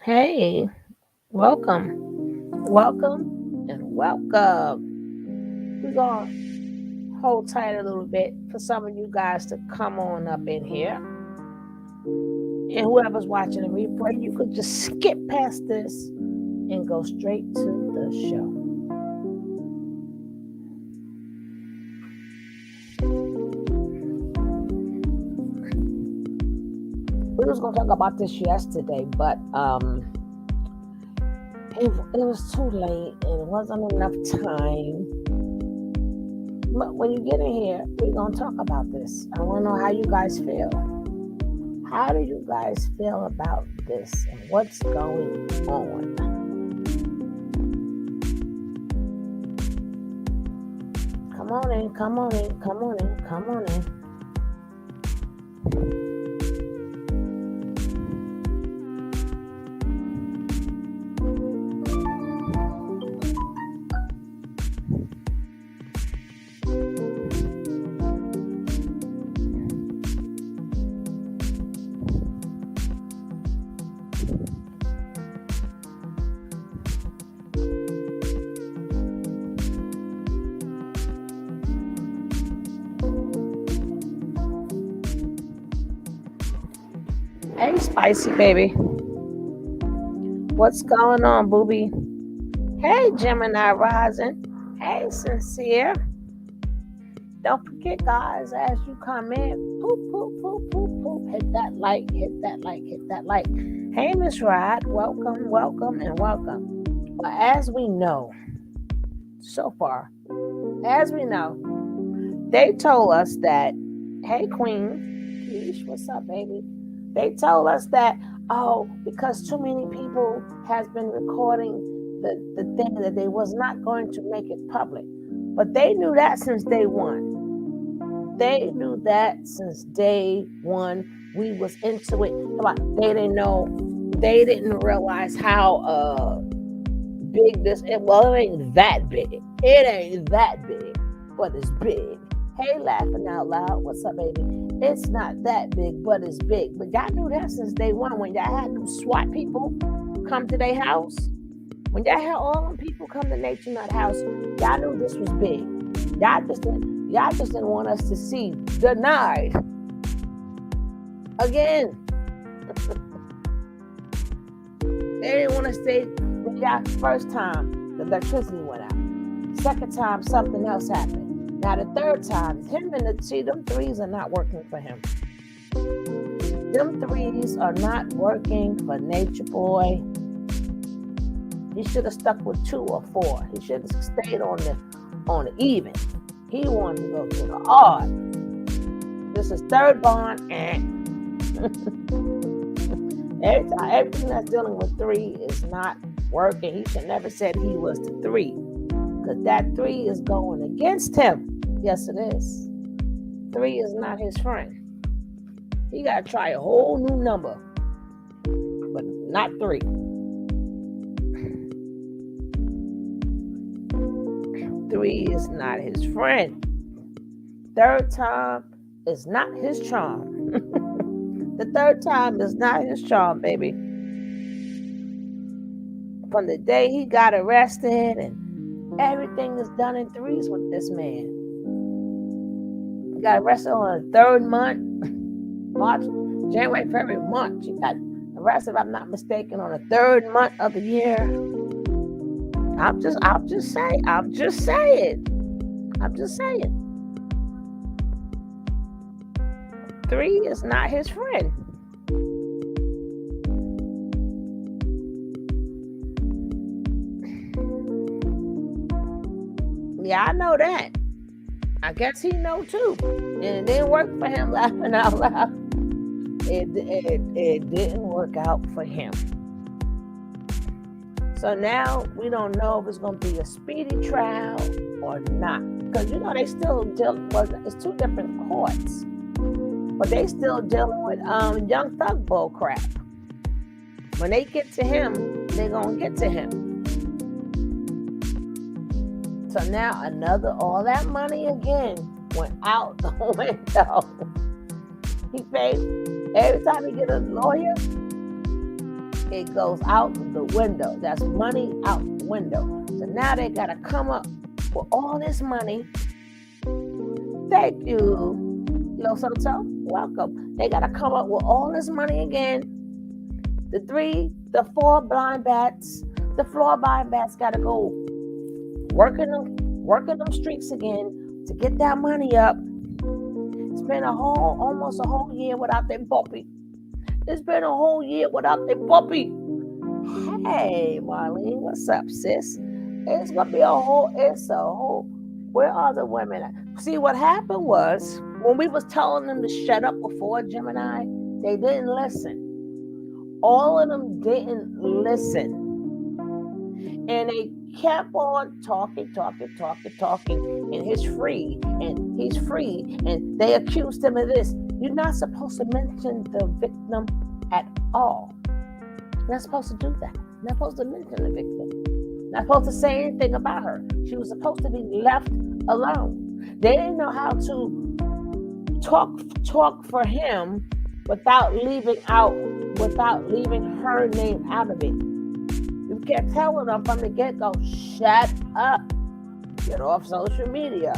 Hey, welcome, and welcome. We're going to hold tight a little bit for some of you guys to come on up in here. And whoever's watching the replay, you could just skip past this and go straight to the show. We was going to talk about this yesterday, but it was too late and it wasn't enough time. But when you get in here, we're going to talk about this. I want to know how you guys feel. How do you guys feel about this and what's going on? Come on in, come on in, come on in, come on in. Hey, Spicy Baby. What's going on, booby? Hey, Gemini Rising. Hey, Sincere. Don't forget, guys, as you come in, poop, poop, poop, poop, poop. Hit that like, hit that like, hit that like. Hey, Miss Rod. Welcome, welcome, and welcome. Well, as we know, so far, as we know, they told us that, hey, Queen, Keish, what's up, baby? They told us that, because too many people has been recording the thing that they was not going to make it public. But they knew that since day one. They knew that since day one. We was into it. They didn't know. They didn't realize how big this. It ain't that big. It ain't that big, but it's big. Hey, laughing out loud. What's up, baby? It's not that big, but it's big. But y'all knew that since day one when y'all had them SWAT people come to their house. When y'all had all them people come to Nature Nut house, y'all knew this was big. Y'all just didn't want us to see denied. Again. They didn't want to say y'all first time the electricity went out. Second time something else happened. Now the third time, them threes are not working for him. Them threes are not working for Natureboy. He should have stuck with 2 or 4. He should have stayed on the even. He wanted to go to the odd. This is third bond. Everything that's dealing with 3 is not working. He should never said he was the 3. Because that 3 is going against him. Yes, it is. 3 is not his friend. He got to try a whole new number. But not 3. 3 is not his friend. Third time is not his charm. The third time is not his charm, baby. From the day he got arrested and everything is done in threes with this man. He got arrested on the 3rd month. March, January, February, March. He got arrested, if I'm not mistaken, on the 3rd month of the year. I'm just saying. 3 is not his friend. Yeah, I know that. I guess he know too. And it didn't work for him, laughing out loud. It didn't work out for him. So now we don't know if it's going to be a speedy trial or not. Because, they still dealing with, it's 2 different courts. But they still dealing with Young Thug bull crap. When they get to him, they're going to get to him. So now all that money again went out the window. He paid, every time he get a lawyer, it goes out the window. That's money out the window. So now they got to come up with all this money. Thank you, Los Soto. Welcome. They got to come up with all this money again. The four blind bats, the floor blind bats got to go working them streets again to get that money up. It's been almost a whole year without their puppy. It's been a whole year without their puppy. Hey, Marlene, what's up, sis? It's gonna be a whole. Where are the women at? See, what happened was when we was telling them to shut up before, Gemini, they didn't listen. All of them didn't listen. And they kept on talking, and he's free, and they accused him of this. You're not supposed to mention the victim at all. You're not supposed to do that. You're not supposed to mention the victim. Not supposed to say anything about her. She was supposed to be left alone. They didn't know how to talk for him without leaving her name out of it. You kept telling them from the get-go, shut up. Get off social media.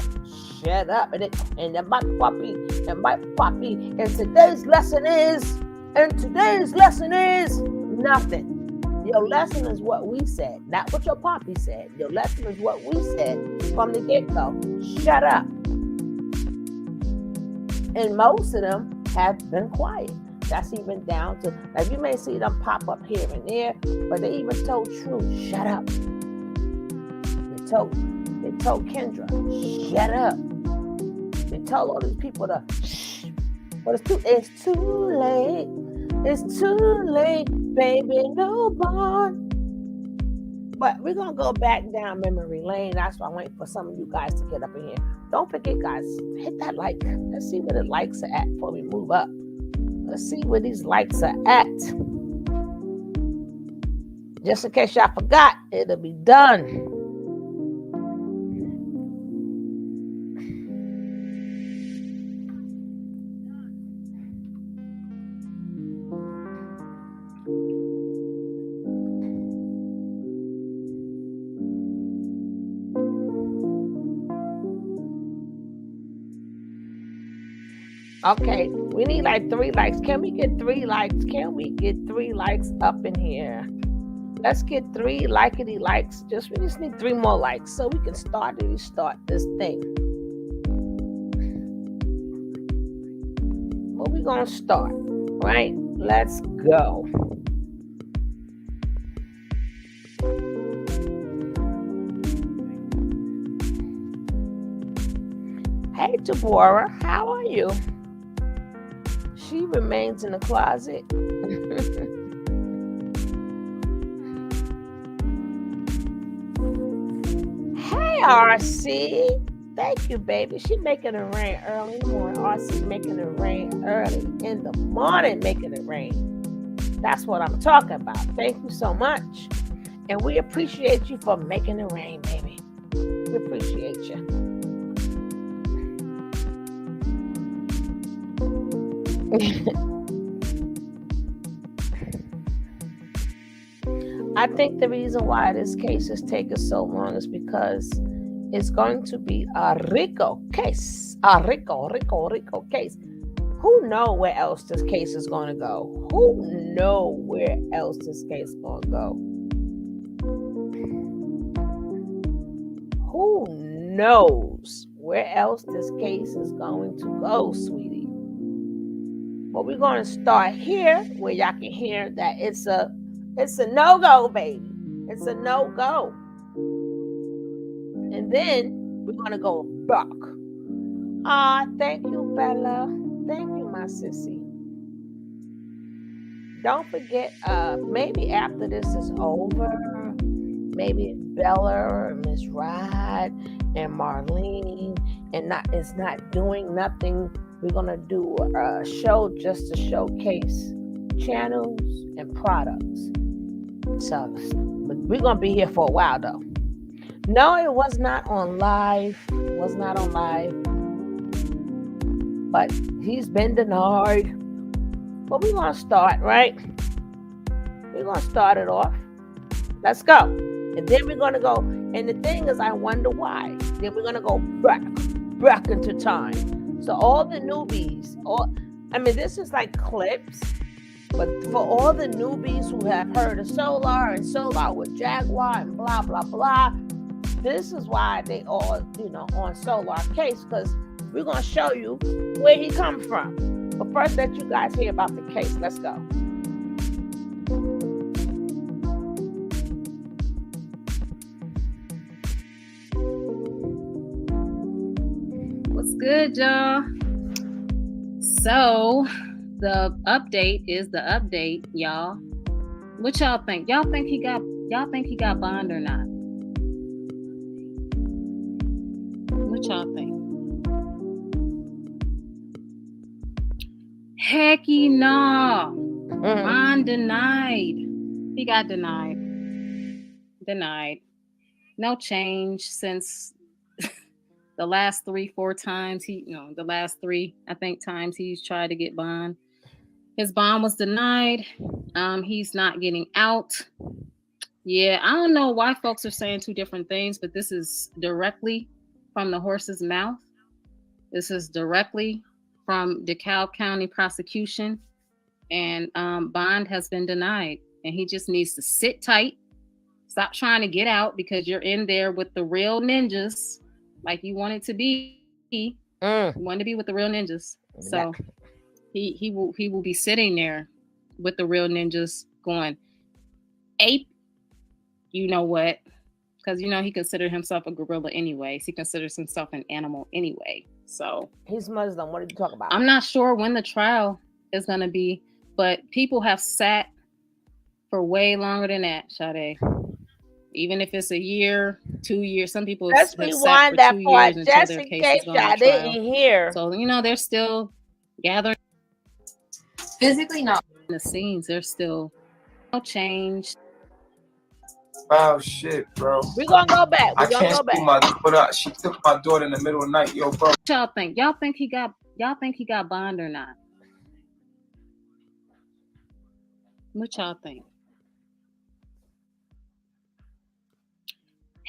Shut up. And my puppy. And today's lesson is nothing. Your lesson is what we said, not what your poppy said. Your lesson is what we said from the get-go. Shut up. And most of them have been quiet. That's even down to, like, you may see them pop up here and there, but they even told True, shut up. They told Kendra, shut up. They told all these people to shh. But it's too late. It's too late, baby, no more. But we're going to go back down memory lane. That's why I'm waiting for some of you guys to get up in here. Don't forget, guys, hit that like. Let's see where the likes are at before we move up. Let's see where these likes are at. Just in case y'all forgot, it'll be done. Okay, we need like 3 likes. Can we get 3 likes? Can we get 3 likes up in here? Let's get 3 likety likes. We just need 3 more likes so we can start this thing. What we gonna start, right? Let's go. Hey, Deborah, how are you? She remains in the closet. Hey, RC. Thank you, baby. She making it rain early in the morning. RC making it rain early in the morning, making it rain. That's what I'm talking about. Thank you so much. And we appreciate you for making it rain, baby. We appreciate you. I think the reason why this case is taking so long is because it's going to be a RICO case. A RICO case. Who know where else this case is going to go? Who know where else this case is going to go? Who knows where else this case is going to go, sweetie? But we're going to start here where y'all can hear that it's a no-go, baby. It's a no-go. And then we're going to go back. Thank you, Bella. Thank you, my sissy. Don't forget, maybe after this is over, maybe Bella or Miss Rod and Marlene is not doing nothing. We're going to do a show just to showcase channels and products. So we're going to be here for a while, though. No, it was not on live. But he's been denied. But we're going to start, right? We're going to start it off. Let's go. And then we're going to go. And the thing is, I wonder why. Then we're going to go back into time. So all the newbies, this is like clips. But for all the newbies who have heard of Solar and Solar with Jaguar and blah, blah, blah, this is why they all, on Solar case, because we're going to show you where he come from. But first, let you guys hear about the case. Let's go. What's good, y'all? So, the update is the update, y'all. What y'all think? Y'all think he got bond or not? What y'all think? Hecky no. Bond denied. He got denied. No change since the last 3-4 times times he's tried to get bond. His bond was denied. He's not getting out. Yeah, I don't know why folks are saying two different things, but this is directly from the horse's mouth. This is directly from DeKalb County prosecution, and bond has been denied. And he just needs to sit tight. Stop trying to get out because you're in there with the real ninjas, like you wanted to be. You wanted to be with the real ninjas. So he will be sitting there with the real ninjas going, ape, you know what? Because he considered himself a gorilla anyways. He considers himself an animal anyway. So he's Muslim. What are you talking about? I'm not sure when the trial is gonna be, but people have sat for way longer than that, Sade. Even if it's a year, 2 years, some people have sat for 2 years until their case is going to trial. Hear. So they're still gathering. Physically, no. In the scenes, they're still no change. Oh shit, bro. We're gonna go back. I can't see my daughter. She took my daughter in the middle of the night, yo, bro. What y'all think? Y'all think he got bond or not? What y'all think?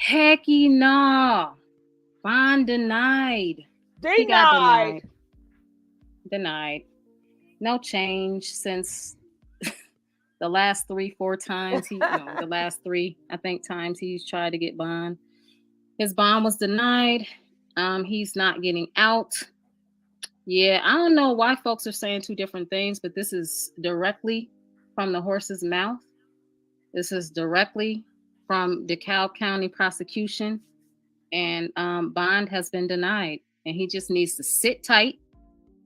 Hecky no. Bond denied. He got denied. No change since the last 3-4 times the last 3 times he's tried to get bond. His bond was denied. He's not getting out. Yeah, I don't know why folks are saying two different things, but this is directly from the horse's mouth. This is directly from DeKalb County prosecution, and bond has been denied. And he just needs to sit tight.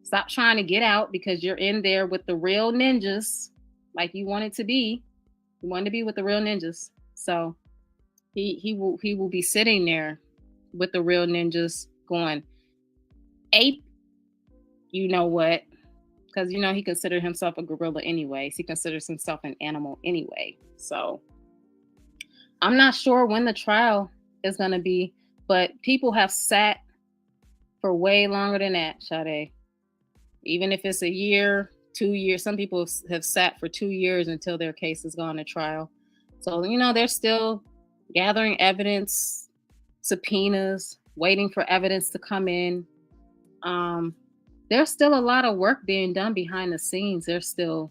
Stop trying to get out because you're in there with the real ninjas, like you wanted to be. You wanted to be with the real ninjas. So he will be sitting there with the real ninjas going, ape, you know what? Because he considered himself a gorilla anyways. He considers himself an animal anyway. So I'm not sure when the trial is going to be, but people have sat for way longer than that, Sade. Even if it's a year, 2 years, some people have sat for 2 years until their case has gone to trial. So, they're still gathering evidence, subpoenas, waiting for evidence to come in. There's still a lot of work being done behind the scenes. They're still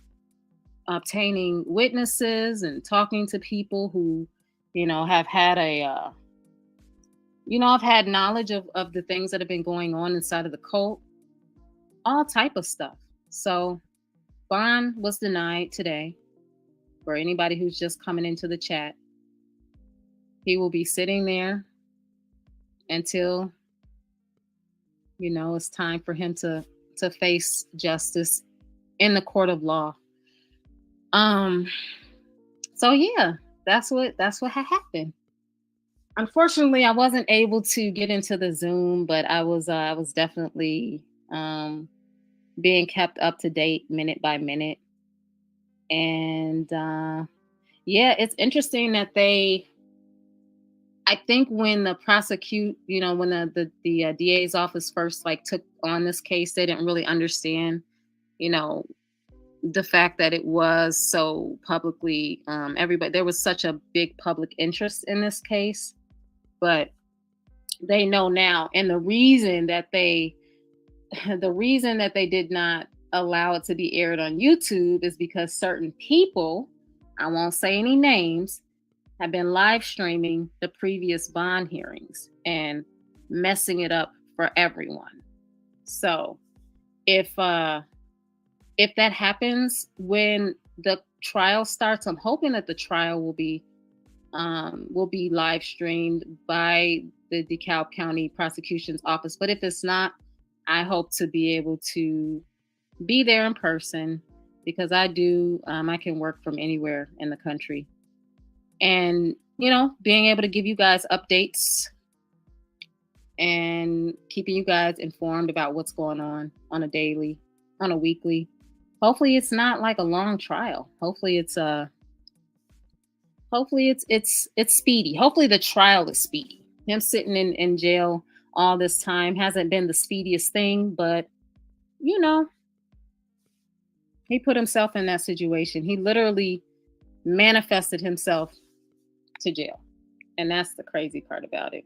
obtaining witnesses and talking to people who have had I've had knowledge of the things that have been going on inside of the cult, all type of stuff. So bond was denied today. For anybody who's just coming into the chat, he will be sitting there until, it's time for him to face justice in the court of law. So yeah, that's what had happened. Unfortunately, I wasn't able to get into the Zoom, but I was definitely being kept up to date minute by minute. And yeah, it's interesting that I think when the when the DA's office first took on this case, they didn't really understand, the the fact that it was so publicly, there was such a big public interest in this case, but they know now. And the reason that they did not allow it to be aired on YouTube is because certain people, I won't say any names, have been live streaming the previous bond hearings and messing it up for everyone. So if that happens when the trial starts, I'm hoping that the trial will be live streamed by the DeKalb County Prosecution's Office. But if it's not, I hope to be able to be there in person, because I can work from anywhere in the country. And, being able to give you guys updates and keeping you guys informed about what's going on a daily, on a weekly. Hopefully it's not like a long trial. Hopefully it's speedy. Hopefully the trial is speedy. Him sitting in jail all this time hasn't been the speediest thing, but he put himself in that situation. He literally manifested himself to jail. And that's the crazy part about it.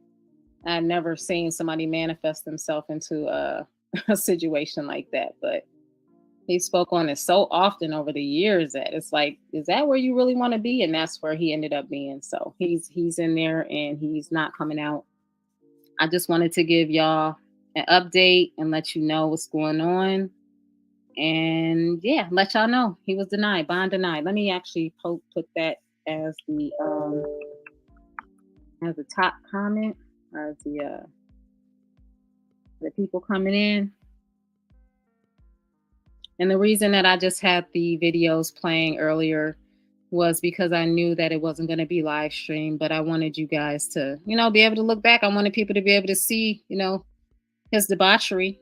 I've never seen somebody manifest themselves into a situation like that, but he spoke on it so often over the years that it's like, is that where you really want to be? And that's where he ended up being. So he's in there and he's not coming out. I just wanted to give y'all an update and let you know what's going on. And yeah, let y'all know he was denied, bond denied. Let me actually put that as the top comment, or as the people coming in. And the reason that I just had the videos playing earlier was because I knew that it wasn't going to be live streamed, but I wanted you guys to, be able to look back. I wanted people to be able to see, his debauchery.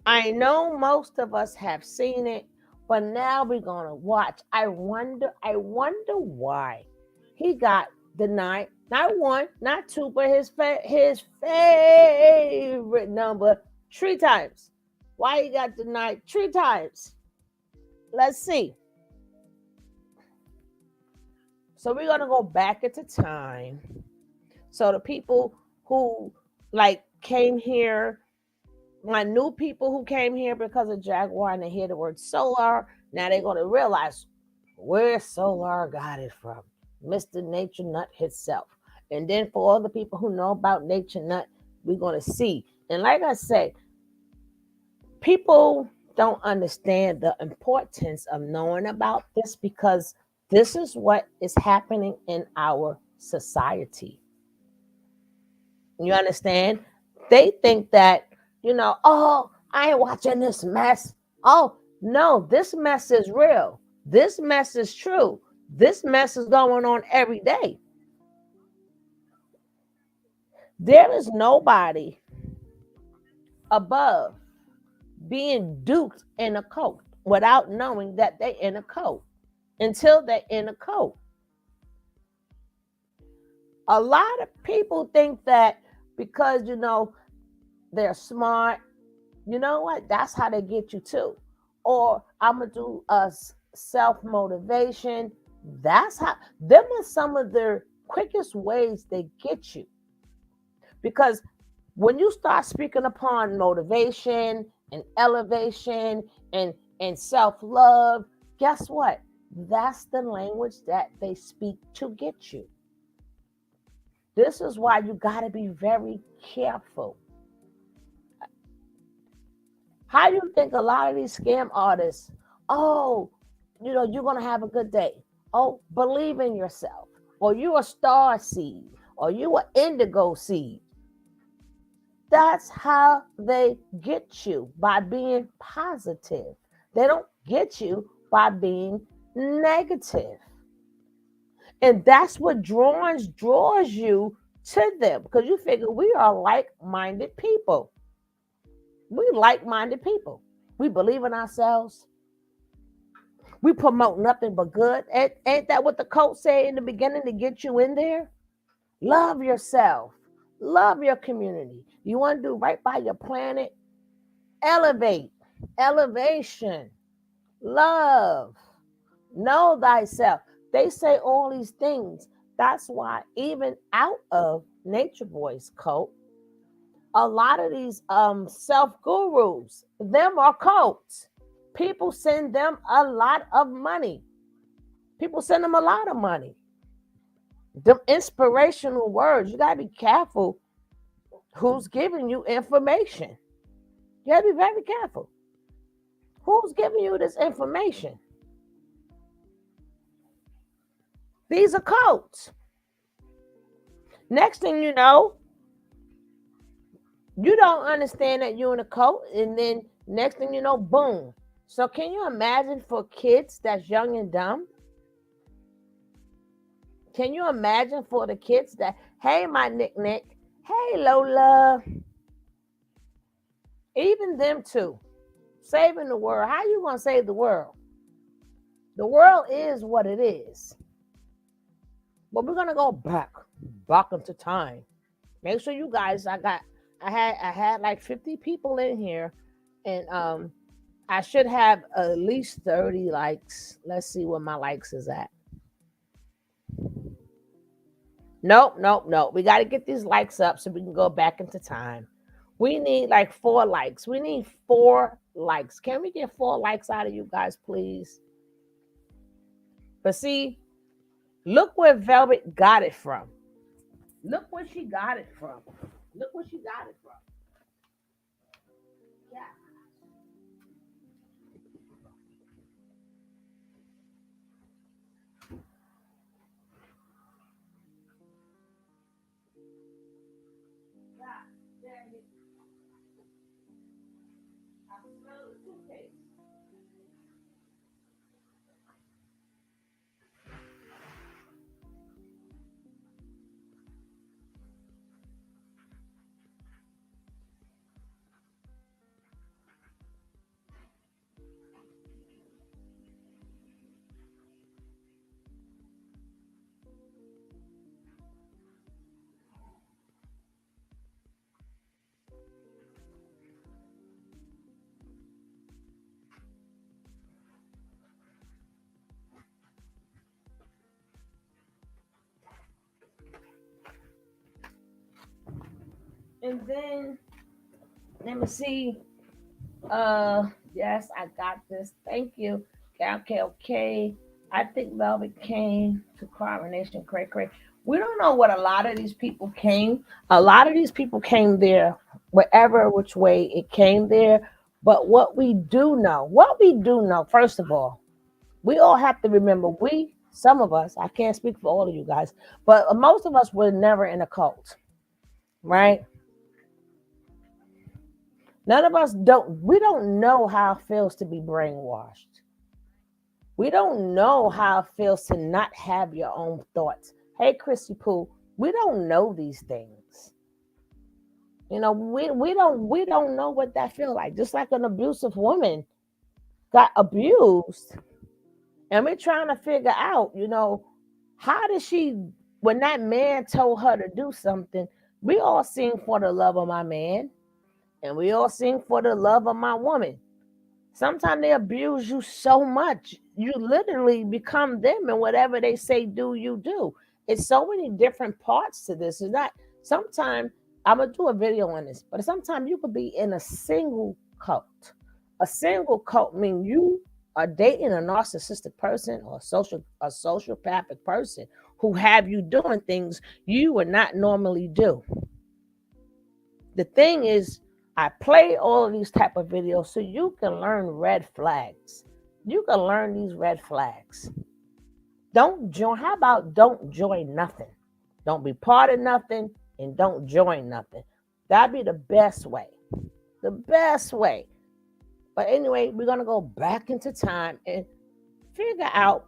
I know most of us have seen it, but now we're gonna watch. I wonder why he got denied. Not one, not two, but his favorite number 3 times. Why he got denied 3 times? Let's see. So we're gonna go back into time. So the people who came here, my new people who came here because of Jaguar and they hear the word solar, now they're going to realize where solar got it from. Mr. Nature Nut himself. And then for all the people who know about Nature Nut, we're going to see. And like I said, people don't understand the importance of knowing about this, because this is what is happening in our society. You understand? They think that, oh, I ain't watching this mess. Oh, no, this mess is real. This mess is true. This mess is going on every day. There is nobody above being duped in a cult without knowing that they're in a cult until they're in a cult. A lot of people think that because, they're smart, you know what? That's how they get you too. Or I'm going to do a self-motivation. That's how, them are some of the quickest ways they get you. Because when you start speaking upon motivation and elevation and self-love, guess what? That's the language that they speak to get you. This is why you got to be very careful. How do you think a lot of these scam artists, oh, you're going to have a good day. Oh, believe in yourself. Or you're a star seed. Or you're an indigo seed. That's how they get you, by being positive. They don't get you by being negative. And that's what draws you to them, because you figure we are like-minded people. We like-minded people. We believe in ourselves. We promote nothing but good. Ain't that what the cult said in the beginning to get you in there? Love yourself. Love your community. You want to do right by your planet? Elevate. Elevation. Love. Know thyself. They say all these things. That's why even out of Natureboy's cult, a lot of these self gurus, them are cults. People send them a lot of money. People send them a lot of money. The inspirational words. You gotta be careful who's giving you information. You gotta be very careful. Who's giving you this information? These are cults. Next thing you know, you don't understand that you're in a cult, and then next thing you know, boom. So can you imagine for kids that's young and dumb? Can you imagine for the kids that, hey, my Nick, hey, Lola, even them too, saving the world. How you gonna save the world? The world is what it is. But we're gonna go back into time. Make sure you guys, I had like 50 people in here, and I should have at least 30 likes. Let's see where my likes is at. Nope. We got to get these likes up so we can go back into time. We need like 4 likes. We need 4 likes. Can we get 4 likes out of you guys, please? But see, look where Velvet got it from. Look where she got it from. Look where she got it from. Yeah. And then let me see. Yes, I got this. Thank you. Okay. I think Velvet came to Coronation Cray. We don't know what a lot of these people came. A lot of these people came there, wherever which way it came there. But what we do know, first of all, we all have to remember, some of us, I can't speak for all of you guys, but most of us were never in a cult, right? None of us we don't know how it feels to be brainwashed. We don't know how it feels to not have your own thoughts. Hey, Chrissy Pooh, we don't know these things. We don't know what that feels like. Just like an abusive woman got abused, and we're trying to figure out, how did she, when that man told her to do something, we all sing for the love of my man, and we all sing for the love of my woman. Sometimes they abuse you so much, you literally become them, and whatever they say do, you do. It's so many different parts to this. It's not, sometimes, I'm going to do a video on this, but sometimes you could be in a single cult. A single cult means you are dating a narcissistic person or a sociopathic person who have you doing things you would not normally do. The thing is, I play all of these type of videos so you can learn red flags. You can learn these red flags. Don't join nothing? Don't be part of nothing, and don't join nothing. That'd be the best way. The best way. But anyway, we're going to go back into time and figure out,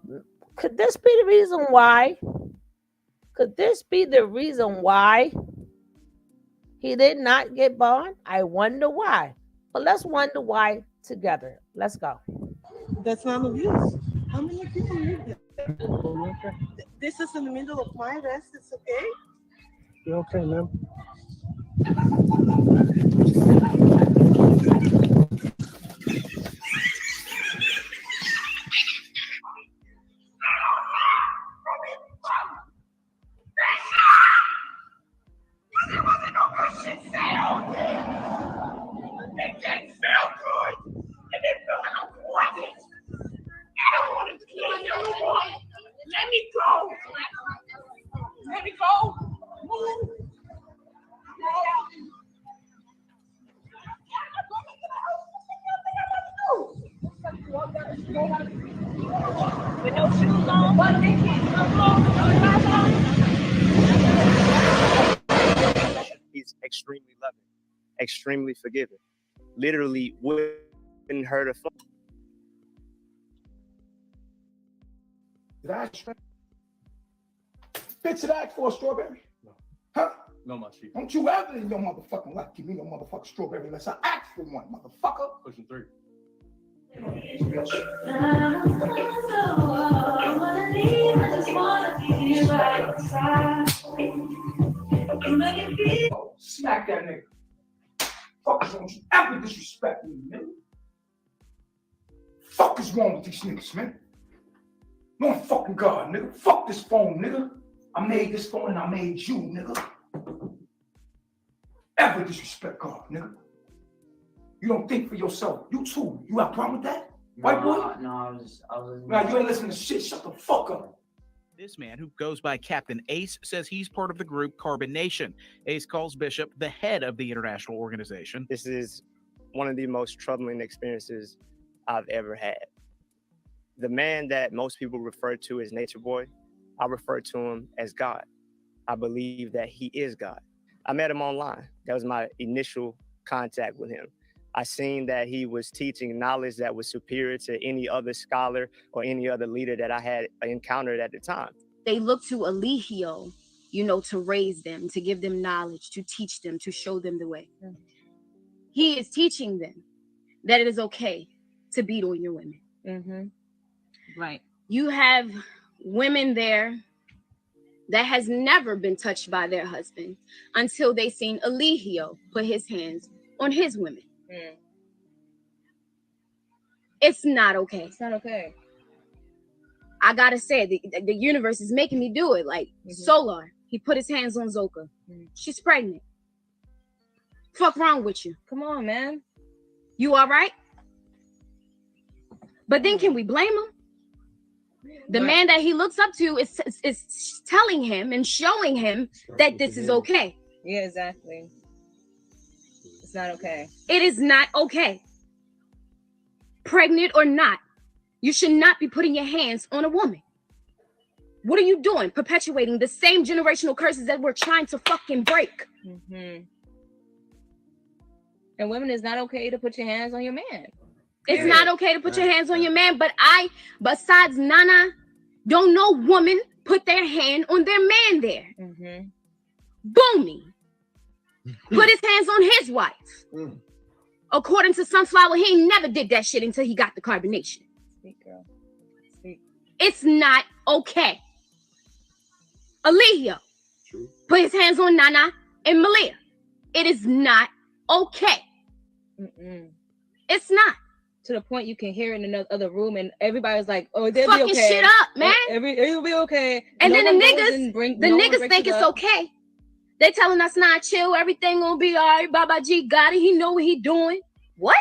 could this be the reason why? Could this be the reason why he did not get born? I wonder why. But let's wonder why together. Let's go. That's not abuse. How many people need that? This is in the middle of my rest. It's okay. You're okay, man. Let me go. Let me go. Move. With no shoes on, one naked, no clothes. He's extremely loving, extremely forgiving. Literally wouldn't hurt a fuck. Did I ask? Bitch, did I ask for a strawberry? No. Huh? No, my chief. Don't you ever in your motherfucking life give me no motherfucking strawberry unless I ask for one, motherfucker. Pushing 3. Oh, smack that nigga. Fuck, don't you ever disrespect me, nigga. Fuck is wrong with these niggas, man? No fucking God, nigga. Fuck this phone, nigga. I made this phone and I made you, nigga. Ever disrespect God, nigga. You don't think for yourself. You too. You have a problem with that? White boy? No, I was Nah, you ain't listening to shit. Shut the fuck up. This man, who goes by Captain Ace, says he's part of the group Carbon Nation. Ace calls Bishop the head of the international organization. This is one of the most troubling experiences I've ever had. The man that most people refer to as Natureboy, I refer to him as God. I believe that he is God. I met him online. That was my initial contact with him. I seen that he was teaching knowledge that was superior to any other scholar or any other leader that I had encountered at the time. They look to Eligio, to raise them, to give them knowledge, to teach them, to show them the way. He is teaching them that it is okay to beat on your women. Mm-hmm. Right. You have women there that has never been touched by their husband until they seen Eligio put his hands on his women. Mm. It's not okay. It's not okay. I gotta say, the universe is making me do it. Like Solar, he put his hands on Zoka. She's pregnant. Fuck wrong with you? Come on, man. You all right? But then can we blame him? The man that he looks up to is telling him and showing him that this is okay. Yeah, exactly. It's not okay. It is not okay. Pregnant or not, you should not be putting your hands on a woman. What are you doing? Perpetuating the same generational curses that we're trying to fucking break. Mm-hmm. And women, it's not okay to put your hands on your man. It's not okay to put your hands on your man, but besides Nana, don't no woman put their hand on their man there. Mm-hmm. Boomy put his hands on his wife. According to Sunflower, he ain't never did that shit until he got the carbonation. Speak, girl. Speak. It's not okay. Eligio put his hands on Nana and Malia. It is not okay. Mm-mm. It's not. To the point you can hear it in another room and everybody's like, oh, they'll fucking be okay. Shit up, man. It'll be okay. And then the niggas think it's okay. They telling us not chill, everything gonna be all right. Baba G got it. He know what he doing. What?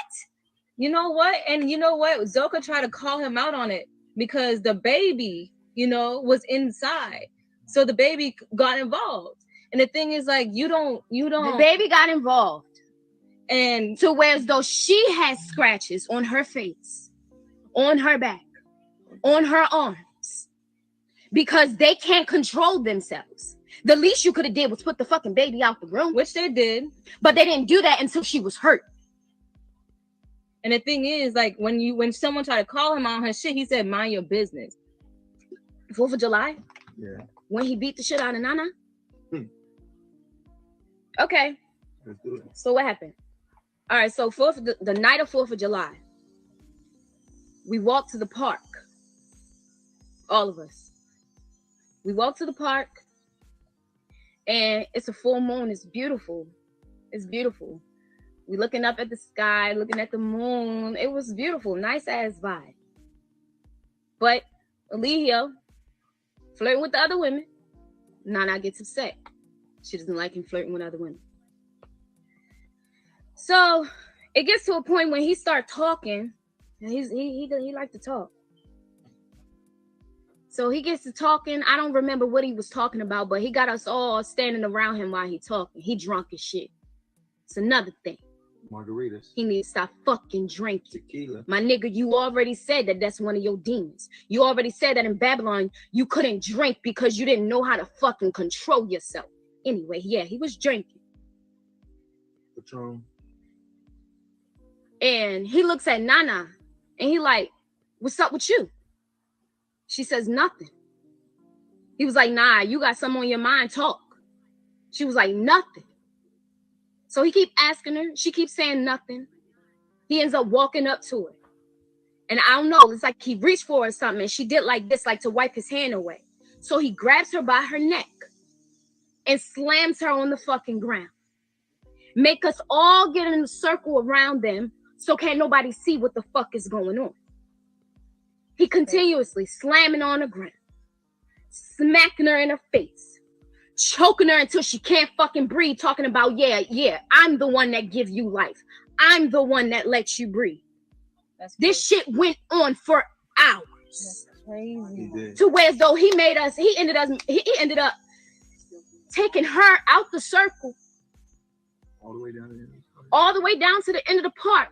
You know what? And you know what? Zoka tried to call him out on it because the baby, was inside. So the baby got involved. And the thing is, like, you don't. The baby got involved. And to where as though she has scratches on her face, on her back, on her arms, because they can't control themselves. The least you could have did was put the fucking baby out the room, which they did, but they didn't do that until she was hurt. And the thing is, like, when someone tried to call him on her shit, he said, "Mind your business." 4th of July. Yeah. When he beat the shit out of Nana. Okay. Let's do it. So what happened? All right, so the night of 4th of July, we walked to the park. All of us. We walked to the park, and it's a full moon. It's beautiful. It's beautiful. We looking up at the sky, looking at the moon. It was beautiful. Nice ass vibe. But Aaliyah flirting with the other women. Nana gets upset. She doesn't like him flirting with other women. So it gets to a point when he starts talking, and he likes to talk. So he gets to talking. I don't remember what he was talking about, but he got us all standing around him while he talking. He drunk as shit. It's another thing. Margaritas. He needs to stop fucking drinking. Tequila. My nigga, you already said that that's one of your demons. You already said that in Babylon, you couldn't drink because you didn't know how to fucking control yourself. Anyway, yeah, he was drinking. Patron. And he looks at Nana and he like, what's up with you? She says nothing. He was like, nah, you got something on your mind, talk. She was like, nothing. So he keep asking her. She keeps saying nothing. He ends up walking up to her. And I don't know, it's like he reached for her or something. And she did like this, like to wipe his hand away. So he grabs her by her neck and slams her on the fucking ground. Make us all get in a circle around them so can't nobody see what the fuck is going on. He continuously slamming on the ground, smacking her in her face, choking her until she can't fucking breathe, talking about, yeah, I'm the one that gives you life. I'm the one that lets you breathe. This shit went on for hours. That's crazy. To where as though he ended up taking her out the circle. All the way down there. All the way down to the end of the park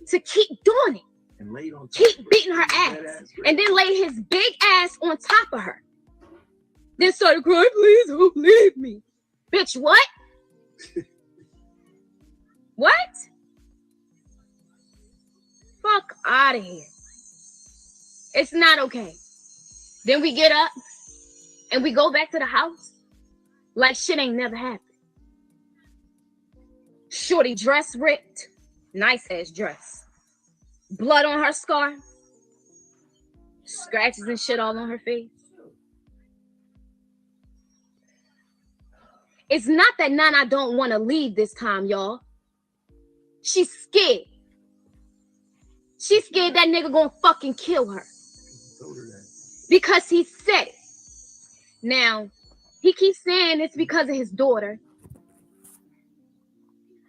to keep doing it. And laid on top. Keep beating her ass. And then laid his big ass on top of her. Then started crying, please don't leave me. Bitch, what? What? Fuck out of here. It's not okay. Then we get up and we go back to the house like shit ain't never happened. Shorty dress ripped. Nice ass dress. Blood on her scar. Scratches and shit all on her face. It's not that Nana don't want to leave this time, y'all. She's scared. She's scared that nigga gonna fucking kill her. Because he said it. Now, he keeps saying it's because of his daughter.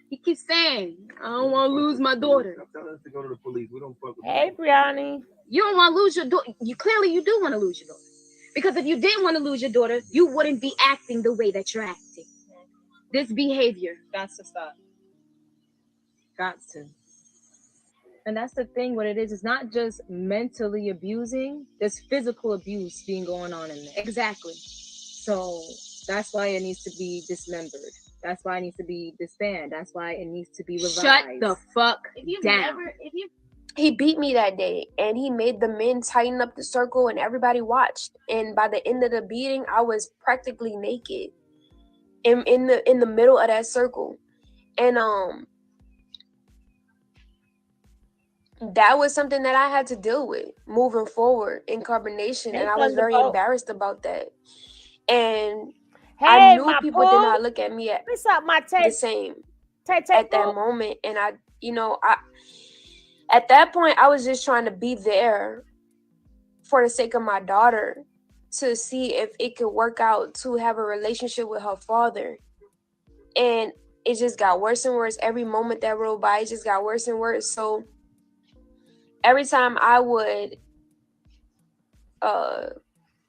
He keeps saying, I don't want to lose my daughter. Stop telling us to go to the police. We don't fuck with Hey, Brianni. You don't want to lose your daughter. You do want to lose your daughter. Because if you didn't want to lose your daughter, you wouldn't be acting the way that you're acting. This behavior got to stop. Got to. And that's the thing, what it is. It's not just mentally abusing. There's physical abuse being going on in there. Exactly. So that's why it needs to be dismembered. That's why it needs to be disbanded. That's why it needs to be revised. Shut the fuck down. He beat me that day, and he made the men tighten up the circle, and everybody watched. And by the end of the beating, I was practically naked in the middle of that circle. And that was something that I had to deal with moving forward in carbonation, and I was very embarrassed about that. And I knew people did not look at me the same at that moment. And I at that point, I was just trying to be there for the sake of my daughter, to see if it could work out to have a relationship with her father. And it just got worse and worse. Every moment that rolled by, it just got worse and worse. So every time I would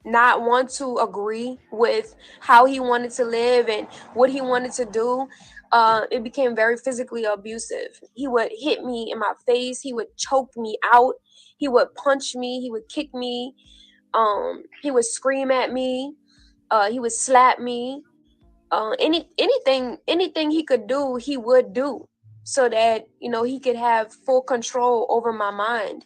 not want to agree with how he wanted to live and what he wanted to do, it became very physically abusive. He would hit me in my face. He would choke me out. He would punch me. He would kick me. He would scream at me. He would slap me. Anything he could do, he would do, so that he could have full control over my mind.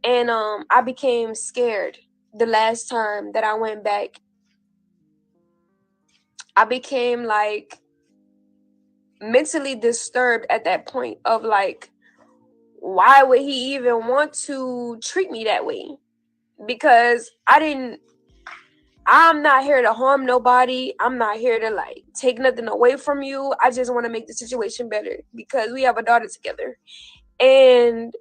And I became scared the last time that I went back. I became like mentally disturbed at that point of like, why would he even want to treat me that way? Because I'm not here to harm nobody. I'm not here to like take nothing away from you. I just want to make the situation better because we have a daughter together. And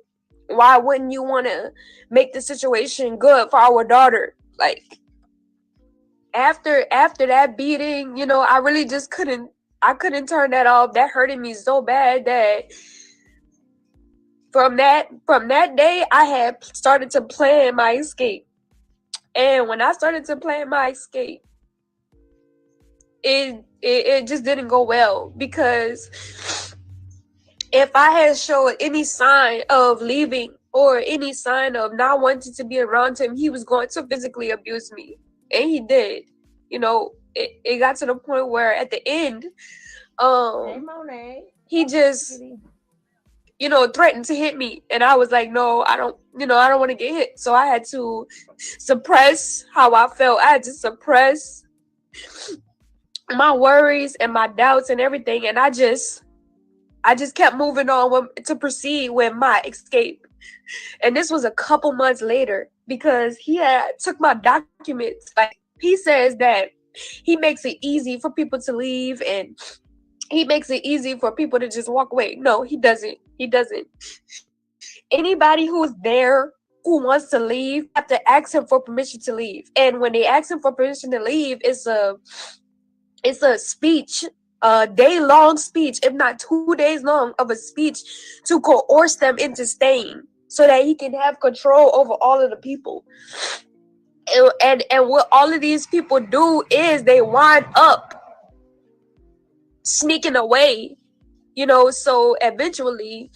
why wouldn't you want to make the situation good for our daughter? Like after that beating, you know, I really just couldn't turn that off. That hurted me so bad that from that day I had started to plan my escape. And when I started to plan my escape, it just didn't go well, because if I had showed any sign of leaving or any sign of not wanting to be around him, he was going to physically abuse me. And he did. You know, it got to the point where at the end, he just, you know, threatened to hit me. And I was like, no, I don't want to get hit. So I had to suppress how I felt. I had to suppress my worries and my doubts and everything. And I just kept moving on to proceed with my escape. And this was a couple months later, because he had took my documents. Like, he says that he makes it easy for people to leave and he makes it easy for people to just walk away. No, he doesn't. He doesn't. Anybody who's there who wants to leave have to ask him for permission to leave. And when they ask him for permission to leave, it's a speech, a day-long speech, if not 2 days long of a speech to coerce them into staying so that he can have control over all of the people. And what all of these people do is they wind up sneaking away, you know. So eventually,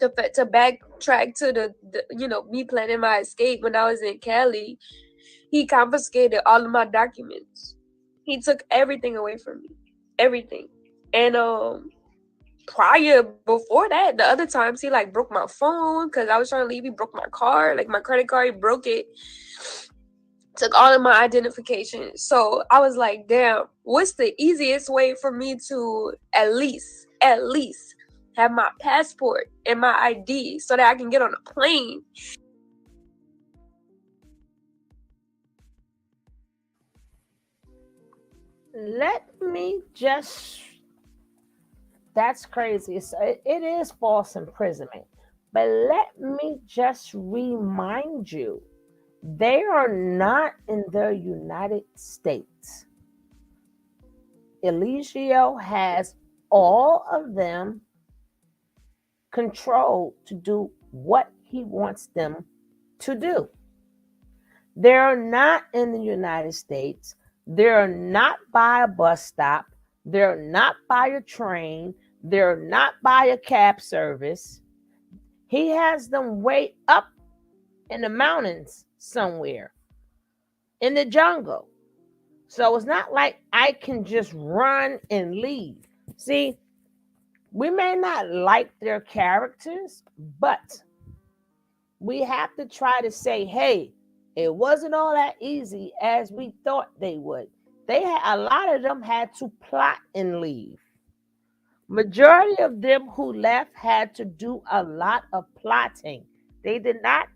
to backtrack to the you know, me planning my escape when I was in Cali, he confiscated all of my documents. He took everything away from me, everything. And before that, the other times he like broke my phone because I was trying to leave. He broke my car, like my credit card. He broke it. Took all of my identification. So I was like, damn, what's the easiest way for me to at least have my passport and my ID so that I can get on a plane? That's crazy. So it is false imprisonment. But let me just remind you, they are not in the United States. Eligio has all of them controlled to do what he wants them to do. They're not in the United States. They're not by a bus stop. They're not by a train. They're not by a cab service. He has them way up in the mountains somewhere, in the jungle. So it's not like I can just run and leave. See, we may not like their characters, but we have to try to say, hey, it wasn't all that easy as we thought they would. A lot of them had to plot and leave. Majority of them who left had to do a lot of plotting. They did not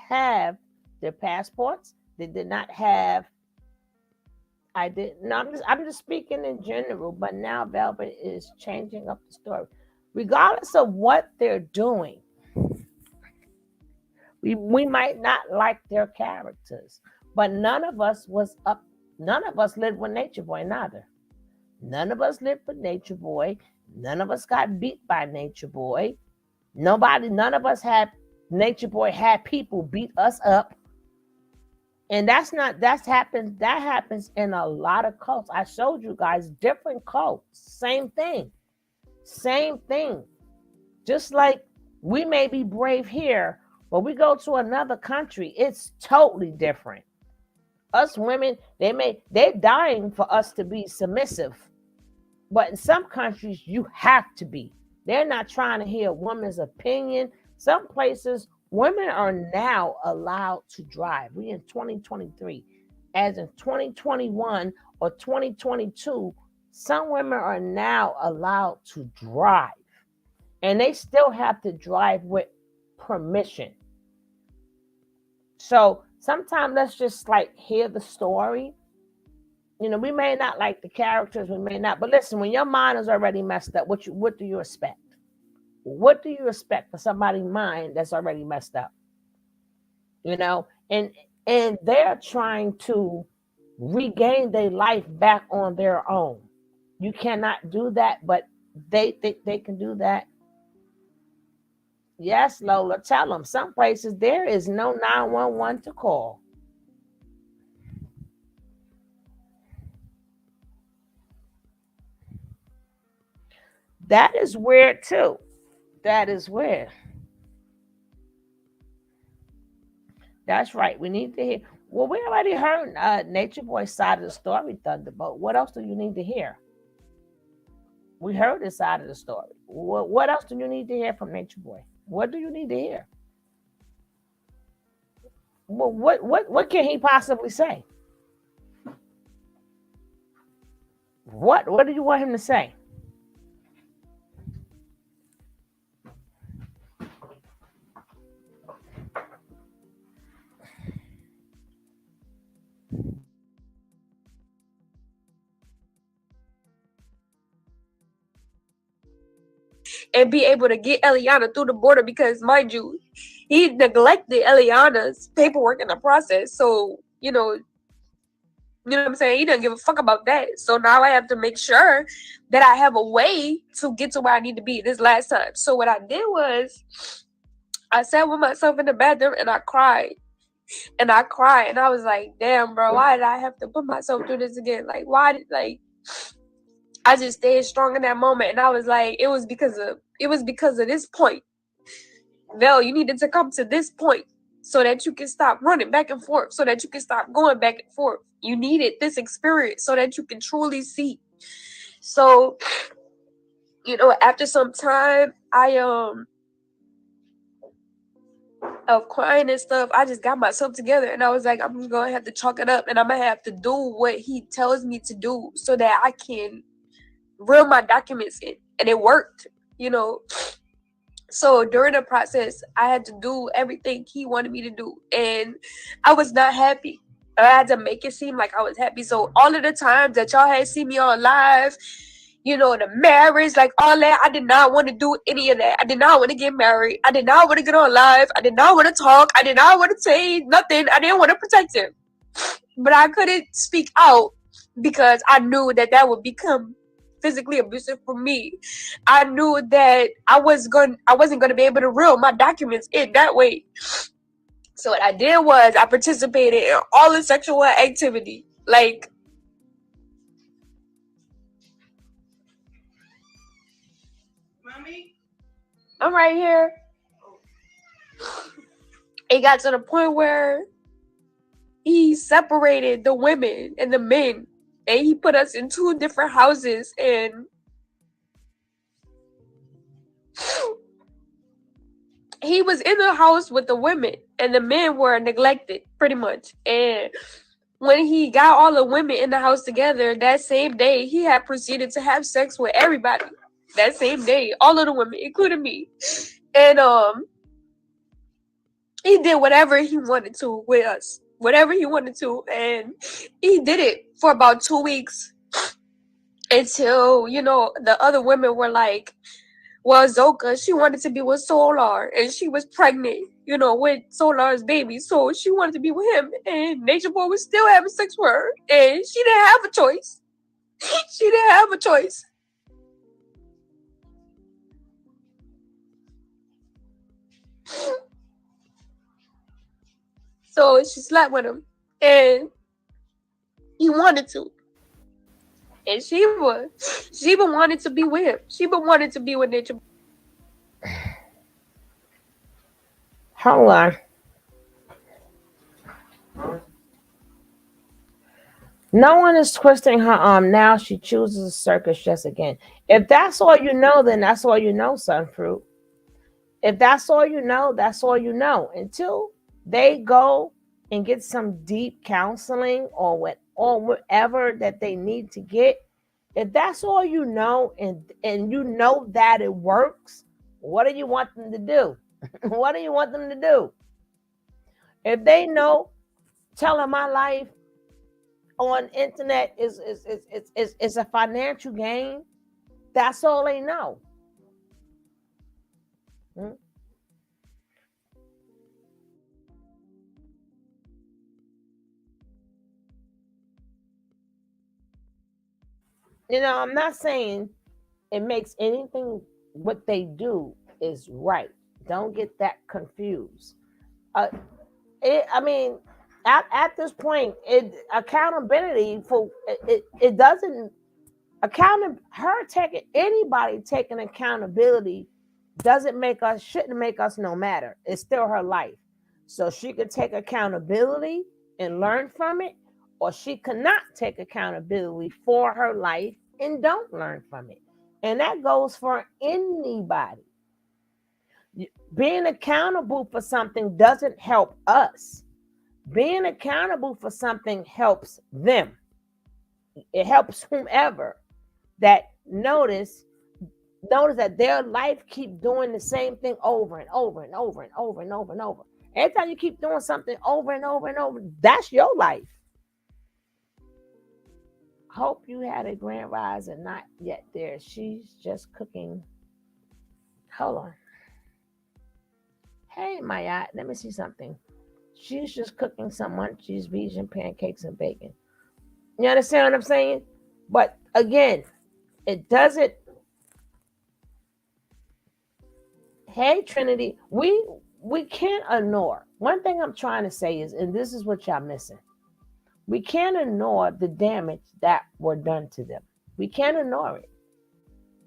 have their passports. They did not have. I'm just speaking in general, but now Velvet is changing up the story. Regardless of what they're doing, we might not like their characters, but none of us lived with Natureboy, neither. None of us lived with Natureboy. None of us got beat by Natureboy. None of us had Natureboy had people beat us up. And that happens in a lot of cults. I showed you guys different cults. Same thing. Just like we may be brave here, but we go to another country, it's totally different. Us women, they're dying for us to be submissive. But in some countries, you have to be. They're not trying to hear a woman's opinion. Some places, women are now allowed to drive. We in 2023. As in 2021 or 2022, some women are now allowed to drive. And they still have to drive with permission. So sometimes let's just like hear the story. You know, we may not like the characters, we may not, but listen, when your mind is already messed up, what do you expect? What do you expect for somebody's mind that's already messed up? You know, and they're trying to regain their life back on their own. You cannot do that, but they think they can do that. Yes, Lola, tell them some places there is no 911 to call. That is weird too. That is weird. That's right. We need to hear. Well, we already heard Nature Boy's side of the story, Thunderbolt. What else do you need to hear? We heard this side of the story. What else do you need to hear from Nature Boy? What do you need to hear? Well, what can he possibly say? What do you want him to say? And be able to get Eliana through the border because, mind you, he neglected Eliana's paperwork in the process. So, you know what I'm saying? He doesn't give a fuck about that. So now I have to make sure that I have a way to get to where I need to be this last time. So what I did was I sat with myself in the bathroom and I cried. And I cried and I was like, damn, bro, why did I have to put myself through this again? Like, I just stayed strong in that moment. And I was like, it was because of this point. Vel, you needed to come to this point so that you can stop running back and forth, so that you can stop going back and forth. You needed this experience so that you can truly see. So, you know, after some time, of crying and stuff, I just got myself together and I was like, I'm going to have to chalk it up and I'm going to have to do what he tells me to do so that I can reel my documents in. And it worked, you know. So during the process, I had to do everything he wanted me to do. And I was not happy. I had to make it seem like I was happy. So all of the times that y'all had seen me on live, you know, the marriage, like all that, I did not want to do any of that. I did not want to get married. I did not want to get on live. I did not want to talk. I did not want to say nothing. I didn't want to protect him. But I couldn't speak out because I knew that that would become physically abusive for me. I knew that I wasn't going to be able to reel my documents in that way. So what I did was I participated in all the sexual activity. Like, Mommy? I'm right here. It got to the point where he separated the women and the men. And he put us in 2 different houses. And he was in the house with the women. And the men were neglected, pretty much. And when he got all the women in the house together, that same day, he had proceeded to have sex with everybody. That same day, all of the women, including me. And he did whatever he wanted to with us. Whatever he wanted to. And he did it for about 2 weeks. Until, you know, the other women were like, well, Zoka, she wanted to be with Solar. And she was pregnant, you know, with Solar's baby. So she wanted to be with him. And Nature Boy was still having sex with her. And she didn't have a choice. She didn't have a choice. So she slept with him. And he wanted to. And Sheba wanted to be with him. Sheba wanted to be with Nature Boy. Hold on. No one is twisting her arm now. She chooses a circus dress again. If that's all you know, then that's all you know, Sunfruit. If that's all you know, that's all you know. Until they go and get some deep counseling or whatever that they need to get. If that's all you know and you know that it works, What do you want them to do? What do you want them to do? If they know telling my life on internet is a financial gain, that's all they know. You know, I'm not saying it makes anything what they do is right. Don't get that confused. I mean, at this point, accountability for it doesn't anybody taking accountability shouldn't make us no matter. It's still her life. So she could take accountability and learn from it, or she cannot take accountability for her life and don't learn from it. And that goes for anybody. Being accountable for something doesn't help us. Being accountable for something helps them. It helps whomever that notice that their life keep doing the same thing over and over and over and over and over and over. Every time you keep doing something over and over and over, that's your life. Hope you had a grand rising. Not yet there. She's just cooking. Hold on. Hey, Maya, let me see something. She's just cooking some munchies, vegan pancakes, and bacon. You understand what I'm saying? But again, it doesn't. Hey, Trinity, we can't ignore. One thing I'm trying to say is, and this is what y'all missing, we can't ignore the damage that were done to them. We can't ignore it.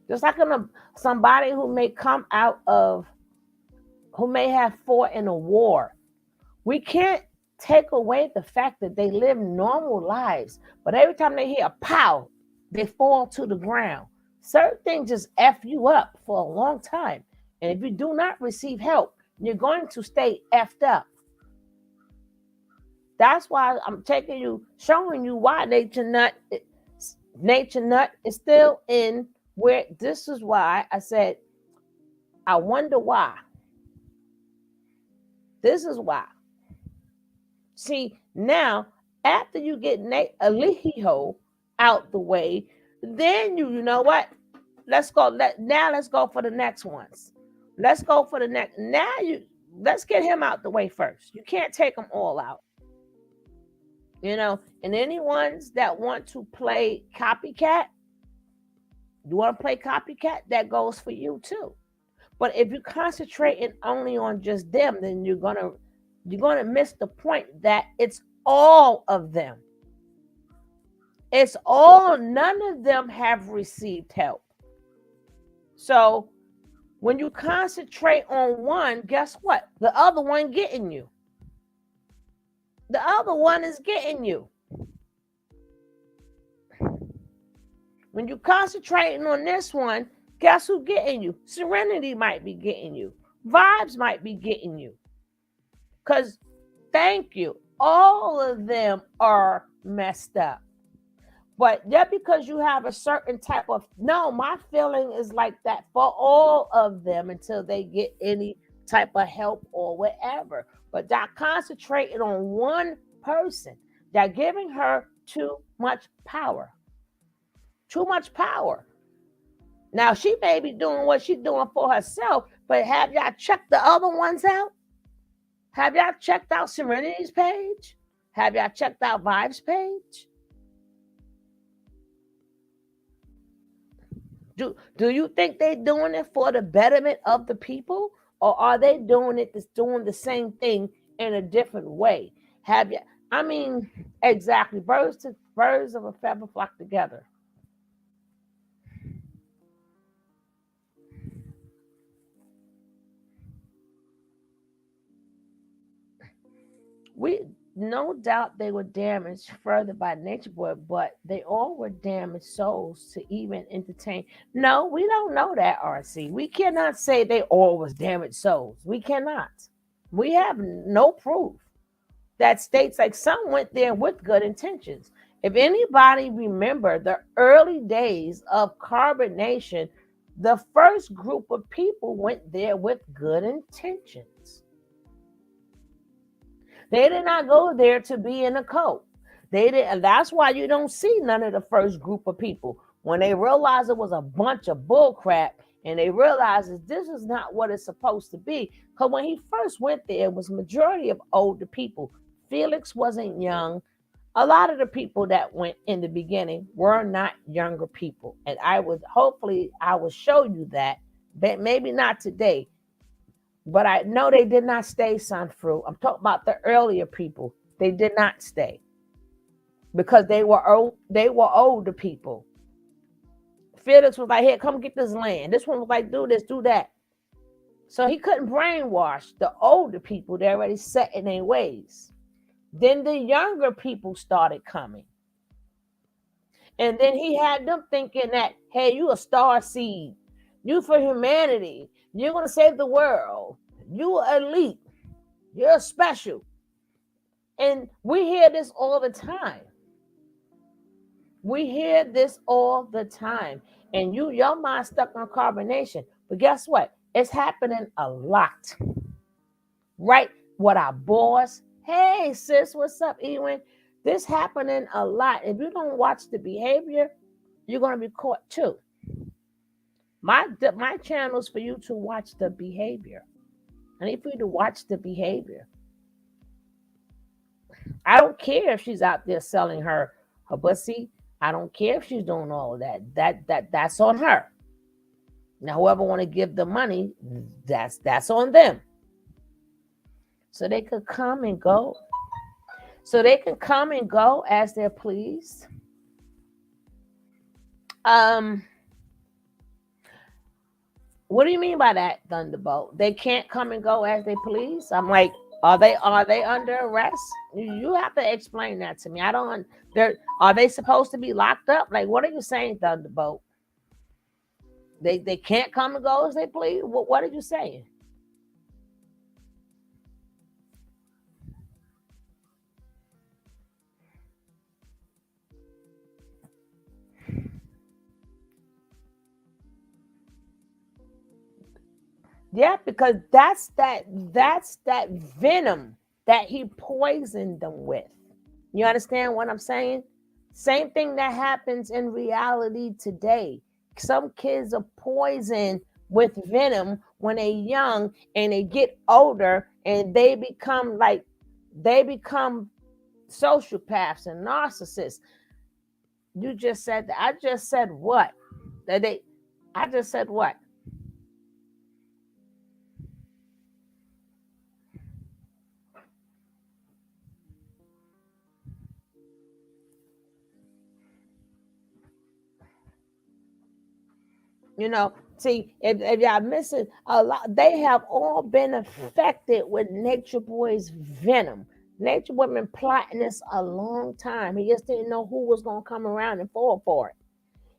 Just like somebody who may have fought in a war. We can't take away the fact that they live normal lives, but every time they hear a pow, they fall to the ground. Certain things just F you up for a long time. And if you do not receive help, you're going to stay F'd up. That's why I'm showing you why Nature Nut is still in where. This is why I said, I wonder why. This is why. See, now, after you get Alijo out the way, then you know what? Let's go for the next ones. Let's go for the next. Let's get him out the way first. You can't take them all out. You know, and any ones that want to play copycat, that goes for you too. But if you're concentrating only on just them, then you're gonna miss the point that it's all of them. It's all, none of them have received help. So when you concentrate on one, guess what? The other one getting you. The other one is getting you. When you're concentrating on this one, guess who getting you? Serenity might be getting you. Vibes might be getting you. Because, thank you, all of them are messed up. But just because you have a certain type of, no, my feeling is like that for all of them until they get any type of help or whatever. But they're concentrating on one person. They're giving her too much power. Too much power. Now, she may be doing what she's doing for herself, but have y'all checked the other ones out? Have y'all checked out Serenity's page? Have y'all checked out Vibe's page? Do you think they're doing it for the betterment of the people? Or are they doing the same thing in a different way? Exactly. Birds of a feather flock together. No doubt they were damaged further by Natureboy, but they all were damaged souls to even entertain. No, we don't know that, RC. We cannot say they all was damaged souls. We cannot. We have no proof that states like some went there with good intentions. If anybody remember the early days of carbonation, The first group of people went there with good intentions. They did not go there to be in a cult. They did, and that's why you don't see none of the first group of people. When they realized it was a bunch of bull crap, and they realized that this is not what it's supposed to be. Because when he first went there, it was majority of older people. Felix wasn't young. A lot of the people that went in the beginning were not younger people. And I will show you that, but maybe not today. But I know they did not stay, Sunfru. I'm talking about the earlier people. They did not stay because they were older people. Felix was like, here, come get this land. This one was like, do this, do that. So he couldn't brainwash the older people. They're already set in their ways. Then the younger people started coming. And then he had them thinking that, hey, you a star seed. You for humanity. You're going to save the world. You are elite. You're special. And we hear this all the time. We hear this all the time. And your mind stuck on carbonation. But guess what? It's happening a lot. Right? With our boss. Hey, sis, what's up, Ewan? This happening a lot. If you don't watch the behavior, you're going to be caught too. My channel is for you to watch the behavior. I need for you to watch the behavior. I don't care if she's out there selling her pussy. I don't care if she's doing all of that. That's on her. Now, whoever want to give the money, that's on them. So they could come and go. So they can come and go as they're pleased. What do you mean by that, Thunderbolt? They can't come and go as they please? I'm like, are they under arrest? You have to explain that to me. Are they supposed to be locked up? Like, what are you saying, Thunderbolt? They can't come and go as they please? What are you saying? Yeah, because that's that venom that he poisoned them with. You understand what I'm saying? Same thing that happens in reality today. Some kids are poisoned with venom when they're young and they get older and they become sociopaths and narcissists. You just said that. I just said what? I just said what? You know, see, if y'all missing a lot, they have all been affected with Natureboy's venom. Natureboy been plotting this a long time. He just didn't know who was going to come around and fall for it.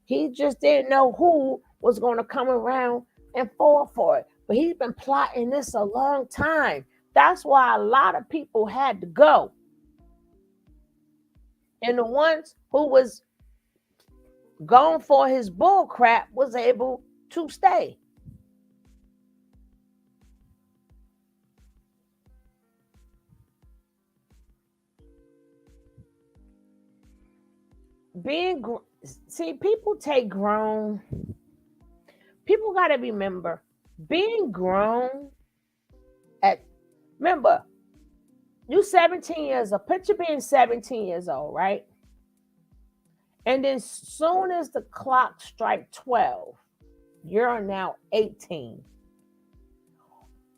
He just didn't know who was going to come around and fall for it. But he's been plotting this a long time. That's why a lot of people had to go. And the ones who was going for his bull crap was able to stay. See, people take grown. People got to remember, being grown remember, you 17 years old. Picture being 17 years old, right? And then soon as the clock strikes 12, you're now 18.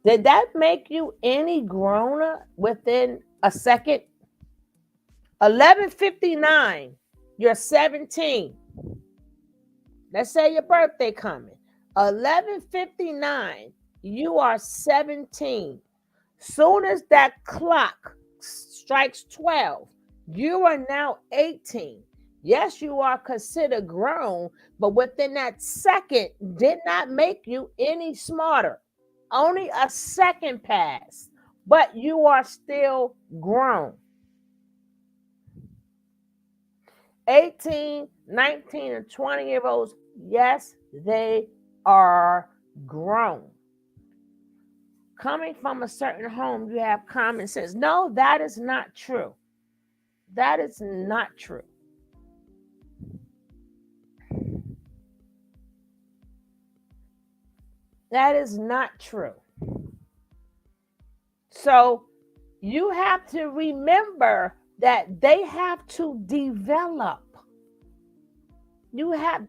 Did that make you any growner within a second? 11:59, you're 17. Let's say your birthday coming. 11:59, you are 17. Soon as that clock strikes 12, you are now 18. Yes, you are considered grown, but within that second did not make you any smarter. Only a second passed, but you are still grown. 18, 19, and 20-year-olds, yes, they are grown. Coming from a certain home, you have common sense. No, that is not true. That is not true. That is not true. So you have to remember that they have to develop.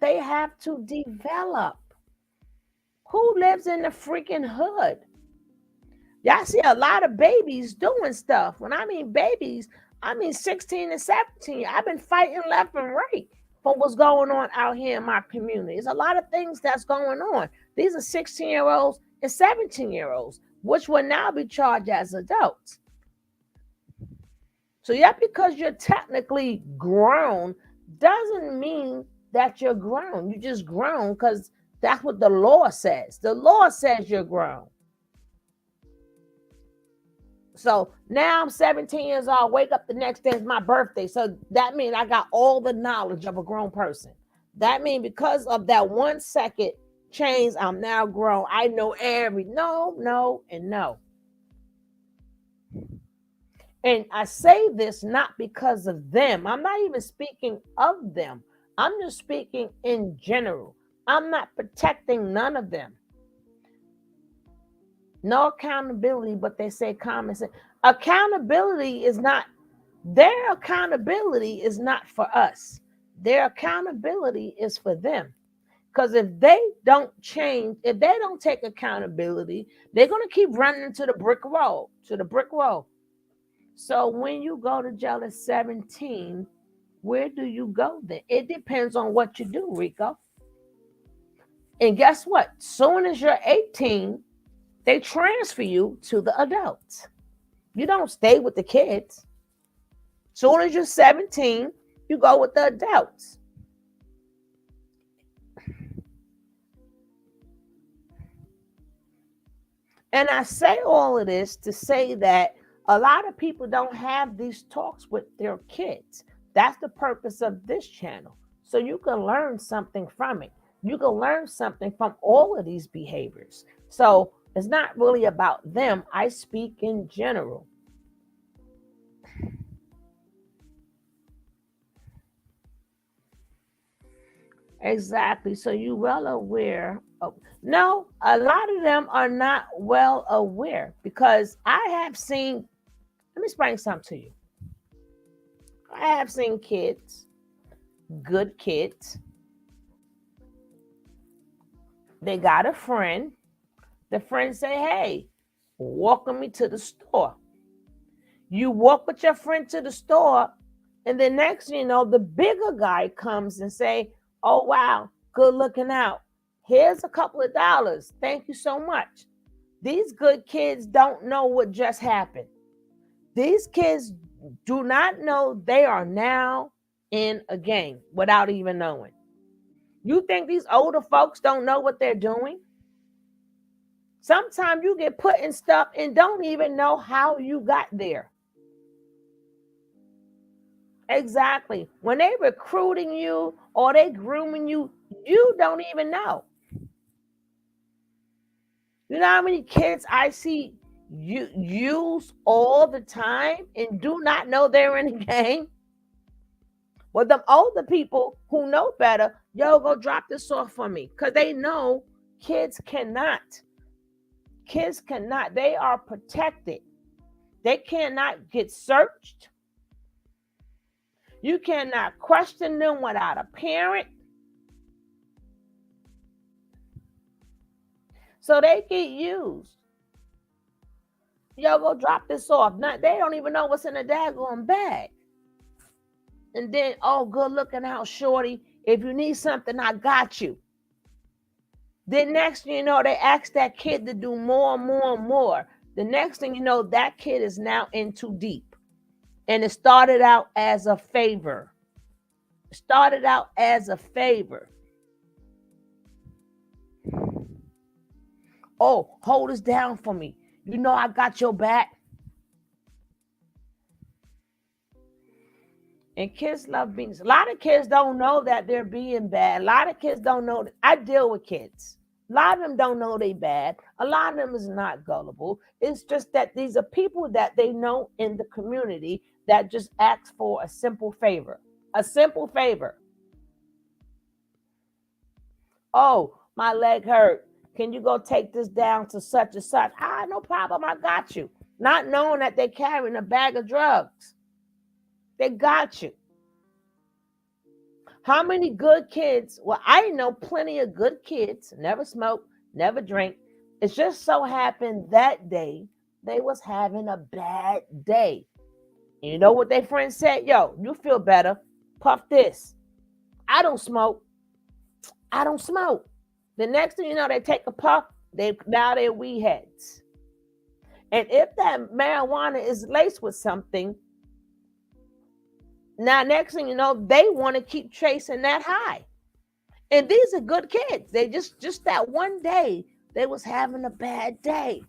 They have to develop. Who lives in the freaking hood? Y'all see a lot of babies doing stuff. When I mean babies, I mean 16 and 17. I've been fighting left and right for what's going on out here in my community. There's a lot of things that's going on. These are 16-year-olds and 17-year-olds, which will now be charged as adults. So yeah, because you're technically grown doesn't mean that you're grown. You're just grown because that's what the law says. The law says you're grown. So now I'm 17 years old. Wake up the next day is my birthday. So that means I got all the knowledge of a grown person. That means because of that 1 second change, I'm now grown. I know no, and no. And I say this not because of them. I'm not even speaking of them. I'm just speaking in general. I'm not protecting none of them. No accountability, but they say common sense. Accountability is not, their accountability is not for us. Their accountability is for them. Because if they don't change, if they don't take accountability, they're going to keep running into the brick wall, So when you go to jail at 17, where do you go then? It depends on what you do, Rico. And guess what? Soon as you're 18, they transfer you to the adults. You don't stay with the kids. Soon as you're 17, you go with the adults. And I say all of this to say that a lot of people don't have these talks with their kids. That's the purpose of this channel. So you can learn something from it. You can learn something from all of these behaviors. So it's not really about them. I speak in general. Exactly. So you're well aware of. No, a lot of them are not well aware because I have seen, let me explain something to you. I have seen kids, good kids. They got a friend. The friend say, hey, walk with me to the store. You walk with your friend to the store, and the next thing you know, the bigger guy comes and say, oh, wow, good looking out. Here's a couple of dollars. Thank you so much. These good kids don't know what just happened. These kids do not know they are now in a game without even knowing. You think these older folks don't know what they're doing? Sometimes you get put in stuff and don't even know how you got there. Exactly. When they recruiting you or they grooming you, you don't even know. You know how many kids I see you use all the time and do not know they're in a game? Well, them older people who know better, yo, go drop this off for me. Because they know kids cannot. Kids cannot. They are protected. They cannot get searched. You cannot question them without a parent. So they get used. Yo, go drop this off. Now, they don't even know what's in the daggone bag. And then, oh, good looking out, shorty. If you need something, I got you. Then next thing you know, they ask that kid to do more and more and more. The next thing you know, that kid is now in too deep. And it started out as a favor. Oh, hold this down for me. You know I got your back. And kids love being, a lot of kids don't know that they're being bad. A lot of kids don't know that. I deal with kids. A lot of them don't know they bad. A lot of them is not gullible. It's just that these are people that they know in the community that just ask for a simple favor. A simple favor. Oh, my leg hurt. Can you go take this down to such and such? No problem. I got you. Not knowing that they're carrying a bag of drugs. They got you. How many good kids? Well, I know plenty of good kids, never smoke, never drink. It just so happened that day they was having a bad day. And you know what their friends said? Yo, you feel better. Puff this. I don't smoke. I don't smoke. The next thing you know, they take a puff, now they're weed heads. And if that marijuana is laced with something, now next thing you know, they want to keep chasing that high. And these are good kids. They just that one day, they was having a bad day.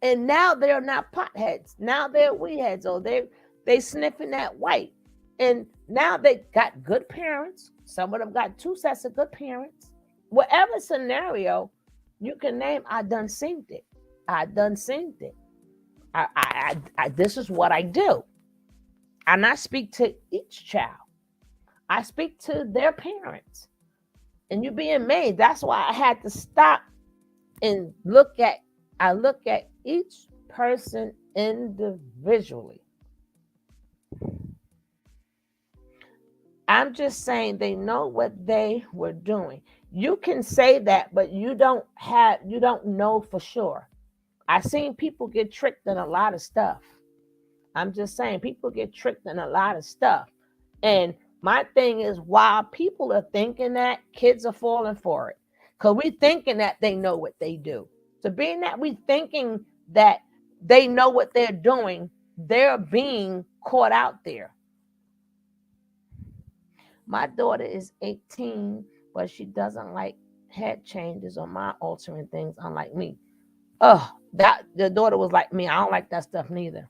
And now they're not potheads. Now they're weed heads, or they sniffing that white. And now they got good parents. Some of them got 2 sets of good parents. Whatever scenario you can name, I done seen it. I done seen it. This is what I do. And I speak to each child. I speak to their parents. And you're being made. That's why I had to stop and look at each person individually. I'm just saying they know what they were doing. You can say that, but you don't know for sure. I've seen people get tricked in a lot of stuff. I'm just saying people get tricked in a lot of stuff. And my thing is, while people are thinking that, kids are falling for it. Because we thinking that they know what they do. So being that we thinking that they know what they're doing, they're being caught out there. My daughter is 18, but she doesn't like head changes or mind altering things, unlike me. That the daughter was like me. I don't like that stuff neither.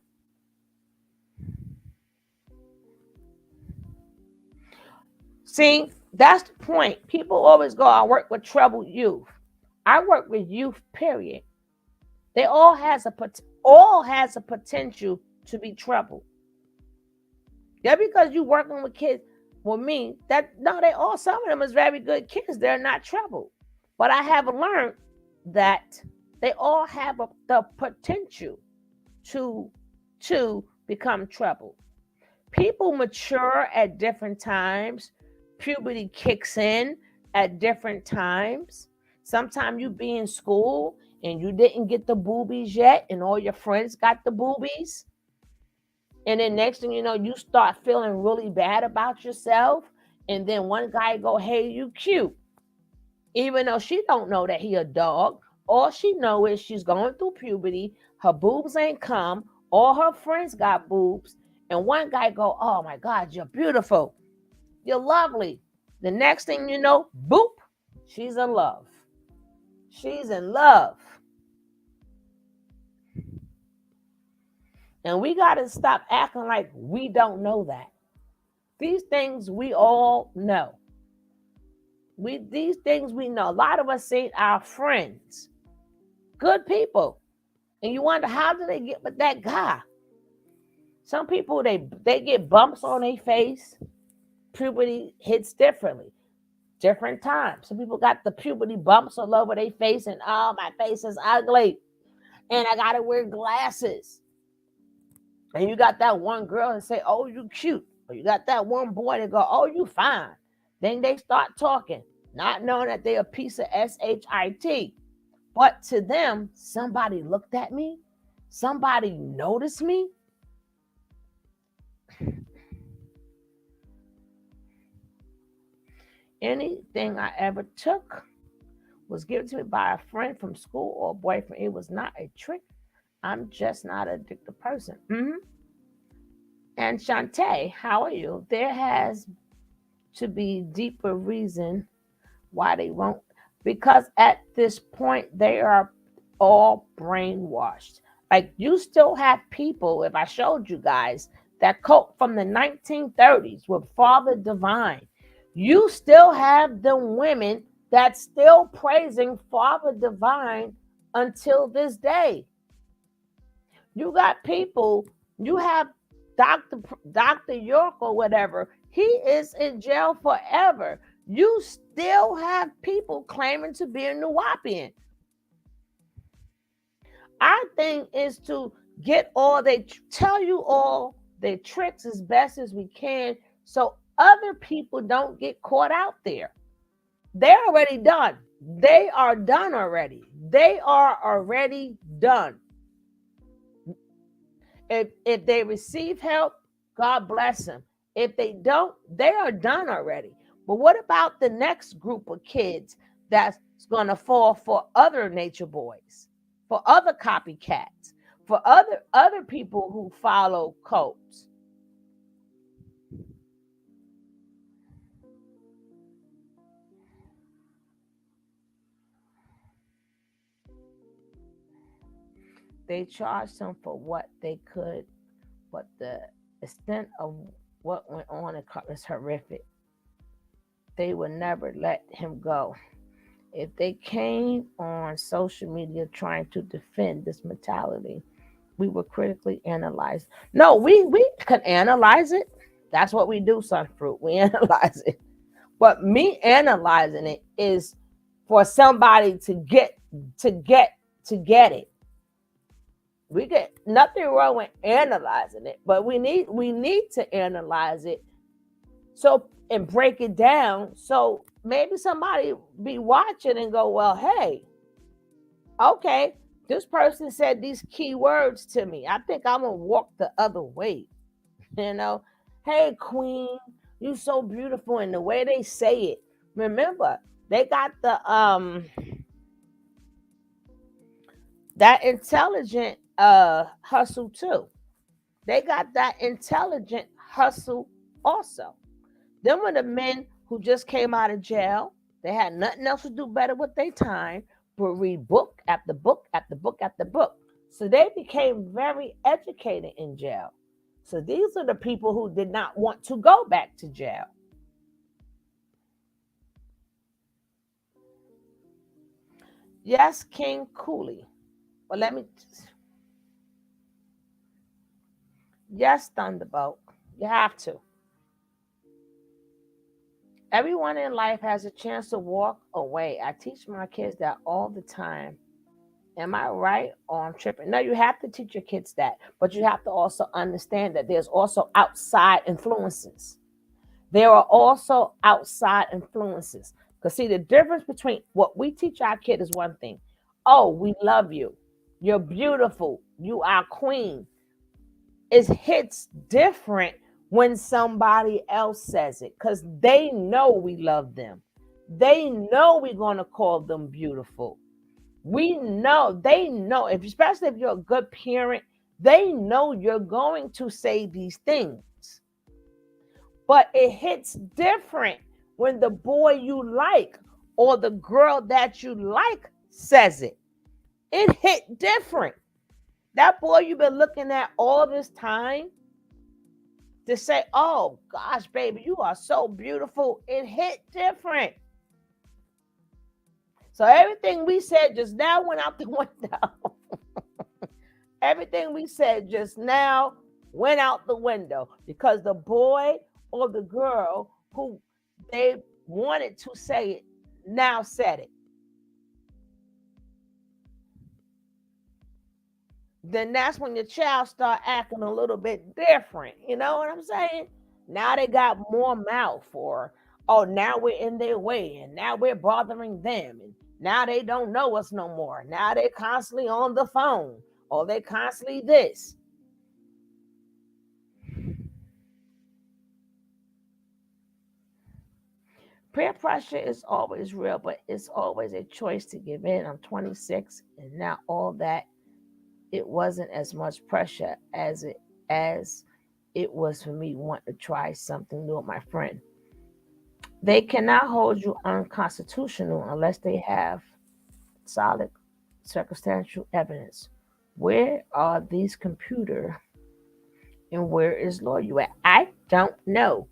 See, that's the point. People always go, I work with troubled youth. I work with youth, period. They all has a potential to be troubled. Yeah, because you working with kids, with me, some of them is very good kids. They're not troubled. But I have learned that they all have the potential to become troubled. People mature at different times. Puberty kicks in at different times. Sometimes you be in school and you didn't get the boobies yet, and all your friends got the boobies. And then next thing you know, you start feeling really bad about yourself. And then one guy go, hey, you cute. Even though she don't know that he a dog. All she know is she's going through puberty. Her boobs ain't come. All her friends got boobs. And one guy go, oh my God, you're beautiful. You're lovely. The next thing you know, boop, she's in love. She's in love. And we got to stop acting like we don't know that. These things we all know. These things we know. A lot of us see our friends, good people. And you wonder, how do they get with that guy? Some people, they get bumps on their face. Puberty hits differently. Different times. Some people got the puberty bumps all over their face and, oh, my face is ugly. And I got to wear glasses. And you got that one girl that say, oh, you cute. Or you got that one boy that go, oh, you fine. Then they start talking, not knowing that they're a piece of shit. But to them, somebody looked at me. Somebody noticed me. Anything I ever took was given to me by a friend from school or a boyfriend. It was not a trick. I'm just not an addicted person. And Shantae, how are you? There has to be deeper reason why they won't. Because at this point, they are all brainwashed. Like, you still have people, if I showed you guys, that quote from the 1930s with Father Divine. You still have the women that's still praising Father Divine until this day. You got people, you have Dr. York or whatever. He is in jail forever. You still have people claiming to be a Nuwapian. Our thing is to get all they tell you all their tricks as best as we can so other people don't get caught out there. They're already done. They are done already. They are already done. If they receive help, God bless them. If they don't, they are done already. But what about the next group of kids that's going to fall for other nature boys, for other copycats, for other people who follow cults? They charged him for what they could, but the extent of what went on is horrific. They would never let him go. If they came on social media trying to defend this mentality, we would critically analyze. No, we can analyze it. That's what we do, Sunfruit. We analyze it. But me analyzing it is for somebody to get it. We get nothing wrong with analyzing it, but we need to analyze it and break it down so maybe somebody be watching and go, well, hey, okay, this person said these key words to me. I think I'm gonna walk the other way. Hey, queen, you so beautiful. And the way they say it, remember, they got the that intelligent hustle too. They got that intelligent hustle also. Them were the men who just came out of jail. They had nothing else to do better with their time but read book after book after book after book. So they became very educated in jail. So these are the people who did not want to go back to jail. Yes, King Cooley. Well, yes, Thunderbolt. You have to. Everyone in life has a chance to walk away. I teach my kids that all the time. Am I right or I'm tripping? No, you have to teach your kids that, but you have to also understand that there's also outside influences. There are also outside influences. Because see, the difference between what we teach our kid is one thing. Oh, we love you. You're beautiful. You are queen. It hits different when somebody else says it because they know we love them. They know we're going to call them beautiful. They know, especially if you're a good parent, they know you're going to say these things. But it hits different when the boy you like or the girl that you like says it. It hit different. That boy you've been looking at all this time to say, oh gosh, baby, you are so beautiful. It hit different. So everything we said just now went out the window. Everything we said just now went out the window because the boy or the girl who they wanted to say it now said it. Then that's when your child start acting a little bit different. You know what I'm saying? Now they got more mouth, or oh, now we're in their way and now we're bothering them and now they don't know us no more. Now they're constantly on the phone or they constantly this. Peer pressure is always real, but it's always a choice to give in. I'm 26 and now all that, it wasn't as much pressure as it was for me wanting to try something new with my friend. They cannot hold you unconstitutional unless they have solid circumstantial evidence. Where are these computer and where is law you at? I don't know.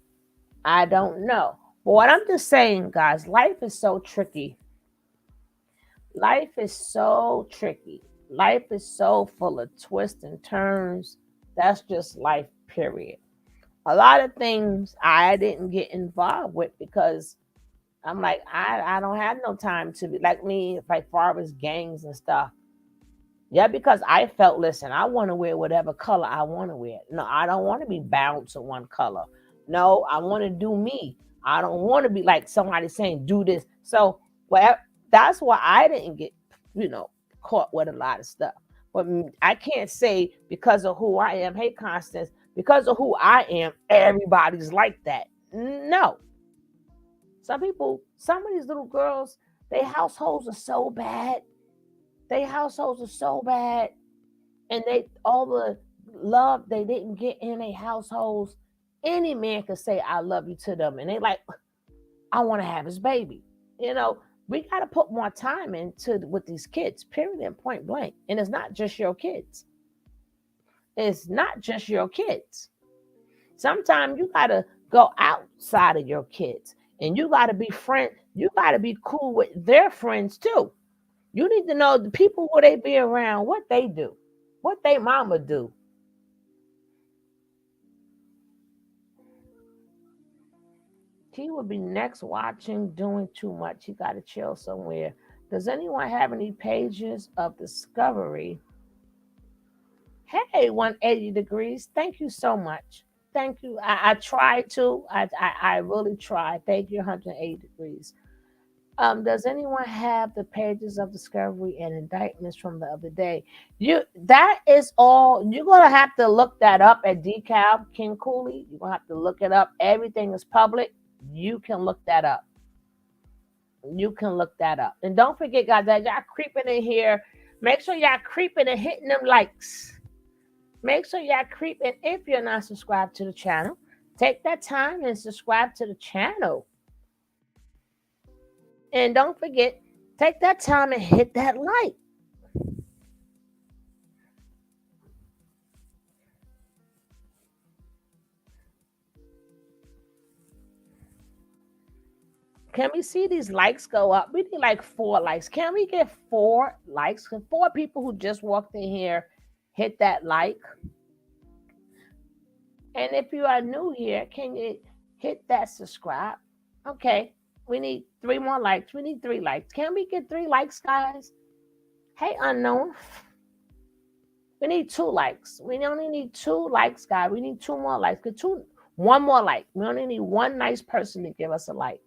But what I'm just saying, guys, life is so tricky. Life is so tricky. Life is so full of twists and turns. That's just life, period. A lot of things I didn't get involved with because I'm like, I don't have no time to be like me, like far as gangs and stuff. Yeah, because I felt, listen, I want to wear whatever color I want to wear. No, I don't want to be bound to one color. No, I want to do me. I don't want to be like somebody saying, do this. So, well, that's why I didn't get, caught with a lot of stuff. But I can't say because of who I am, hey, Constance, because of who I am, everybody's like that. No. Some people, some of these little girls, their households are so bad. Their households are so bad. And they all the love they didn't get in their households. Any man could say, I love you to them. And they like, I want to have his baby. We got to put more time into with these kids, period, and point blank. And it's not just your kids. It's not just your kids. Sometimes you got to go outside of your kids. And you got to be you got to be cool with their friends too. You need to know the people who they be around, what they do, what they mama do. He will be next watching, doing too much. He got to chill somewhere. Does anyone have any pages of discovery? Hey, 180 degrees. Thank you so much. Thank you. I tried to. I really tried. Thank you, 180 degrees. Does anyone have the pages of discovery and indictments from the other day? That is all. You're gonna have to look that up at Decal King Cooley. You're gonna have to look it up. Everything is public. You can look that up. You can look that up. And don't forget, guys, that y'all creeping in here. Make sure y'all creeping and hitting them likes. Make sure y'all creeping. If you're not subscribed to the channel, take that time and subscribe to the channel. And don't forget, take that time and hit that like. Can we see these likes go up? We need like 4 likes. Can we get 4 likes? Can 4 people who just walked in here hit that like? And if you are new here, can you hit that subscribe? Okay. We need 3 more likes. We need 3 likes. Can we get 3 likes, guys? Hey, unknown. We need 2 likes. We only need 2 likes, guys. We need 2 more likes. Get 1 more like. We only need 1 nice person to give us a like.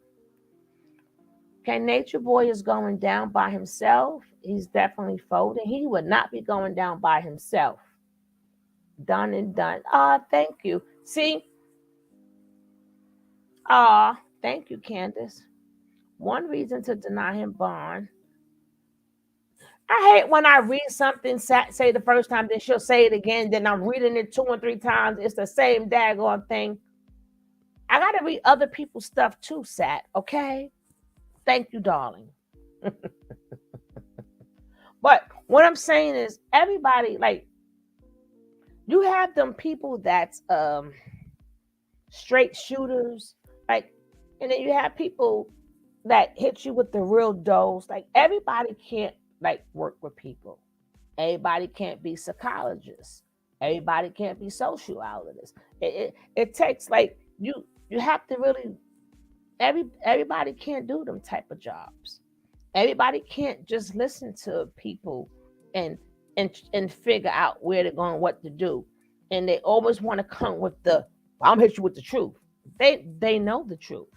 Okay, Natureboy is going down by himself. He's definitely folding. He would not be going down by himself. Done and done. Thank you. See? Thank you, Candace. One reason to deny him bond. I hate when I read something, say the first time, then she'll say it again, then I'm reading it 2 and 3 times. It's the same daggone thing. I got to read other people's stuff too, Sat, okay? Thank you, darling. But what I'm saying is everybody, like, you have them people that's straight shooters, like, and then you have people that hit you with the real dose. Like, everybody can't like work with people. Everybody can't be psychologists. Everybody can't be sociologists. It takes like you have to really everybody can't do them type of jobs. Everybody can't just listen to people and figure out where they're going, what to do. And they always want to come with I'm hit you with the truth. They know the truth.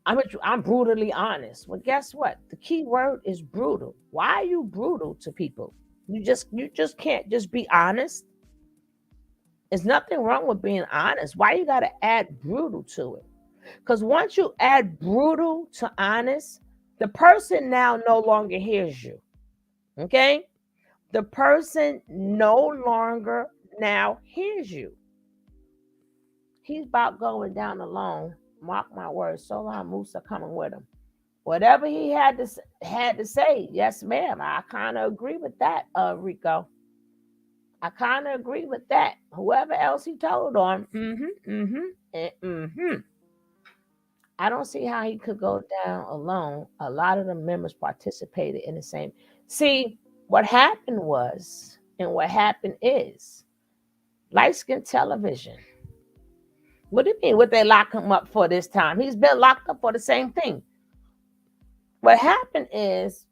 I'm brutally honest. Well, guess what? The key word is brutal. Why are you brutal to people? You just can't just be honest. There's nothing wrong with being honest. Why you got to add brutal to it? Because once you add brutal to honest, the person now no longer hears you. Okay? The person no longer now hears you. He's about going down alone. Mark my words. Solon Musa coming with him. Whatever he had to say, yes, ma'am. I kind of agree with that, Rico. I kind of agree with that. Whoever else he told on, I don't see how he could go down alone. A lot of the members participated in the same. See, what happened was, and what happened is, light skin television. What do you mean? What they lock him up for this time? He's been locked up for the same thing. What happened is,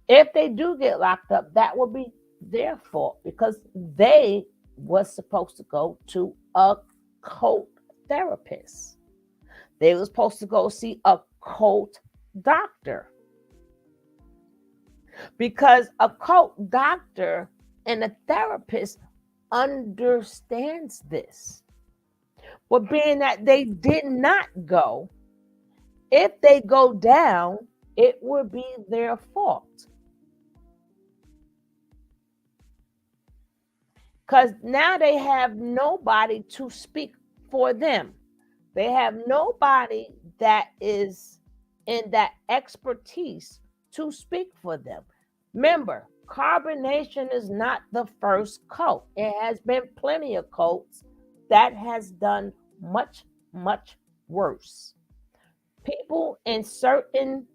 if they do get locked up, that will be their fault because they was supposed to go to a cult therapist. They were supposed to go see a cult doctor because a cult doctor and a therapist understands this. But being that they did not go, if they go down, it will be their fault. Because now they have nobody to speak for them. They have nobody that is in that expertise to speak for them. Remember, carbonation is not the first cult. It has been plenty of cults that has done much, much worse. People in certain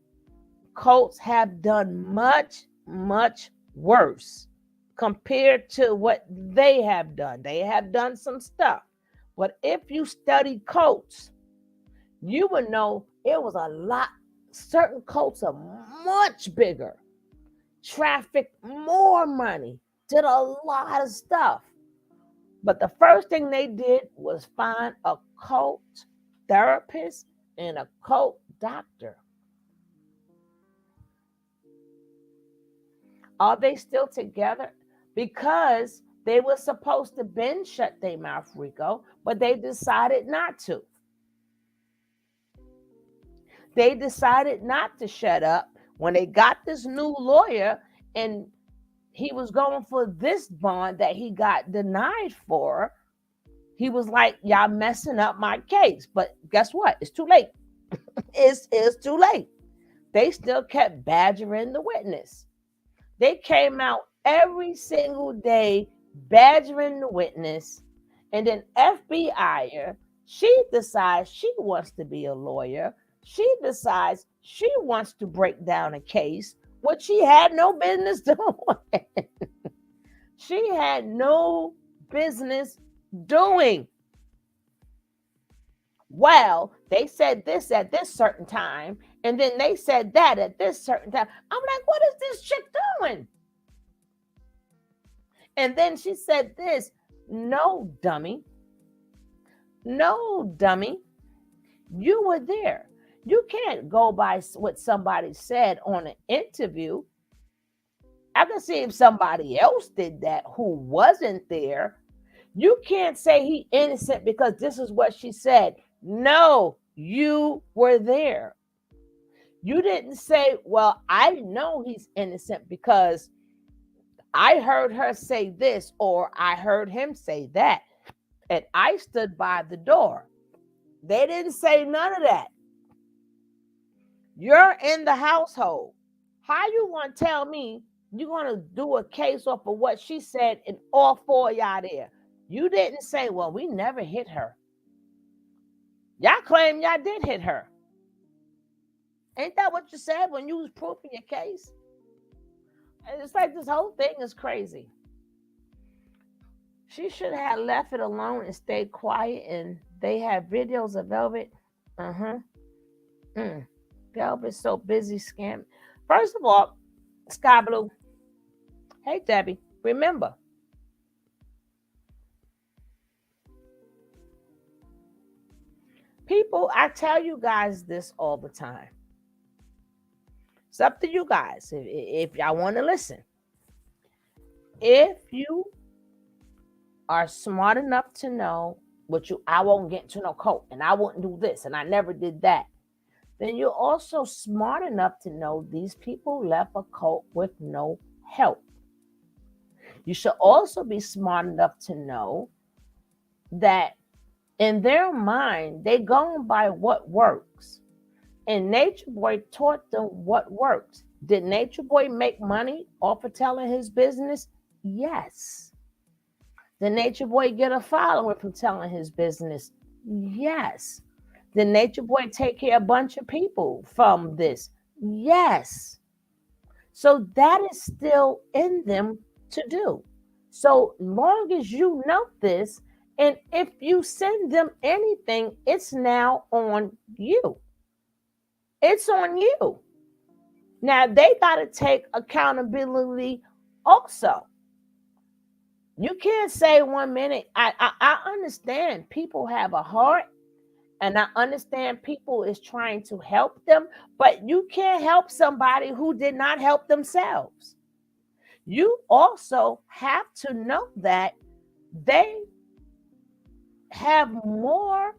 cults have done much, much worse compared to what they have done. They have done some stuff. But if you study cults, you would know it was a lot. Certain cults are much bigger, trafficked more money, did a lot of stuff. But the first thing they did was find a cult therapist and a cult doctor. Are they still together? Because they were supposed to bend shut their mouth, Rico, but they decided not to. They decided not to shut up when they got this new lawyer and he was going for this bond that he got denied for. He was like, y'all messing up my case. But guess what? It's too late. It's too late. They still kept badgering the witness. They came out every single day badgering the witness. And then FBI, she decides she wants to be a lawyer. She decides she wants to break down a case, which she had no business doing. She had no business doing. Well, they said this at this certain time, and then they said that at this certain time. I'm like, what is this chick doing? And then she said this. No, dummy. No, dummy. You were there. You can't go by what somebody said on an interview. I can see if somebody else did that who wasn't there. You can't say he innocent because this is what she said. No, you were there. You didn't say, well, I know he's innocent because I heard her say this or I heard him say that. And I stood by the door. They didn't say none of that. You're in the household. How you want to tell me you're going to do a case off of what she said and all four of y'all there? You didn't say, well, we never hit her. Y'all claim y'all did hit her. Ain't that what you said when you was proving your case? And it's like this whole thing is crazy. She should have left it alone and stayed quiet. And they have videos of Velvet. Velvet's so busy scamming. First of all, Sky Blue. Hey, Debbie, remember. People, I tell you guys this all the time. It's up to you guys if y'all want to listen. If you are smart enough to know I won't get into no cult and I wouldn't do this and I never did that, then you're also smart enough to know these people left a cult with no help. You should also be smart enough to know that in their mind, they going by what works. And Natureboy taught them what works. Did Natureboy make money off of telling his business? Yes. Did Natureboy get a following from telling his business? Yes. Did Nature Boy take care of a bunch of people from this? Yes. So that is still in them to do. So long as you know this, and if you send them anything, it's now on you. It's on you. Now they got to take accountability also. You can't say 1 minute. I understand people have a heart, and I understand people is trying to help them, but you can't help somebody who did not help themselves. You also have to know that they have more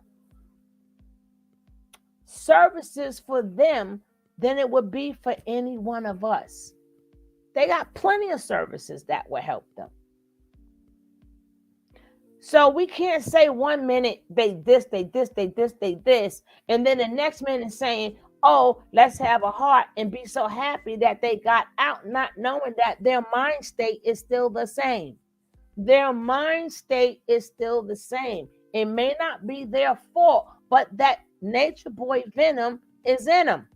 services for them than it would be for any one of us. They got plenty of services that will help them. So we can't say 1 minute they this, and then the next minute saying, oh, let's have a heart and be so happy that they got out, not knowing that their mind state is still the same. Their mind state is still the same. It may not be their fault, but that Nature Boy venom is in them.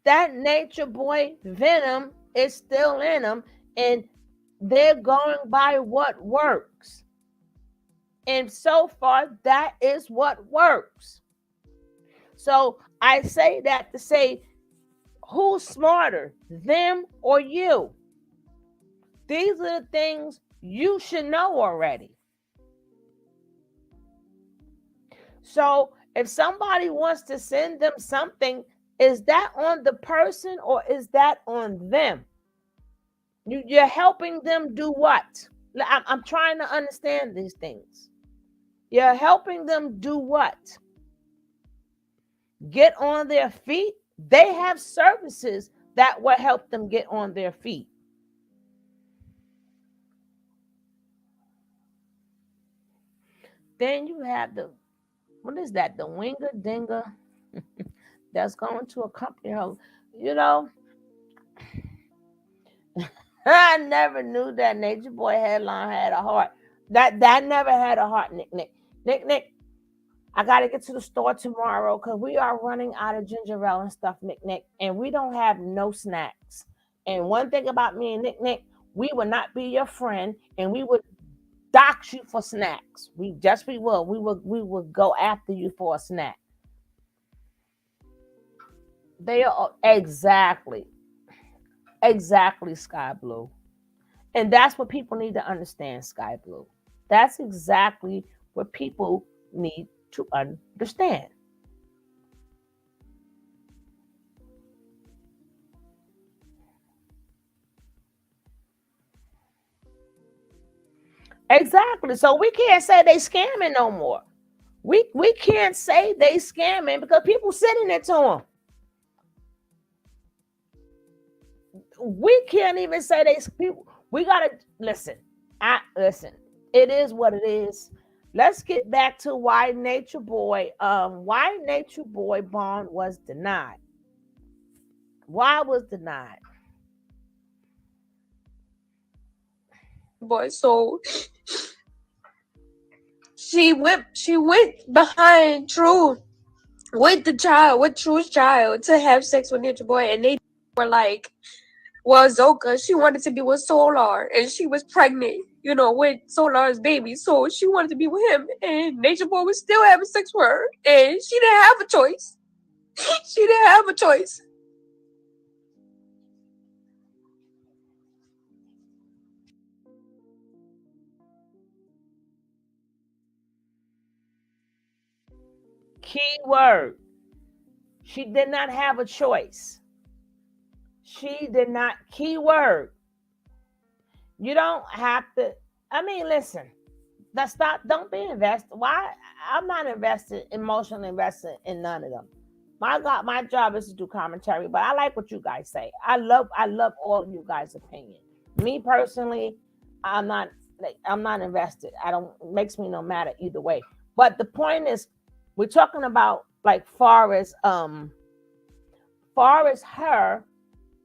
That Nature Boy venom is still in them, and they're going by what works. And so far, that is what works. So I say that to say, who's smarter, them or you? These are the things you should know already. So if somebody wants to send them something, is that on the person or is that on them? You're helping them do what? I'm trying to understand these things. You're helping them do what? Get on their feet? They have services that will help them get on their feet. Then you have the, what is that? The winger dinger that's going to accompany her. You know, I never knew that Nature Boy headline had a heart. That never had a heart, Nick. I got to get to the store tomorrow because we are running out of ginger ale and stuff, Nick. And we don't have no snacks. And one thing about me and Nick, we would not be your friend, and we would dox you for snacks. We will go after you for a snack. They are exactly Sky Blue. And that's what people need to understand, Sky Blue. That's exactly what people need to understand. Exactly. So we can't say they scamming no more. We can't say they scamming because people sending it to them. We can't even say they people. We gotta listen. Listen. It is what it is. Let's get back to why Nature Boy bond was denied. Why was denied? Boy, so she went behind True with True's child to have sex with Nature Boy, and they were like, well, Zoka, she wanted to be with Solar, and she was pregnant, with Solar's baby, so she wanted to be with him, and Nature Boy was still having sex with her, and she didn't have a choice. She didn't have a choice. Key word. She did not have a choice. She did not. Key word. You don't have to. I mean, listen. Don't be invested. Why? I'm not emotionally invested in none of them. My job is to do commentary, but I like what you guys say. I love all of you guys' opinion. Me personally, I'm not invested. It makes me no matter either way. But the point is, we're talking about like far as her,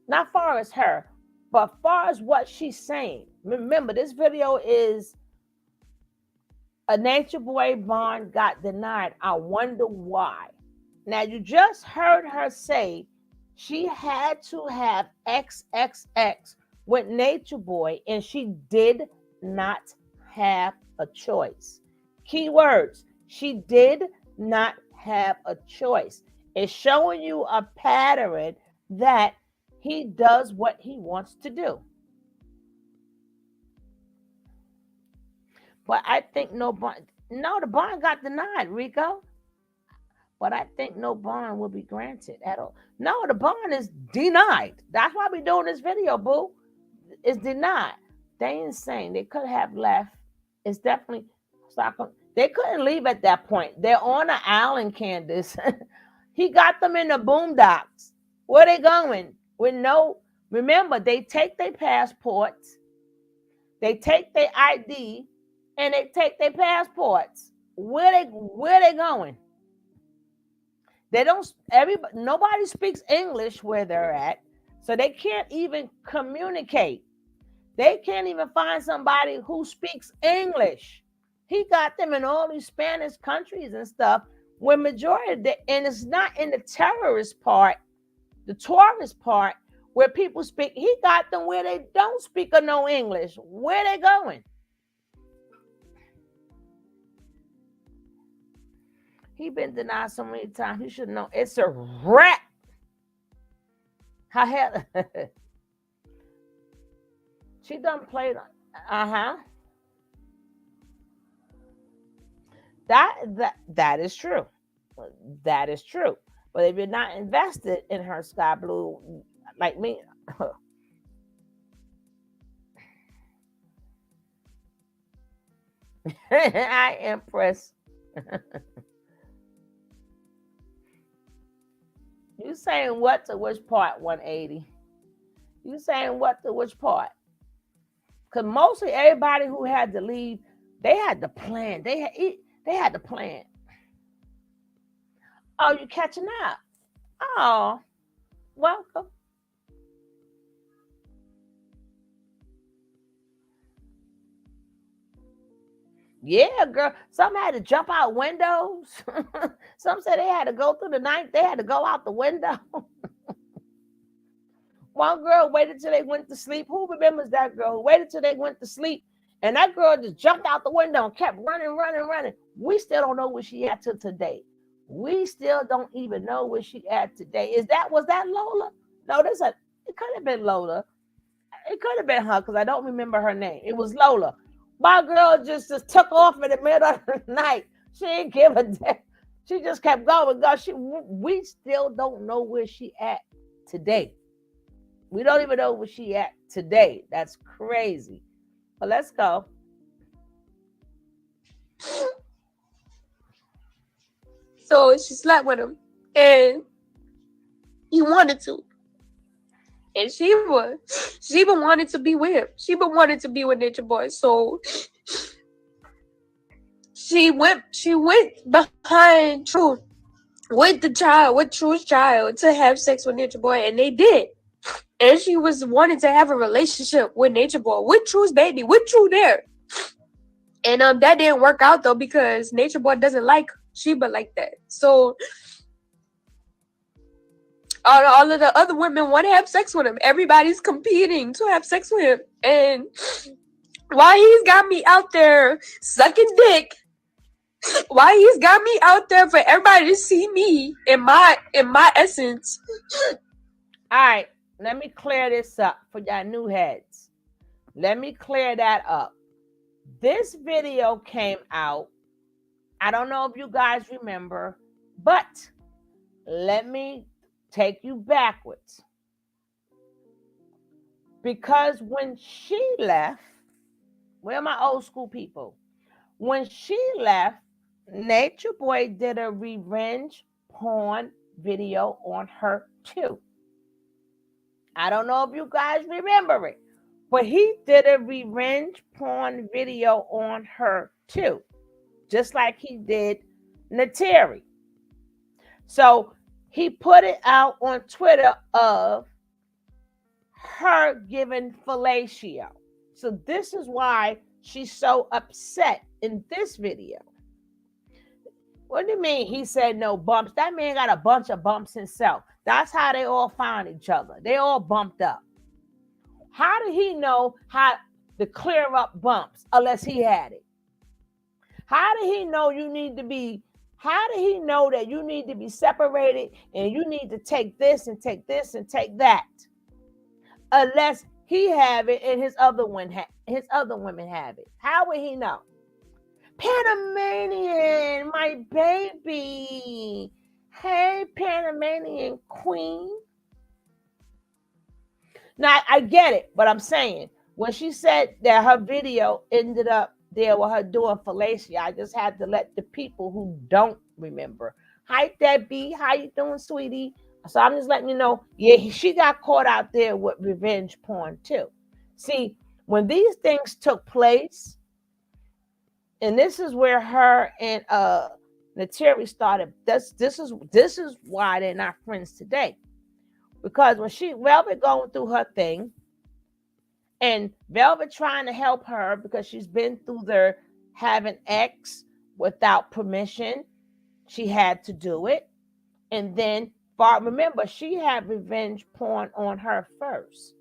not far as her, but far as what she's saying. Remember, this video is A Nature Boy bond got denied. I wonder why. Now, you just heard her say she had to have XXX with Nature Boy, and she did not have a choice. Keywords, she did not have a choice. It's showing you a pattern that he does what he wants to do. But I think the bond got denied, Rico. But I think no bond will be granted at all. No, the bond is denied. That's why we're doing this video, boo. It's denied. They insane. They could have left. It's definitely Stockholm. They couldn't leave at that point. They're on an island, Candace. He got them in the boondocks. Where they going? Remember, they take their passports, they take their ID, and they take their passports. Where they going? They don't. Nobody speaks English where they're at, so they can't even communicate. They can't even find somebody who speaks English. He got them in all these Spanish countries and stuff. When majority and it's not in the terrorist part, the tourist part where people speak. He got them where they don't speak or no English. Where they going? He been denied so many times. He should know. It's a wrap. How hell? She done played. That is true. That is true. But if you're not invested in her sky blue, like me, I am impressed. You saying what to which part, 180? You saying what to which part? Because mostly everybody who had to leave, they had to plan. They had to plan. Oh, you catching up? Oh, welcome. Yeah, girl. Some had to jump out windows. Some said they had to go through the night. They had to go out the window. One girl waited till they went to sleep. Who remembers that girl who waited till they went to sleep? And that girl just jumped out the window and kept running. We still don't know where she at till today. We still don't even know where she at today. Was that Lola? No, it could have been Lola. It could have been her because I don't remember her name. It was Lola. My girl just took off in the middle of the night. She didn't give a damn. She just kept going. We still don't know where she at today. We don't even know where she at today. That's crazy. But let's go. So she slept with him, and he wanted to. And Sheba wanted to be with him. Sheba wanted to be with Nature Boy. So she went behind Truth with Truth's child to have sex with Nature Boy, and they did. And she was wanting to have a relationship with Nature Boy, with Truth's baby, with Truth there. And that didn't work out though because Nature Boy doesn't like Sheba like that. So all of the other women want to have sex with him. Everybody's competing to have sex with him. And while he's got me out there sucking dick, while he's got me out there for everybody to see me in my essence. All right, let me clear this up for y'all new heads. Let me clear that up. This video came out. I don't know if you guys remember, but let me take you backwards. Because when she left, where are my old school people? When she left, Nature Boy did a revenge porn video on her too. I don't know if you guys remember it, but he did a revenge porn video on her too, just like he did Nateri. So he put it out on Twitter of her giving fellatio. So this is why she's so upset in this video. What do you mean he said no bumps? That man got a bunch of bumps himself. That's how they all found each other. They all bumped up. How did he know how to clear up bumps unless he had it? How did he know you need to be, how did he know that you need to be separated and you need to take this and take this and take that? Unless he have it and his other women have it. How would he know? Panamanian, my baby. Hey, Panamanian queen. Now, I get it, but I'm saying, when she said that her video ended up there with her doing fellatio, I just had to let the people who don't remember. Hi, Debbie. How you doing, sweetie? So I'm just letting you know, yeah, she got caught out there with revenge porn too. See, when these things took place, and this is where her and Nateri started. This is why they're not friends today. Because when Velvet going through her thing, and Velvet trying to help her because she's been through their having X without permission, she had to do it. And then, remember, she had revenge porn on her first.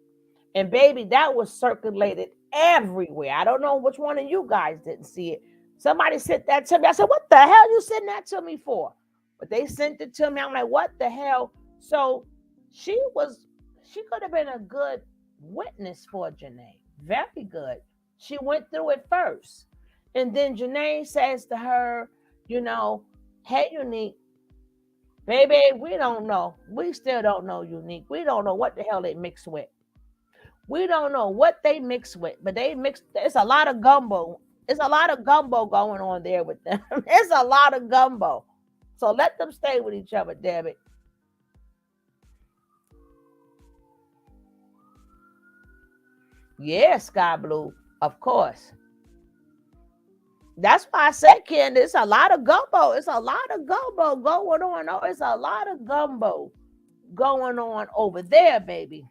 And baby, that was circulated everywhere. I don't know which one of you guys didn't see it. Somebody sent that to me. I said, what the hell you sending that to me for? But they sent it to me. I'm like, what the hell? So she could have been a good witness for Janae. Very good. She went through it first. And then Janae says to her, hey, Unique, baby, we don't know. We still don't know, Unique. We don't know what the hell they mix with. We don't know what they mix with, but they mix. It's a lot of gumbo. It's a lot of gumbo going on there with them. It's a lot of gumbo. So let them stay with each other, damn it. Yeah, Sky Blue, of course. That's why I said, Ken, it's a lot of gumbo. It's a lot of gumbo going on. Oh, it's a lot of gumbo going on over there, baby.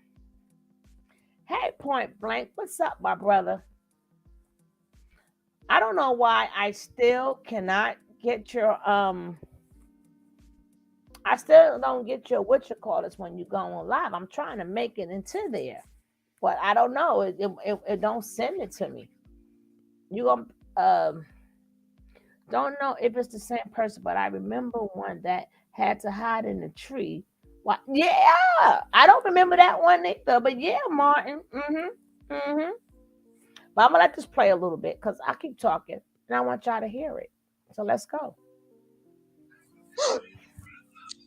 Hey, Point Blank, what's up, my brother? I don't know why I still cannot get your I still don't get your what you call this when you go on live. I'm trying to make it into there, but I don't know. It don't send it to me. You don't know if it's the same person, but I remember one that had to hide in a tree. What? Yeah, I don't remember that one either. But yeah, Martin. But I'm gonna let this play a little bit because I keep talking and I want y'all to hear it. So let's go.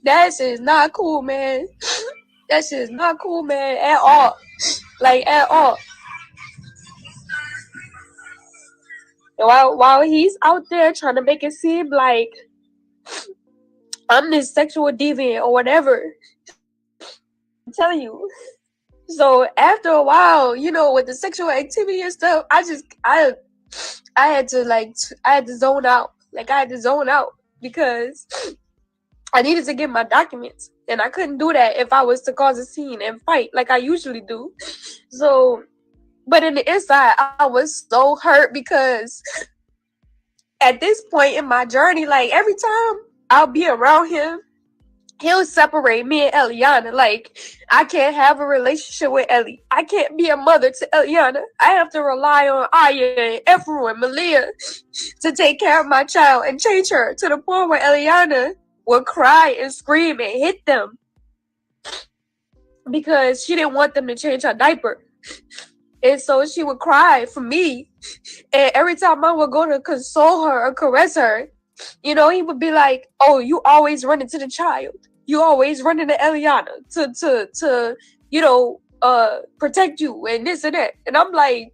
That shit is not cool, man. That shit is not cool, man, at all. Like, at all. While he's out there trying to make it seem like I'm this sexual deviant or whatever, I'm telling you. So after a while, with the sexual activity and stuff, I had to zone out. Like, I had to zone out because I needed to get my documents, and I couldn't do that if I was to cause a scene and fight like I usually do. So, but in the inside, I was so hurt because at this point in my journey, like, every time I'll be around him, he'll separate me and Eliana. Like, I can't have a relationship with Ellie. I can't be a mother to Eliana. I have to rely on Aya and Efru and Malia to take care of my child and change her to the point where Eliana would cry and scream and hit them because she didn't want them to change her diaper. And so she would cry for me. And every time I would go to console her or caress her, he would be like, oh, you always run into the child. You always run into Eliana to protect you and this and that. And I'm like,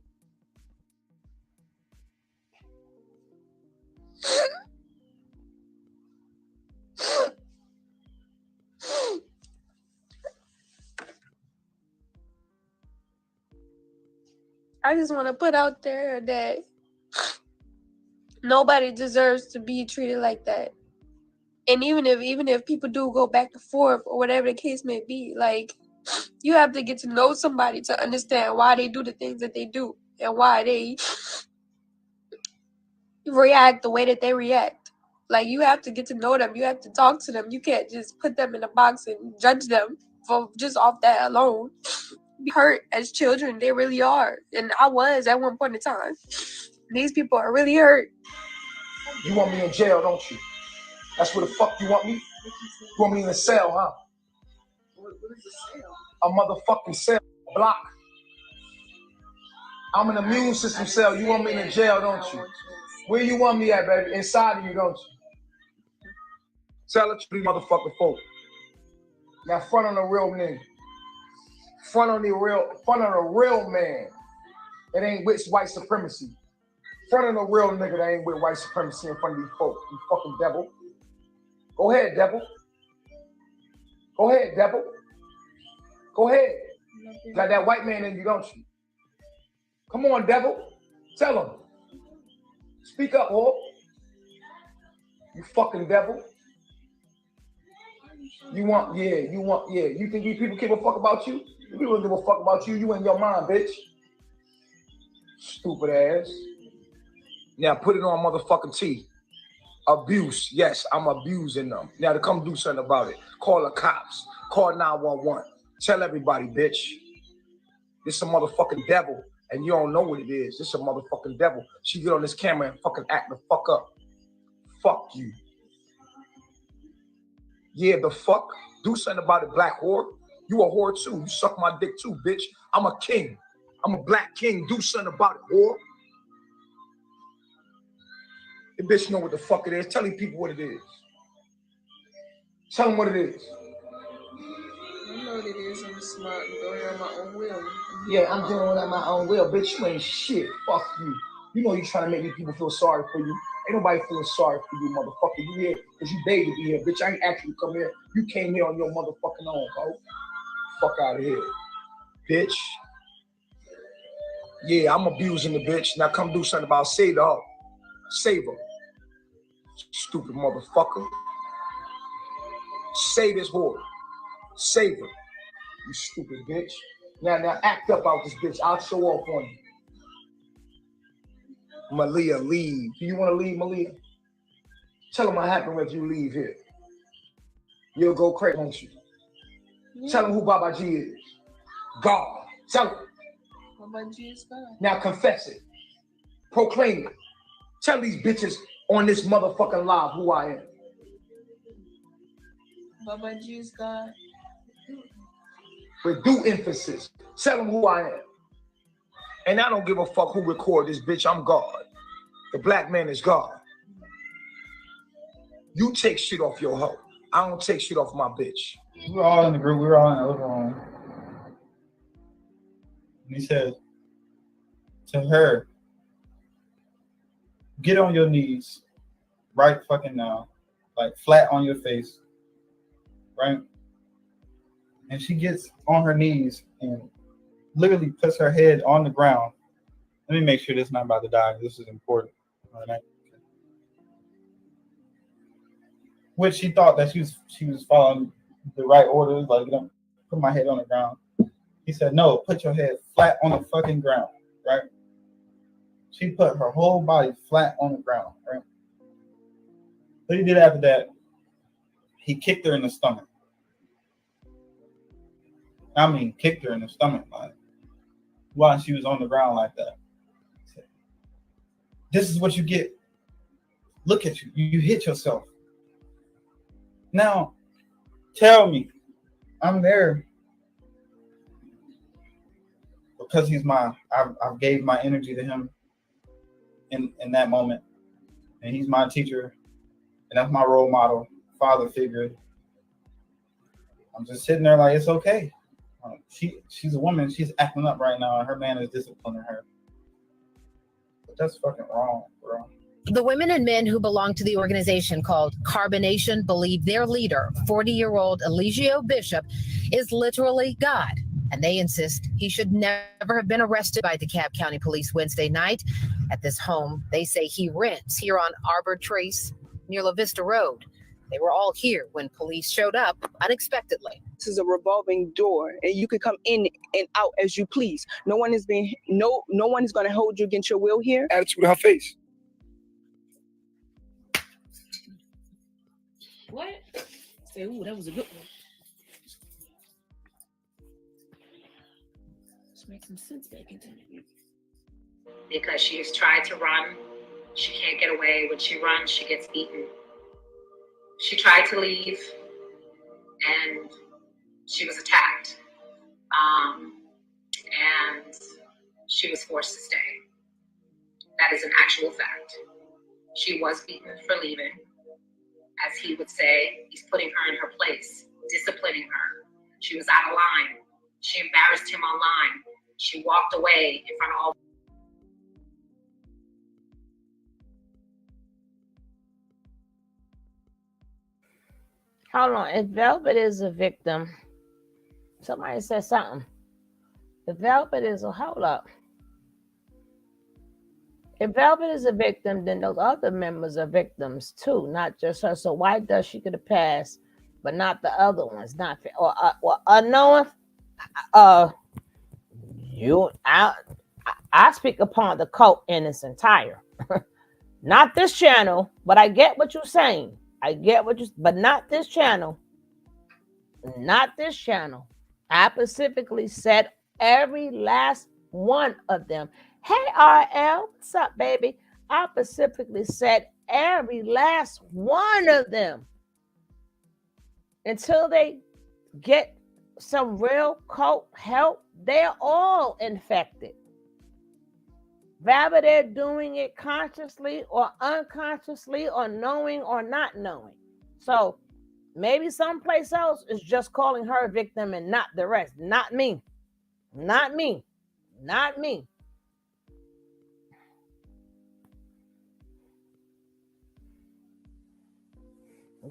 I just want to put out there that nobody deserves to be treated like that. And even if people do go back and forth or whatever the case may be, like, you have to get to know somebody to understand why they do the things that they do and why they react the way that they react. Like, you have to get to know them. You have to talk to them. You can't just put them in a box and judge them for just off that alone. Be hurt as children. They really are. And I was at one point in time. These people are really hurt. You want me in jail, don't you? That's where the fuck you want me? You want me in a cell, huh? What is a cell? A motherfucking cell block. I'm an immune system cell. You want me in jail, don't you? Where you want me at, baby? Inside of you, don't you? Tell it to these motherfucking folk. Now front on the real nigga. Front on the real man. It ain't with white supremacy. Front of the real nigga that ain't with white supremacy in front of these folk. You fucking devil. Go ahead, devil. Go ahead, devil. Go ahead. You got that white man in you, don't you? Come on, devil. Tell him. Speak up, whore. You fucking devil. You think these people give a fuck about you? People don't give a fuck about you. You in your mind, bitch. Stupid ass. Now put it on motherfucking T. Abuse. Yes, I'm abusing them. Now to come do something about it. Call the cops. Call 911. Tell everybody, bitch. This a motherfucking devil. And you don't know what it is. This a motherfucking devil. She get on this camera and fucking act the fuck up. Fuck you. Yeah, the fuck? Do something about it, black whore. You a whore too. You suck my dick too, bitch. I'm a king. I'm a black king. Do something about it, whore. The bitch know what the fuck it is. Tell these people what it is. Tell them what it is. I know what it is. I'm smart and going on my own will. Yeah, I'm doing it at my own will. Bitch, you ain't shit. Fuck you. You know you trying to make these people feel sorry for you. Ain't nobody feeling sorry for you, motherfucker. You here because you paid to be here. Bitch, I ain't actually come here. You came here on your motherfucking own, bro. Fuck out of here. Bitch. Yeah, I'm abusing the bitch. Now come do something about save her. Save her. Stupid motherfucker. Save this whore. Save her. You stupid bitch. Now act up out this bitch. I'll show off on you. Malia, leave. Do you want to leave, Malia? Tell them what happened if you leave here. You'll go crazy, won't you? Yeah. Tell them who Baba G is. God. Tell them. Baba G is God. Now confess it. Proclaim it. Tell these bitches on this motherfucking live who I am. Baba G is God. With due emphasis. Tell them who I am. And I don't give a fuck who record this bitch. I'm God. The black man is God. You take shit off your hoe. I don't take shit off my bitch. We were all in the group. We were all in the living room. And he said to her, get on your knees right fucking now. Like flat on your face. Right? And she gets on her knees and literally puts her head on the ground. Let me make sure this is not about to die. This is important. All right. Which she thought that she was following the right orders, like, you know, put my head on the ground. He said, no, put your head flat on the fucking ground, right? She put her whole body flat on the ground, right? What he did after that, he kicked her in the stomach. I mean, kicked her in the stomach, like, while she was on the ground like that. This is what you get. Look at you. You hit yourself. Now, tell me, I'm there because he's I've gave my energy to him in that moment. And he's my teacher. And that's my role model, father figure. I'm just sitting there like, it's okay. She's a woman. She's acting up right now. And her man is disciplining her. But that's fucking wrong, bro. The women and men who belong to the organization called Carbonation believe their leader, 40-year-old Eligio Bishop, is literally God. And they insist he should never have been arrested by DeKalb County Police Wednesday night at this home they say he rents here on Arbor Trace near La Vista Road. They were all here when police showed up unexpectedly. This is a revolving door, and you can come in and out as you please. No one is going to hold you against your will here. Attitude in her face. What? Say, ooh, that was a good one. Let's make some sense back into it. Because she has tried to run. She can't get away. When she runs, she gets beaten. She tried to leave, and she was attacked. And she was forced to stay. That is an actual fact. She was beaten for leaving. As he would say, he's putting her in her place, disciplining her. She was out of line. She embarrassed him online. She walked away in front of all. Hold on. If Velvet is a victim, somebody said something. If Velvet is a hold up. If Velvet is a victim, then those other members are victims too, not just her. So why does she get a pass, but not the other ones? Not fair. Or unknowing. I speak upon the cult in its entire. Not this channel, but I get what you're saying. But not this channel. Not this channel. I specifically said every last one of them. Hey, RL, what's up, baby? I specifically said every last one of them. Until they get some real cult help, they're all infected. Whether they're doing it consciously or unconsciously or knowing or not knowing. So maybe someplace else is just calling her a victim and not the rest. Not me. Not me. Not me.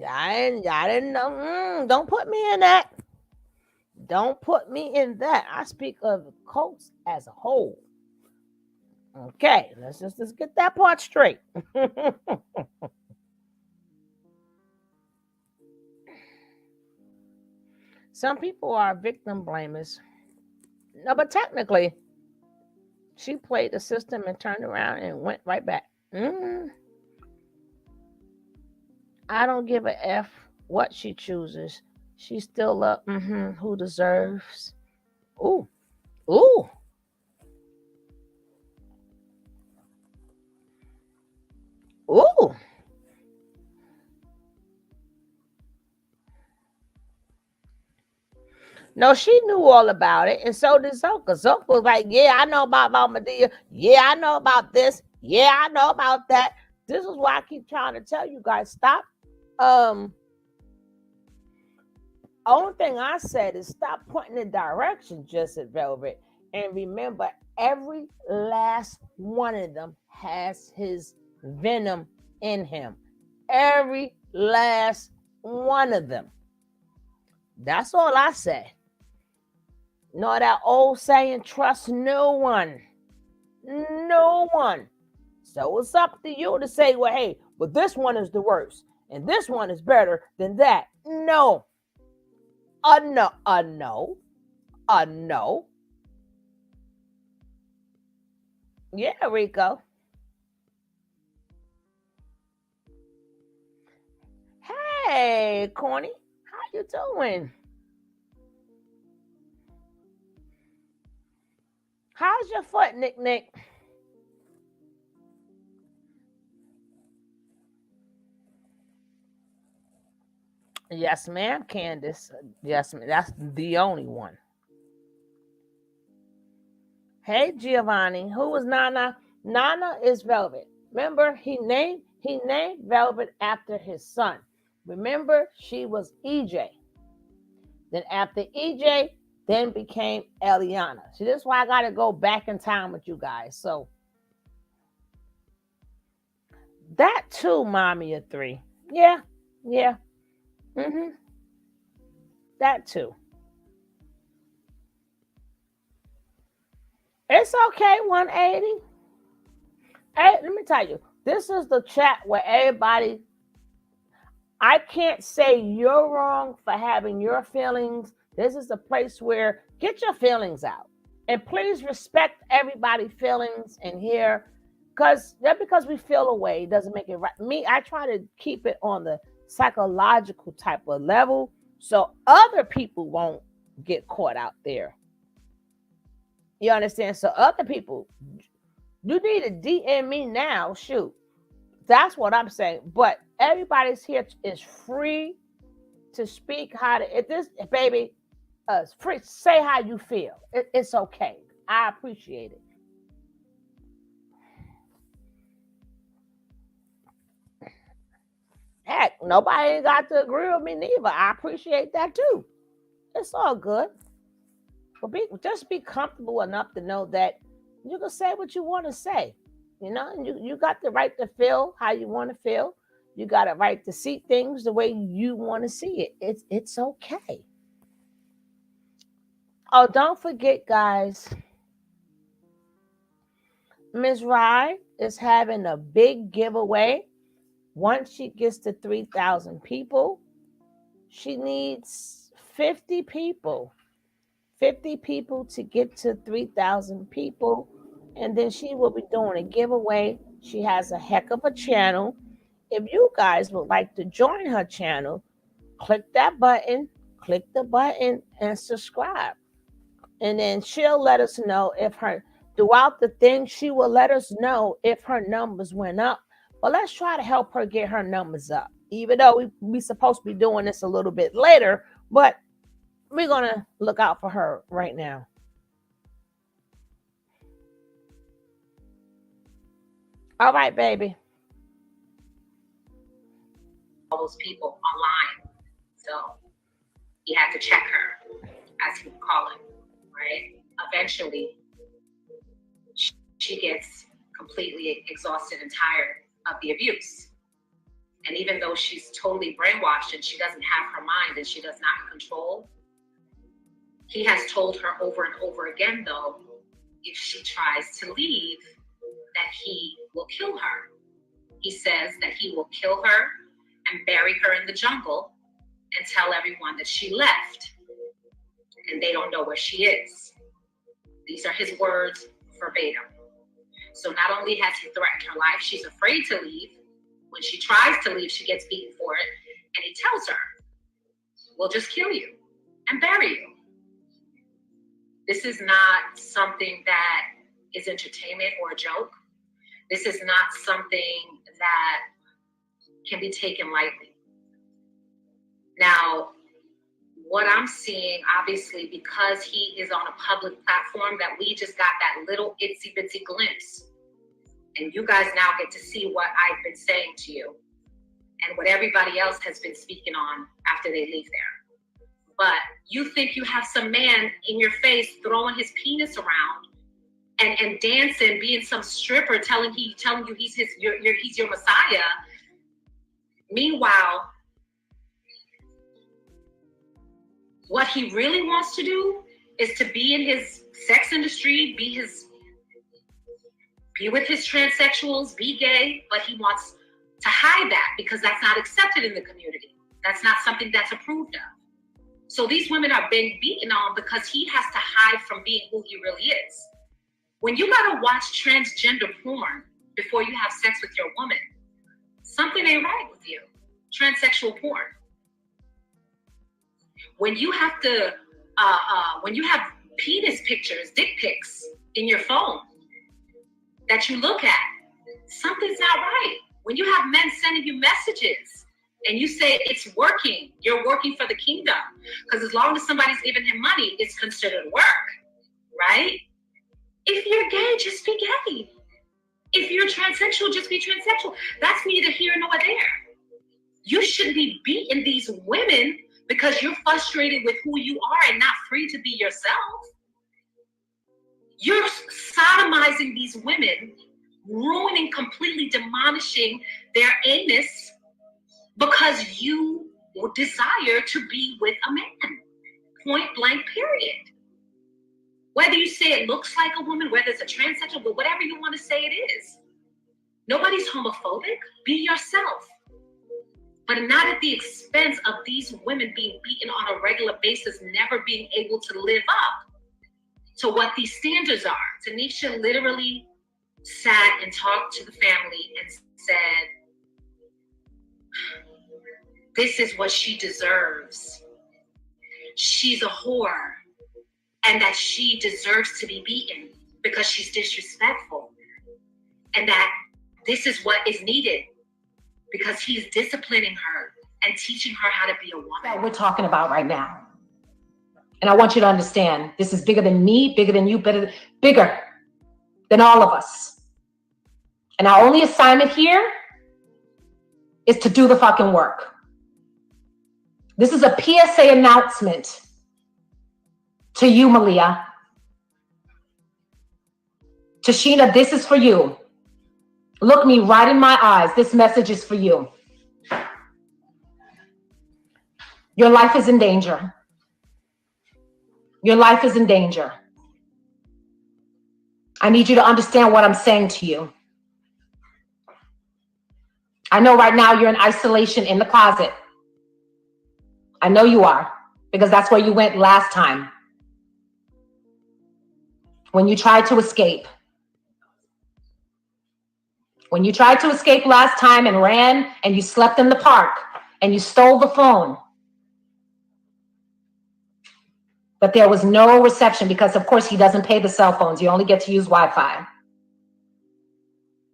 I didn't know. Don't put me in that. Don't put me in that. I speak of cults as a whole. Okay, let's get that part straight. Some people are victim blamers. No, but technically, she played the system and turned around and went right back. I don't give a F what she chooses. She's still up. Who deserves? Ooh. Ooh. Ooh. No, she knew all about it, and so did Zoka. Zoka was like, yeah, I know about Medea. Yeah, I know about this. Yeah, I know about that. This is why I keep trying to tell you guys, stop. Only thing I said is stop pointing in direction, just at Velvet. And remember, every last one of them has his venom in him. Every last one of them. That's all I said. No, that old saying, trust no one. No one. So it's up to you to say, well, hey, but this one is the worst. And this one is better than that. No. No. No. Yeah, Rico. Hey, Corny. How you doing? How's your foot, Nick? Yes, ma'am, Candace. Yes, ma'am. That's the only one. Hey, Giovanni. Who was Nana? Nana is Velvet. Remember, he named Velvet after his son. Remember, she was EJ. Then after EJ, then became Eliana. See, this is why I got to go back in time with you guys. So that too, mommy of three. Yeah. That too. It's okay, 180. Hey, let me tell you, this is the chat where everybody, I can't say you're wrong for having your feelings. This is a place where get your feelings out. And please respect everybody's feelings in here. Because just because we feel a way doesn't make it right. Me, I try to keep it on the psychological type of level so other people won't get caught out there. You understand? So other people, you need to DM me now. Shoot. That's what I'm saying. But everybody's here is free to speak how to, if this, baby, free, say how you feel. It's okay. I appreciate it. Heck, nobody got to agree with me neither. I appreciate that too. It's all good. But just be comfortable enough to know that you can say what you want to say. You know, you got the right to feel how you want to feel. You got a right to see things the way you want to see it. It's okay. Oh, don't forget, guys, Ms. Rye is having a big giveaway. Once she gets to 3,000 people, she needs 50 people. 50 people to get to 3,000 people. And then she will be doing a giveaway. She has a heck of a channel. If you guys would like to join her channel, click that button, click the button, and subscribe. And then she'll let us know if throughout the thing, she will let us know if her numbers went up. But let's try to help her get her numbers up, even though we supposed to be doing this a little bit later, but we're going to look out for her right now. All right, baby. All those people online. So he had to check her, as he would call it, right? Eventually, she gets completely exhausted and tired of the abuse. And even though she's totally brainwashed and she doesn't have her mind and she does not control, he has told her over and over again, though, if she tries to leave, that he will kill her. He says that he will kill her and bury her in the jungle and tell everyone that she left and they don't know where she is. These are his words verbatim. So not only has he threatened her life, she's afraid to leave. When she tries to leave, she gets beaten for it. And he tells her, we'll just kill you and bury you. This is not something that is entertainment or a joke. This is not something that can be taken lightly. Now, what I'm seeing, obviously, because he is on a public platform, that we just got that little itsy bitsy glimpse. And you guys now get to see what I've been saying to you and what everybody else has been speaking on after they leave there. But you think you have some man in your face throwing his penis around and dancing, being some stripper, telling you he's your Messiah. Meanwhile, what he really wants to do is to be in his sex industry, be with his transsexuals, be gay, but he wants to hide that because that's not accepted in the community. That's not something that's approved of. So these women are being beaten on because he has to hide from being who he really is. When you gotta watch transgender porn before you have sex with your woman, something ain't right with you. Transsexual porn. When you have to, when you have penis pictures, dick pics in your phone that you look at, something's not right. When you have men sending you messages and you say it's working, you're working for the kingdom. Because as long as somebody's giving him money, it's considered work, right? If you're gay, just be gay. If you're transsexual, just be transsexual. That's neither here nor there. You shouldn't be beating these women because you're frustrated with who you are and not free to be yourself. You're sodomizing these women, ruining, completely demolishing their anus because you desire to be with a man. Point blank, period. Whether you say it looks like a woman, whether it's a transsexual, but whatever you want to say it is. Nobody's homophobic. Be yourself. But not at the expense of these women being beaten on a regular basis, never being able to live up to what these standards are. Tanisha literally sat and talked to the family and said, this is what she deserves. She's a whore, and that she deserves to be beaten because she's disrespectful, and that this is what is needed because he's disciplining her and teaching her how to be a woman. That we're talking about right now. And I want you to understand, this is bigger than me, bigger than you, bigger than all of us. And our only assignment here is to do the fucking work. This is a PSA announcement to you, Malia. Tashina, this is for you. Look me right in my eyes. This message is for you. Your life is in danger. Your life is in danger. I need you to understand what I'm saying to you. I know right now you're in isolation in the closet. I know you are, because that's where you went last time. When you tried to escape. When you tried to escape last time and ran and you slept in the park and you stole the phone. But there was no reception because, of course, he doesn't pay the cell phones. You only get to use Wi-Fi.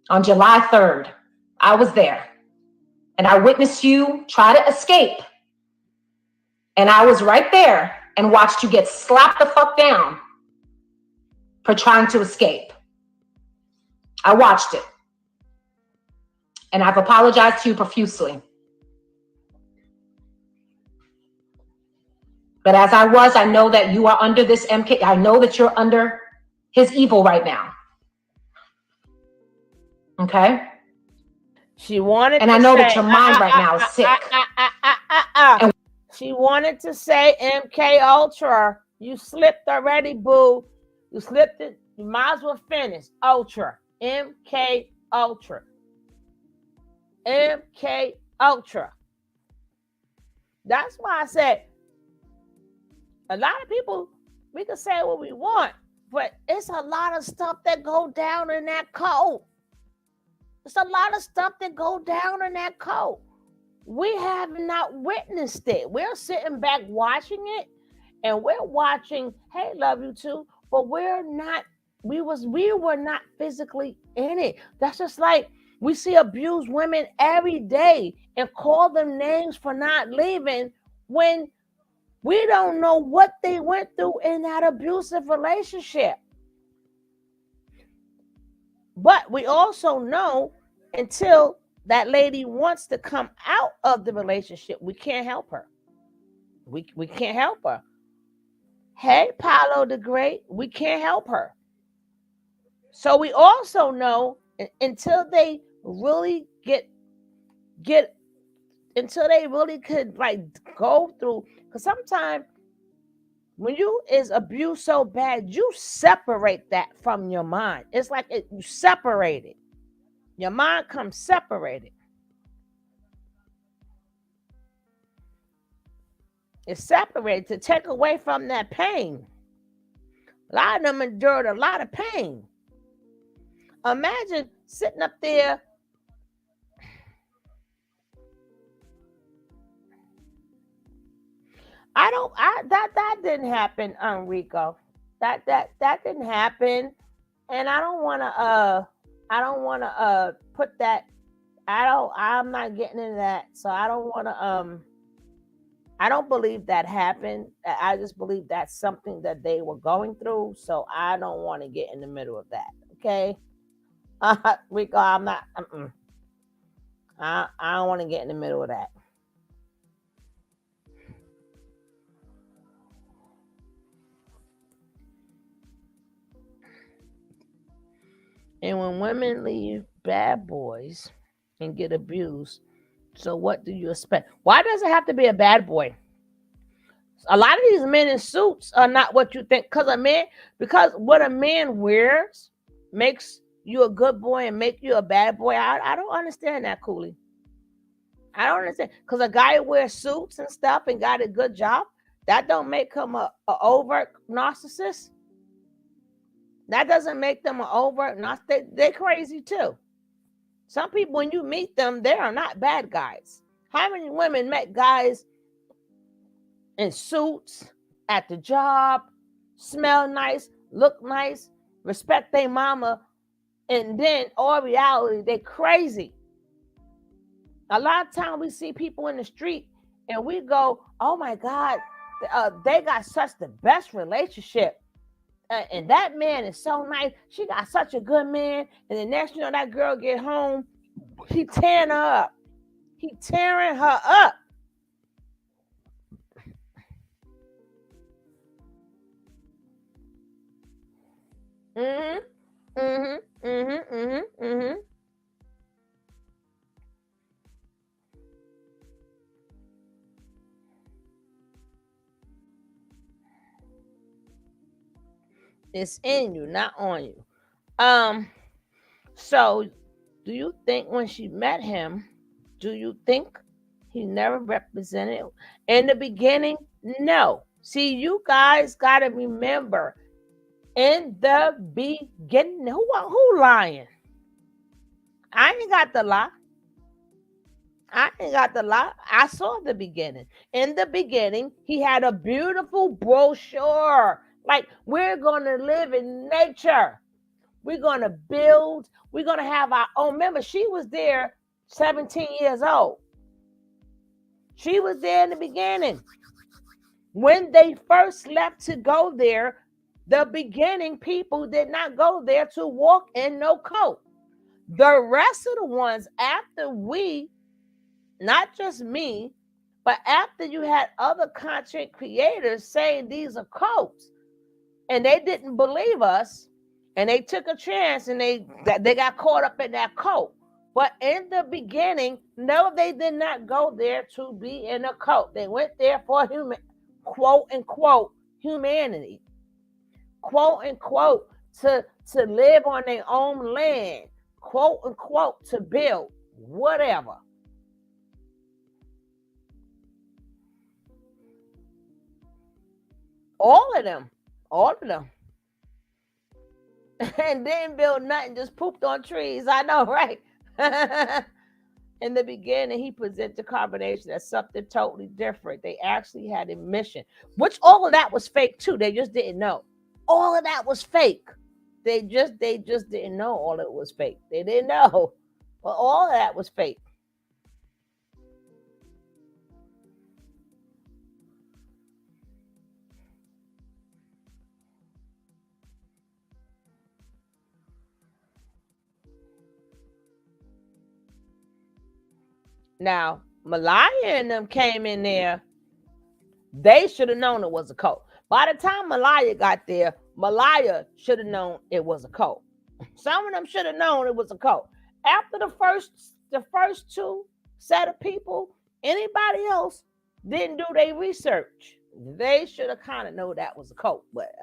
On July 3rd, I was there. And I witnessed you try to escape. And I was right there and watched you get slapped the fuck down for trying to escape. I watched it. And I've apologized to you profusely. But as I know that you are under this MK. I know that you're under his evil right now. Okay? She wanted and to I know say, that your mind right now is sick. And she wanted to say MK Ultra. You slipped already, boo. You slipped it. You might as well finish. Ultra. MK Ultra. MK Ultra. That's why I said a lot of people, we can say what we want, but it's a lot of stuff that go down in that code. It's a lot of stuff that go down in that code. We have not witnessed it. We're sitting back watching it, and we're watching, hey, love you too, but we're not, we were not physically in it. That's just like we see abused women every day and call them names for not leaving when we don't know what they went through in that abusive relationship. But we also know until that lady wants to come out of the relationship, we can't help her. We can't help her. Hey, Paolo the Great, we can't help her. So we also know until they really until they really could like go through, because sometimes when you is abused so bad, you separate that from your mind. It's like you separate it. Your mind comes separated. It's separated to take away from that pain. A lot of them endured a lot of pain. Imagine sitting up there. That didn't happen, Rico. That didn't happen. And I don't wanna put that, I'm not getting into that. So I don't believe that happened. I just believe that's something that they were going through. So I don't want to get in the middle of that. Okay. Rico, I'm not, I don't want to get in the middle of that. And when women leave bad boys and get abused, so what do you expect? Why does it have to be a bad boy? A lot of these men in suits are not what you think. Because what a man wears makes you a good boy and make you a bad boy. I don't understand that, Cooley. I don't understand. Because a guy who wears suits and stuff and got a good job, that don't make him a overt narcissist. That doesn't make them an overt narcissist. They're crazy too. Some people, when you meet them, they are not bad guys. How many women met guys in suits at the job, smell nice, look nice, respect their mama, and then all reality, they crazy. A lot of time we see people in the street and we go, oh my God, they got such the best relationship. And that man is so nice. She got such a good man. And the next you know, that girl get home, he tearing her up. He tearing her up. It's in you, not on you. So do you think when she met him, do you think he never represented in the beginning? No. See, you guys got to remember, in the beginning, who lying? I ain't got the lie. I saw the beginning. In the beginning, he had a beautiful brochure. Like, we're going to live in nature. We're going to build. We're going to have our own. Remember, she was there 17 years old. She was there in the beginning. When they first left to go there, the beginning people did not go there to walk in no coat. The rest of the ones after not just me, but after you had other content creators saying these are coats, and they didn't believe us, and they took a chance, and they got caught up in that coat. But in the beginning, no, they did not go there to be in a coat. They went there for quote unquote humanity, quote unquote to live on their own land, quote unquote to build whatever. All of them. And didn't build nothing, just pooped on trees. I know, right? In the beginning, he presented carbonation as something totally different. They actually had a mission, which all of that was fake too. They just didn't know. All of that was fake. They just didn't know all of it was fake. They didn't know. But all of that was fake. Now, Malaya and them came in there. They should have known it was a cult. By the time Malaya got there, Malaya should have known it was a cult. Some of them should have known it was a cult. After the first two set of people, anybody else didn't do their research. They should have kind of known that was a cult. But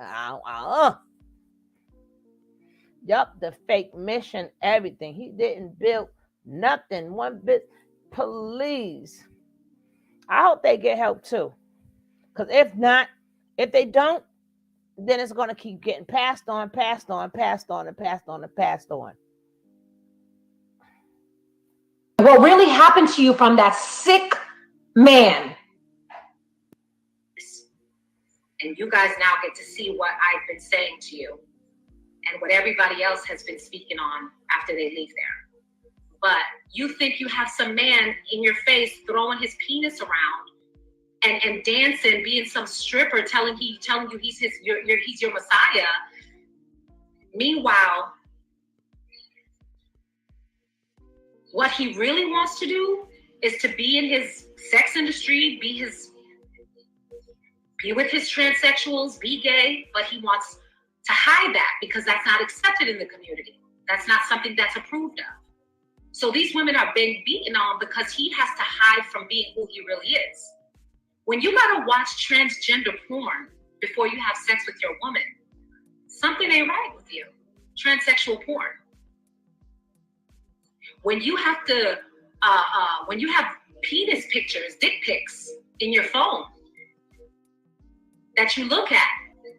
yup, the fake mission, everything. He didn't build nothing, one bit. Please. I hope they get help too. Because if they don't, then it's going to keep getting passed on. What really happened to you from that sick man? And you guys now get to see what I've been saying to you and what everybody else has been speaking on after they leave there. But you think you have some man in your face throwing his penis around and dancing, being some stripper, telling you he's your Messiah. Meanwhile, what he really wants to do is to be in his sex industry, be with his transsexuals, be gay, but he wants to hide that because that's not accepted in the community. That's not something that's approved of. So these women are being beaten on because he has to hide from being who he really is. When you gotta watch transgender porn before you have sex with your woman, something ain't right with you. Transsexual porn. When you have to, when you have penis pictures, dick pics in your phone that you look at,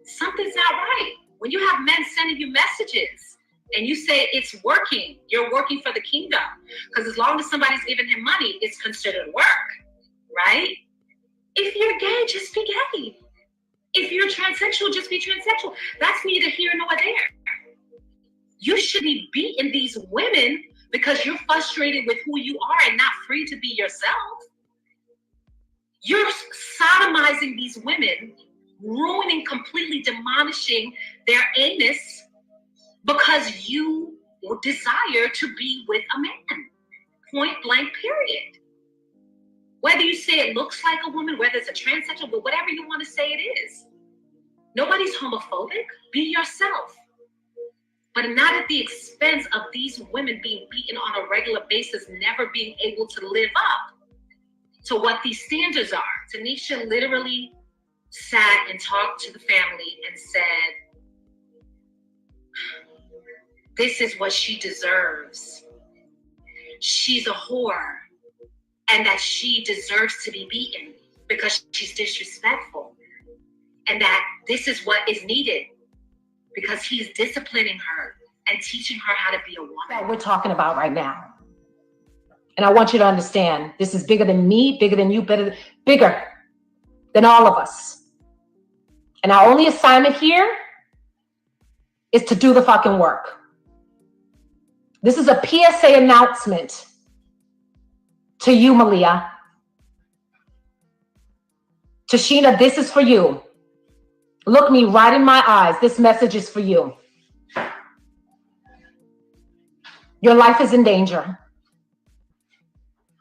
something's not right. When you have men sending you messages and you say it's working, you're working for the kingdom. Because as long as somebody's giving him money, it's considered work, right? If you're gay, just be gay. If you're transsexual, just be transsexual. That's neither here nor there. You should be beating these women because you're frustrated with who you are and not free to be yourself. You're sodomizing these women, ruining, completely demolishing their anus because you desire to be with a man. Point blank, period. Whether you say it looks like a woman, whether it's a transsexual, but whatever you want to say it is. Nobody's homophobic. Be yourself. But not at the expense of these women being beaten on a regular basis, never being able to live up to what these standards are. Tanisha literally sat and talked to the family and said, this is what she deserves. She's a whore, and that she deserves to be beaten because she's disrespectful, and that this is what is needed because he's disciplining her and teaching her how to be a woman. That we're talking about right now. And I want you to understand, this is bigger than me, bigger than you, bigger than all of us. And our only assignment here is to do the fucking work. This is a PSA announcement to you, Malia. Tashina, this is for you. Look me right in my eyes. This message is for you. Your life is in danger.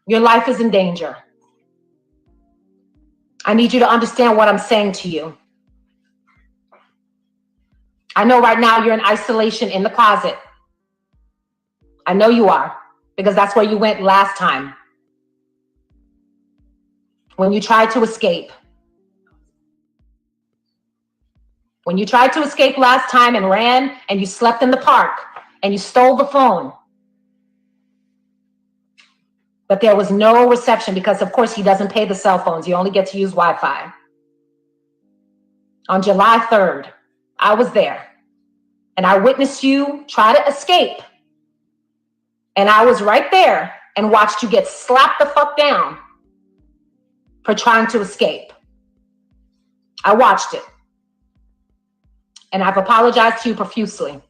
Your life is in danger. I need you to understand what I'm saying to you. I know right now you're in isolation in the closet. I know you are, because that's where you went last time. When you tried to escape. When you tried to escape last time and ran and you slept in the park and you stole the phone. But there was no reception because, of course, he doesn't pay the cell phones. You only get to use Wi-Fi. On July 3rd, I was there and I witnessed you try to escape. And I was right there and watched you get slapped the fuck down for trying to escape. I watched it. And I've apologized to you profusely.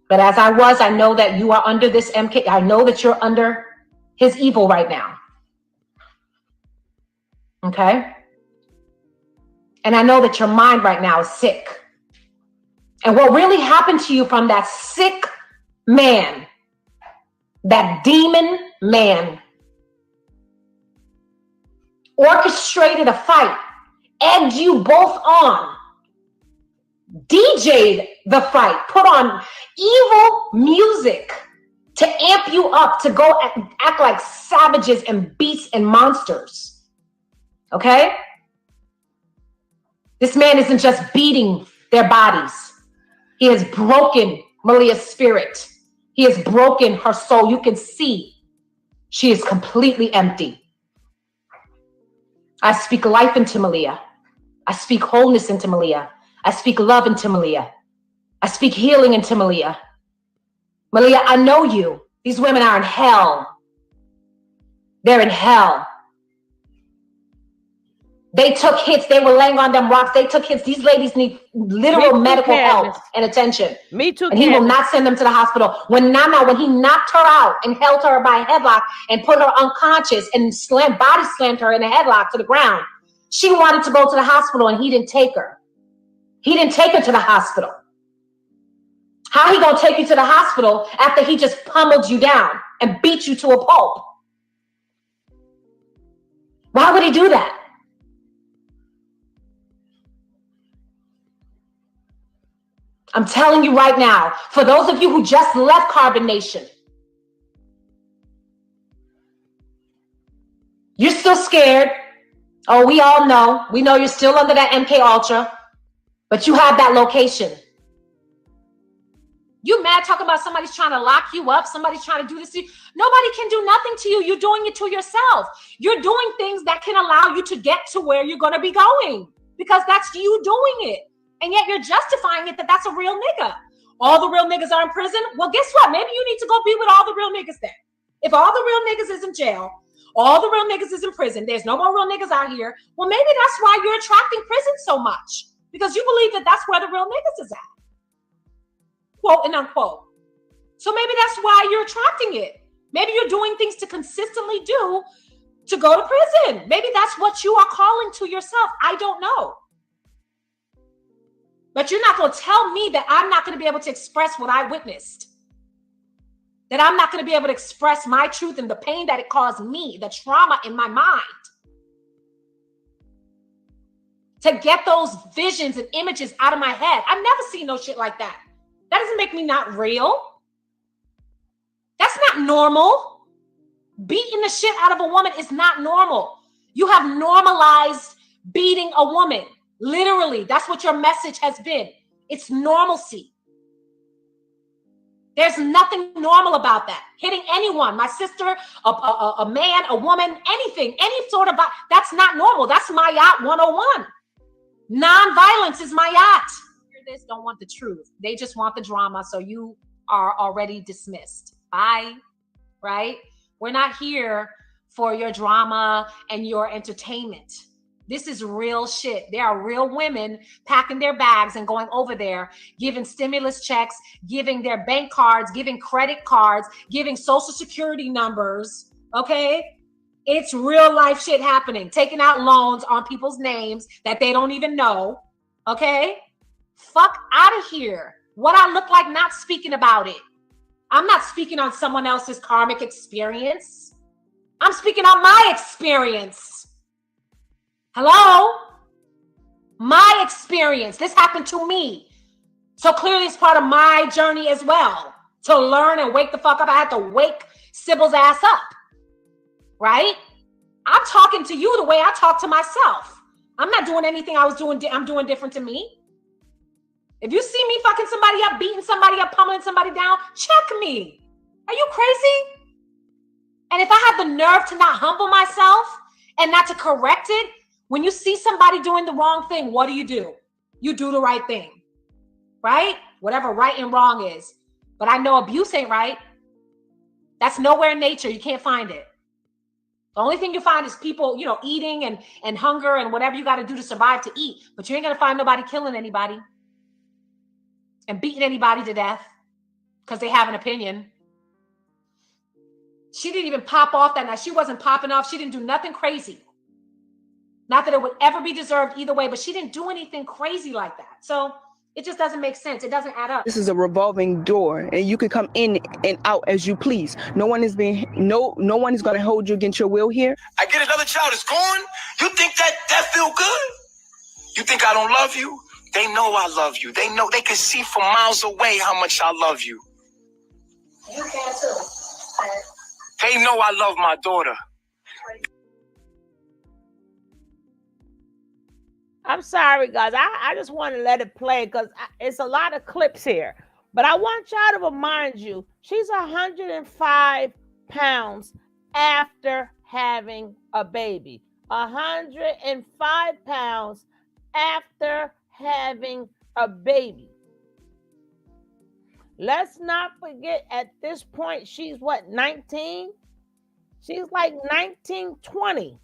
But as I know that you are under this MK. I know that you're under his evil right now. Okay? And I know that your mind right now is sick. And what really happened to you from that sick man, that demon man, orchestrated a fight, egged you both on, DJ'd the fight, put on evil music to amp you up to go act like savages and beasts and monsters. Okay? This man isn't just beating their bodies. He has broken Malia's spirit. He has broken her soul. You can see she is completely empty. I speak life into Malia. I speak wholeness into Malia. I speak love into Malia. I speak healing into Malia. Malia, I know you. These women are in hell. They're in hell. They took hits. They were laying on them rocks. They took hits. These ladies need literal medical help and attention. Me too, and he will not send them to the hospital. When he knocked her out and held her by a headlock and put her unconscious and body slammed her in a headlock to the ground, she wanted to go to the hospital and he didn't take her. He didn't take her to the hospital. How he gonna take you to the hospital after he just pummeled you down and beat you to a pulp? Why would he do that? I'm telling you right now, for those of you who just left Carbon Nation, you're still scared. Oh, we all know. We know you're still under that MK Ultra, but you have that location. You mad talking about somebody's trying to lock you up, somebody's trying to do this to you. Nobody can do nothing to you. You're doing it to yourself. You're doing things that can allow you to get to where you're going to be going because that's you doing it. And yet you're justifying it that that's a real nigga. All the real niggas are in prison. Well, guess what? Maybe you need to go be with all the real niggas then. If all the real niggas is in jail, all the real niggas is in prison, there's no more real niggas out here. Well, maybe that's why you're attracting prison so much. Because you believe that that's where the real niggas is at. Quote and unquote. So maybe that's why you're attracting it. Maybe you're doing things to consistently do to go to prison. Maybe that's what you are calling to yourself. I don't know. But you're not going to tell me that I'm not going to be able to express what I witnessed. That I'm not going to be able to express my truth and the pain that it caused me, the trauma in my mind. To get those visions and images out of my head. I've never seen no shit like that. That doesn't make me not real. That's not normal. Beating the shit out of a woman is not normal. You have normalized beating a woman. Literally, that's what your message has been. It's normalcy. There's nothing normal about that. Hitting anyone, my sister, a man, a woman, anything, any sort of, that's not normal. That's Mayat 101. Non-violence is Mayat. They just don't want the truth. They just want the drama, so you are already dismissed. Bye, right? We're not here for your drama and your entertainment. This is real shit. There are real women packing their bags and going over there, giving stimulus checks, giving their bank cards, giving credit cards, giving social security numbers, okay? It's real life shit happening. Taking out loans on people's names that they don't even know, okay? Fuck out of here. What I look like not speaking about it. I'm not speaking on someone else's karmic experience. I'm speaking on my experience. Hello? My experience. This happened to me. So clearly it's part of my journey as well. To learn and wake the fuck up. I had to wake Sybil's ass up. Right? I'm talking to you the way I talk to myself. I'm not doing anything I'm doing different to me. If you see me fucking somebody up, beating somebody up, pummeling somebody down, check me. Are you crazy? And if I have the nerve to not humble myself and not to correct it, when you see somebody doing the wrong thing, what do? You do the right thing, right? Whatever right and wrong is. But I know abuse ain't right. That's nowhere in nature. You can't find it. The only thing you find is people, eating and hunger and whatever you got to do to survive to eat. But you ain't going to find nobody killing anybody and beating anybody to death because they have an opinion. She didn't even pop off that night. She wasn't popping off. She didn't do nothing crazy. Not that it would ever be deserved either way, but she didn't do anything crazy like that. So it just doesn't make sense. It doesn't add up. This is a revolving door, and you can come in and out as you please. No one is going to hold you against your will here. I get another child is gone. You think that feel good? You think I don't love you? They know I love you. They know, they can see from miles away how much I love you. You can too. They know I love my daughter. I'm sorry, guys. I just want to let it play because it's a lot of clips here. But I want y'all to remind you, she's 105 pounds after having a baby. 105 pounds after having a baby. Let's not forget, at this point, she's what, 19? She's like 19, 20.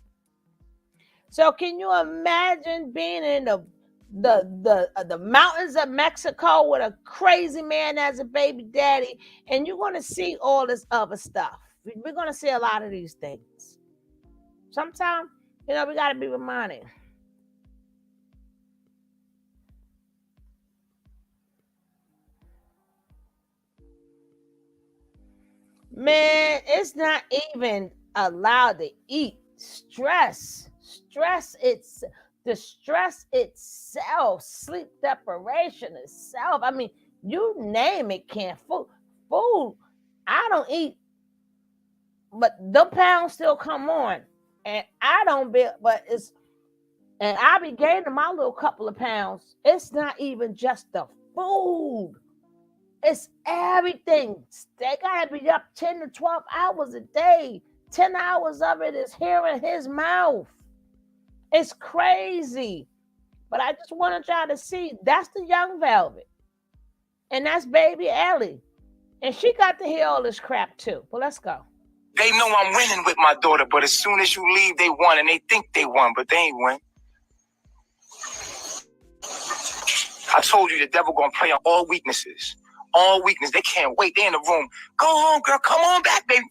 So can you imagine being in the mountains of Mexico with a crazy man as a baby daddy, and you're going to see all this other stuff. We're going to see a lot of these things. Sometimes, we got to be reminded. Man, it's not even allowed to eat. Stress, the stress itself, sleep deprivation itself. I mean, you name it, can't food. I don't eat, but the pounds still come on, and I don't be, but it's, and I be gaining my little couple of pounds. It's not even just the food. It's everything. They gotta be up 10 to 12 hours a day. 10 hours of it is hearing his mouth. It's crazy. But I just wanted y'all to see that's the young Velvet. And that's baby Ellie. And she got to hear all this crap too. But let's go. They know I'm winning with my daughter, but as soon as you leave, they won, and they think they won, but they ain't win. I told you the devil gonna play on all weaknesses. All weakness. They can't wait. They in the room. Go home, girl. Come on back, baby.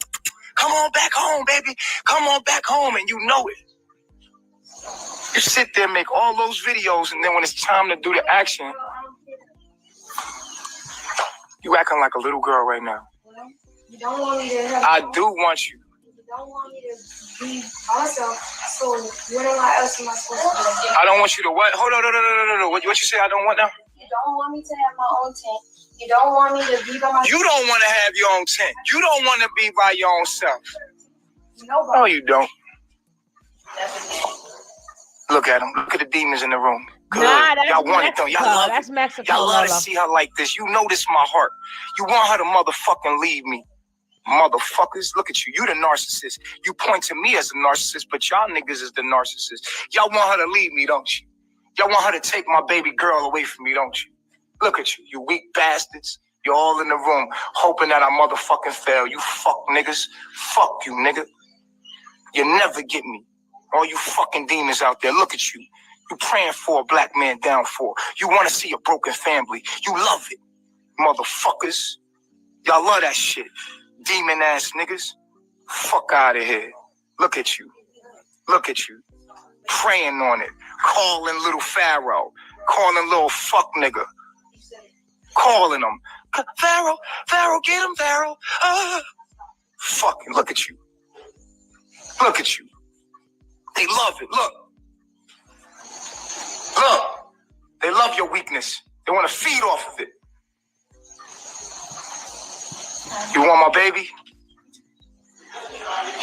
Come on back home, baby. Come on back home, and you know it. You sit there, make all those videos, and then when it's time to do the action, you acting like a little girl right now. You don't want me to have I do want you. You don't want me to be myself, so what else am I supposed to do? I don't want you to what? Hold on, no. What you say I don't want now? You don't want me to have my own tent. You don't want me to be by myself. You don't want to have your own tent. You don't want to be by your own self. Nobody. No, you don't. Look at them. Look at the demons in the room. Good. Nah, that's y'all want Mexico. it though. Y'all love That's it. Mexico. Y'all love to Lola. see her like this. You know this my heart. You want her to motherfucking leave me. Motherfuckers, look at you. You the narcissist. You point to me as a narcissist, but y'all niggas is the narcissist. Y'all want her to leave me, don't you? Y'all want her to take my baby girl away from me, don't you? Look at you. You weak bastards. You're all in the room hoping that I motherfucking fail. You fuck niggas. Fuck you, nigga. You never get me. All you fucking demons out there, look at you. You praying for a black man downfall. You want to see a broken family. You love it. Motherfuckers. Y'all love that shit. Demon ass niggas. Fuck out of here. Look at you. Look at you. Praying on it. Calling little Pharaoh. Calling little fuck nigga. Calling them. Pharaoh, get him, Pharaoh. Fucking look at you. Look at you. They love it. Look. Look. They love your weakness. They want to feed off of it. You want my baby?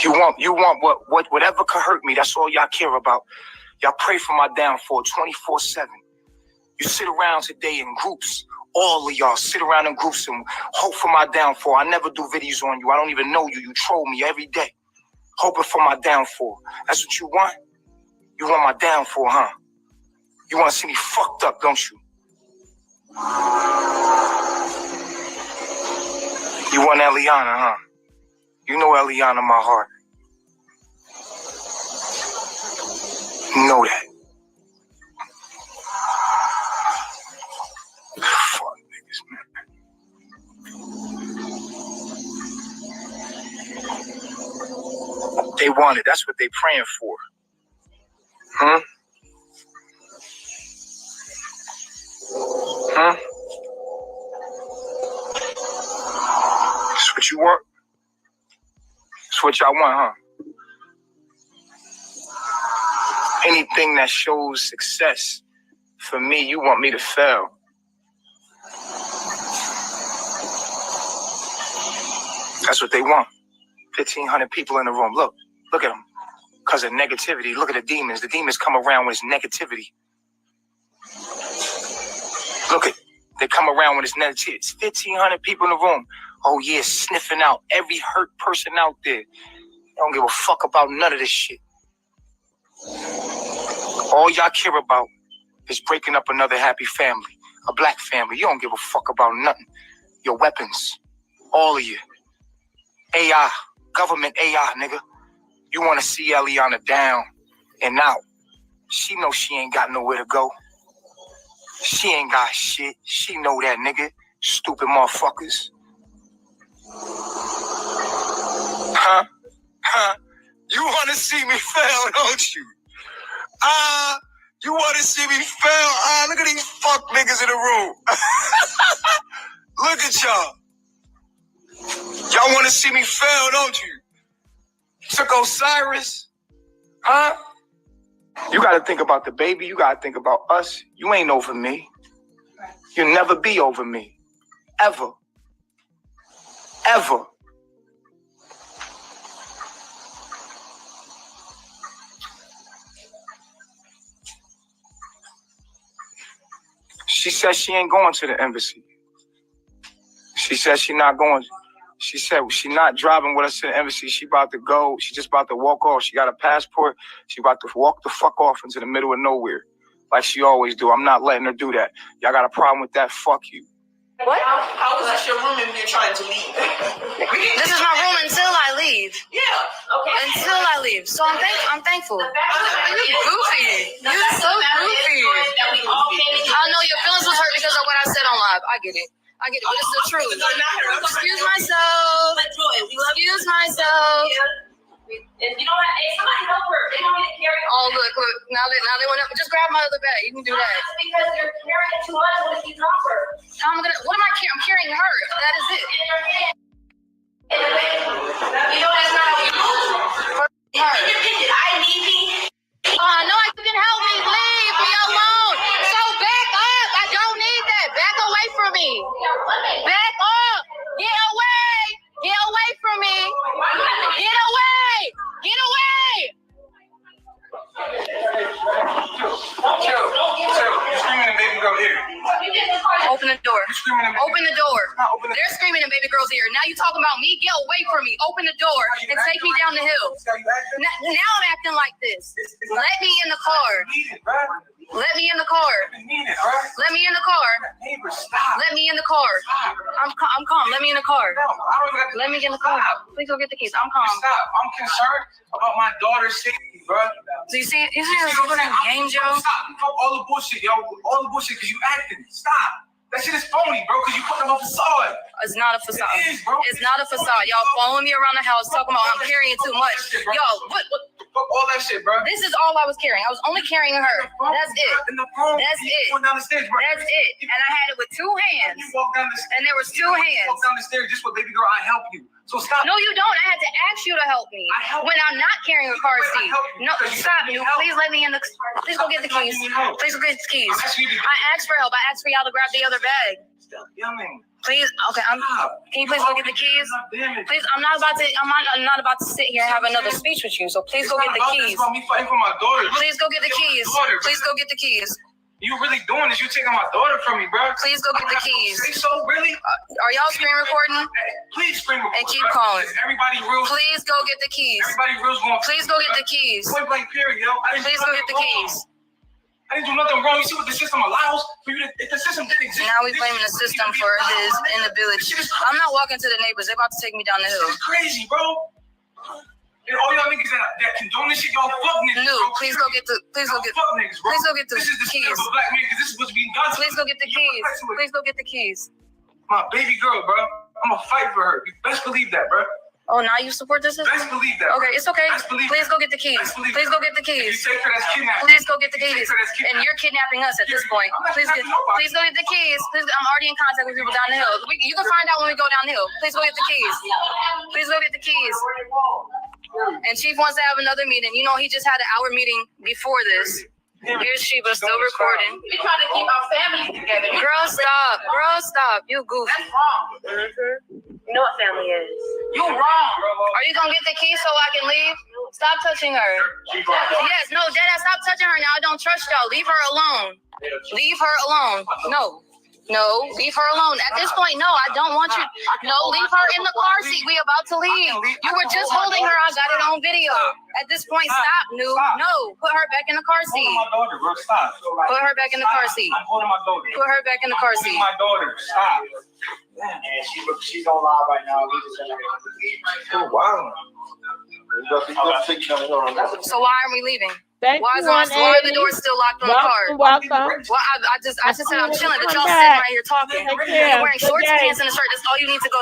You want whatever could hurt me. That's all y'all care about. Y'all pray for my downfall 24/7. You sit around today in groups. All of y'all sit around in groups and hope for my downfall. I never do videos on you. I don't even know you. You troll me every day. Hoping for my downfall. That's what you want? You want my downfall, huh? You want to see me fucked up, don't you? You want Eliana, huh? You know Eliana, my heart. You know that. Fuck niggas, man. They want it. That's what they praying for. Huh? Huh? That's what you want? That's what y'all want, huh? Anything that shows success for me, you want me to fail. That's what they want. 1,500 people in the room. Look at them. Because of negativity. Look at the demons. The demons come around when it's negativity. Look at, they come around when it's negativity. It's 1,500 people in the room. Oh yeah, sniffing out every hurt person out there. They don't give a fuck about none of this shit. All y'all care about is breaking up another happy family. A black family. You don't give a fuck about nothing. Your weapons. All of you. AI. Government AI, nigga. You want to see Eliana down and out. She know she ain't got nowhere to go. She ain't got shit. She know that, nigga. Stupid motherfuckers. Huh? You want to see me fail, don't you? You want to see me fail? Look at these fuck niggas in the room. Look at y'all. Y'all want to see me fail, don't you? Took Osiris. Huh? You got to think about the baby. You got to think about us. You ain't over me. You'll never be over me. Ever. Ever. She said she ain't going to the embassy. She said she not going. She said she not driving with us to the embassy. She about to go. She just about to walk off. She got a passport. She about to walk the fuck off into the middle of nowhere. like she always do. I'm not letting her do that. Y'all got a problem with that? Fuck you. What? How is this your room if you're trying to leave? This is my room until I leave. Yeah. Okay. Until I leave. So I'm thankful. You goofy. You're so goofy. I know your feelings was hurt because of what I said on live. I get it. But it's the truth. Excuse myself. Excuse myself. If you don't have, somebody help her. They don't need to carry. Oh look. Now they want to just grab my other bag. You can do that. That's because you're carrying too much. What if you drop her? What am I carrying? I'm carrying her. That is it. You know that's not how we move. Independent. I need me. No, you can help me. Leave me alone. So back up. I don't need that. Back away from me. Back up. Get away. Get away from me. Get away. Get away. Chill. You're screaming and baby girl here. Open the door. Open the door. They're screaming in baby girl's ear. Now you talking about me? Get away from me. Open the door and take me down the hill. Now I'm acting like this. Let me in the car. Let me in the car. Let me in the car. Let me in the car. I'm calm. Let me in the car. Let me get in the car. Please go get the keys. I'm calm. Stop. I'm concerned about my daughter's safety, bro. So you see how games, yo? Stop. All the bullshit, yo. All the bullshit because you acting. Stop. That shit is phony, bro, because you putting them on facade. It's not a facade. It is, bro. It's not a facade. Y'all following me around the house talking about I'm carrying too much. Yo, what? Fuck all that shit, bro. This is all I was carrying. I was only carrying her. That's it. That's it. Down the stairs, bro. That's it. And I had it with two hands. You walk down the stairs. And there was two hands. You walk down the stairs just with baby girl, I help you. So stop. No, you don't. I had to ask you to help me when I'm not carrying a car seat. No, stop. You please let me in the. Please go get the keys. Please go get the keys. I asked for help. I asked for y'all to grab the other bag. Stop yelling. Please, okay. Can you please go get the keys? Please, I'm not about to sit here and have another speech with you. So please go get the keys. It's about me fighting for my daughter. Please go get the keys. Please go get the keys. You really doing this? You taking my daughter from me, bro? Please go get the keys. Say so, really? Are y'all screen recording? Please screen record. And keep calling. Everybody real. Please go get the keys. Everybody real's going. Please go get the keys. Point blank period, yo. Please go get the keys. I didn't do nothing wrong. You see what the system allows for you to? If the system didn't exist. Now we blaming the system for his inability. I'm not walking to the neighbors. They're about to take me down the hill. This is crazy, bro. And all y'all niggas that condone this shit, y'all fuck niggas. No, please go get the keys. Please go get the This is the keys. of black man because this is what's being done. Please go get the keys. Please go get the keys. My baby girl, bro. I'm gonna fight for her. You best believe that, bro. Oh, now you support this? Best believe that. Okay, it's okay. Please go get the keys. Please go get the keys. Please go get the keys. And you're kidnapping us at this point. Please go get the keys. Please, I'm already in contact with people down the hill. You can find out when we go down the hill. Please go get the keys. Please go get the keys. And Chief wants to have another meeting. You know, he just had an hour meeting before this. Here's Sheba still recording. We trying to keep our families together. Girl, stop. Girl, stop. You goofy. That's wrong. You know what family is. You wrong. Are you gonna get the keys so I can leave? Stop touching her. Yes, no, Dada, stop touching her now. I don't trust y'all. Leave her alone. Leave her alone. No, leave her alone. At this point, no, I don't want you. No, leave her in the car seat. We about to leave. You were just holding her. I got it on video. At this point, stop, No, put her back in the car seat. My daughter, bro, stop. Put her back in the car seat. I'm holding my daughter. Put her back in the car seat. My daughter, stop. And she's on live right now. Oh, wow. So why aren't we leaving? Thank why you, are the doors still locked on the car? Welcome. Well, I just said I'm chilling, but y'all sitting right here talking. You're wearing shorts, pants, and a shirt. That's all you need to go.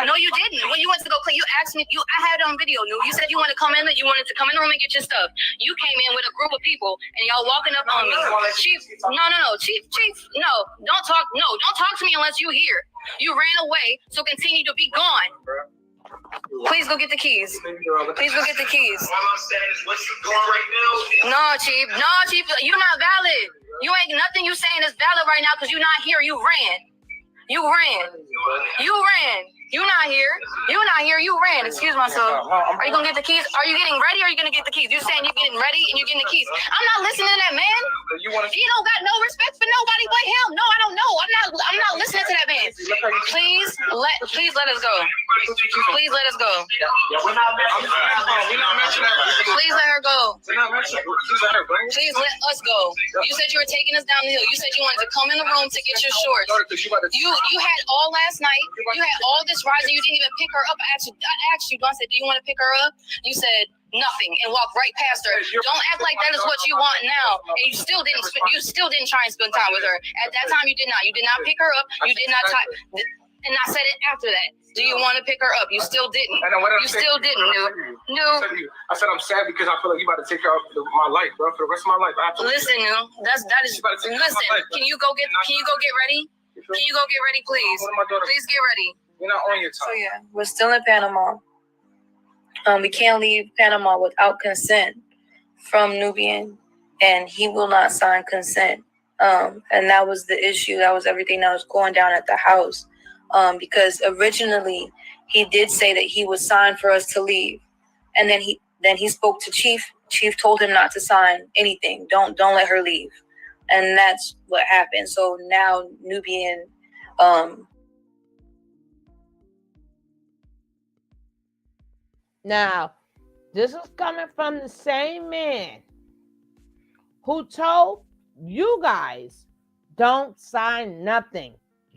No, you didn't. When you went to go clean, you asked me. I had it on video. You said you wanted to come in. You wanted to come in the room and get your stuff. You came in with a group of people, and y'all walking up on me. Chief, no, Chief, no, don't talk. No, don't talk to me unless you here. You ran away, so continue to be gone. Please go get the keys. Please go get the keys. No, Chief, you're not valid. You ain't nothing you saying is valid right now because you're not here. You ran. You're not here. You ran. Excuse myself. Are you gonna get the keys? Are you getting ready or are you gonna get the keys? You're saying you're getting ready and you're getting the keys. I'm not listening to that man. He don't got no respect for nobody but him. No, I don't know. I'm not listening to that man. Please let us go. Please let us go. Yeah, we're not mentioning that. Please let her go. We're not mentioning that. Please let her go. Please let us go. You said you were taking us down the hill. You said you wanted to come in the room to get your shorts. You had all last night. You had all this rising. You didn't even pick her up. I asked you. I said, do you want to pick her up? You said nothing and walked right past her. Don't act like that is what you want now. And you still didn't try and spend time with her. At that time, you did not. You did not pick her up. You did not try. And I said it after that. Do you want to pick her up? You still didn't. You still didn't. No. I said I'm sad because I feel like you about to take care of my life, bro, for the rest of my life. Listen, that is. Listen. Can you go get ready? Can you go get ready, please? Please get ready. You're not on your time. So yeah, we're still in Panama. We can't leave Panama without consent from Nubian, and he will not sign consent. And that was the issue. That was everything that was going down at the house. Because originally he did say that he would sign for us to leave, and then he spoke to Chief. Chief told him not to sign anything. Don't let her leave, and that's what happened. So now Nubian. Now, this is coming from the same man who told you guys, don't sign nothing.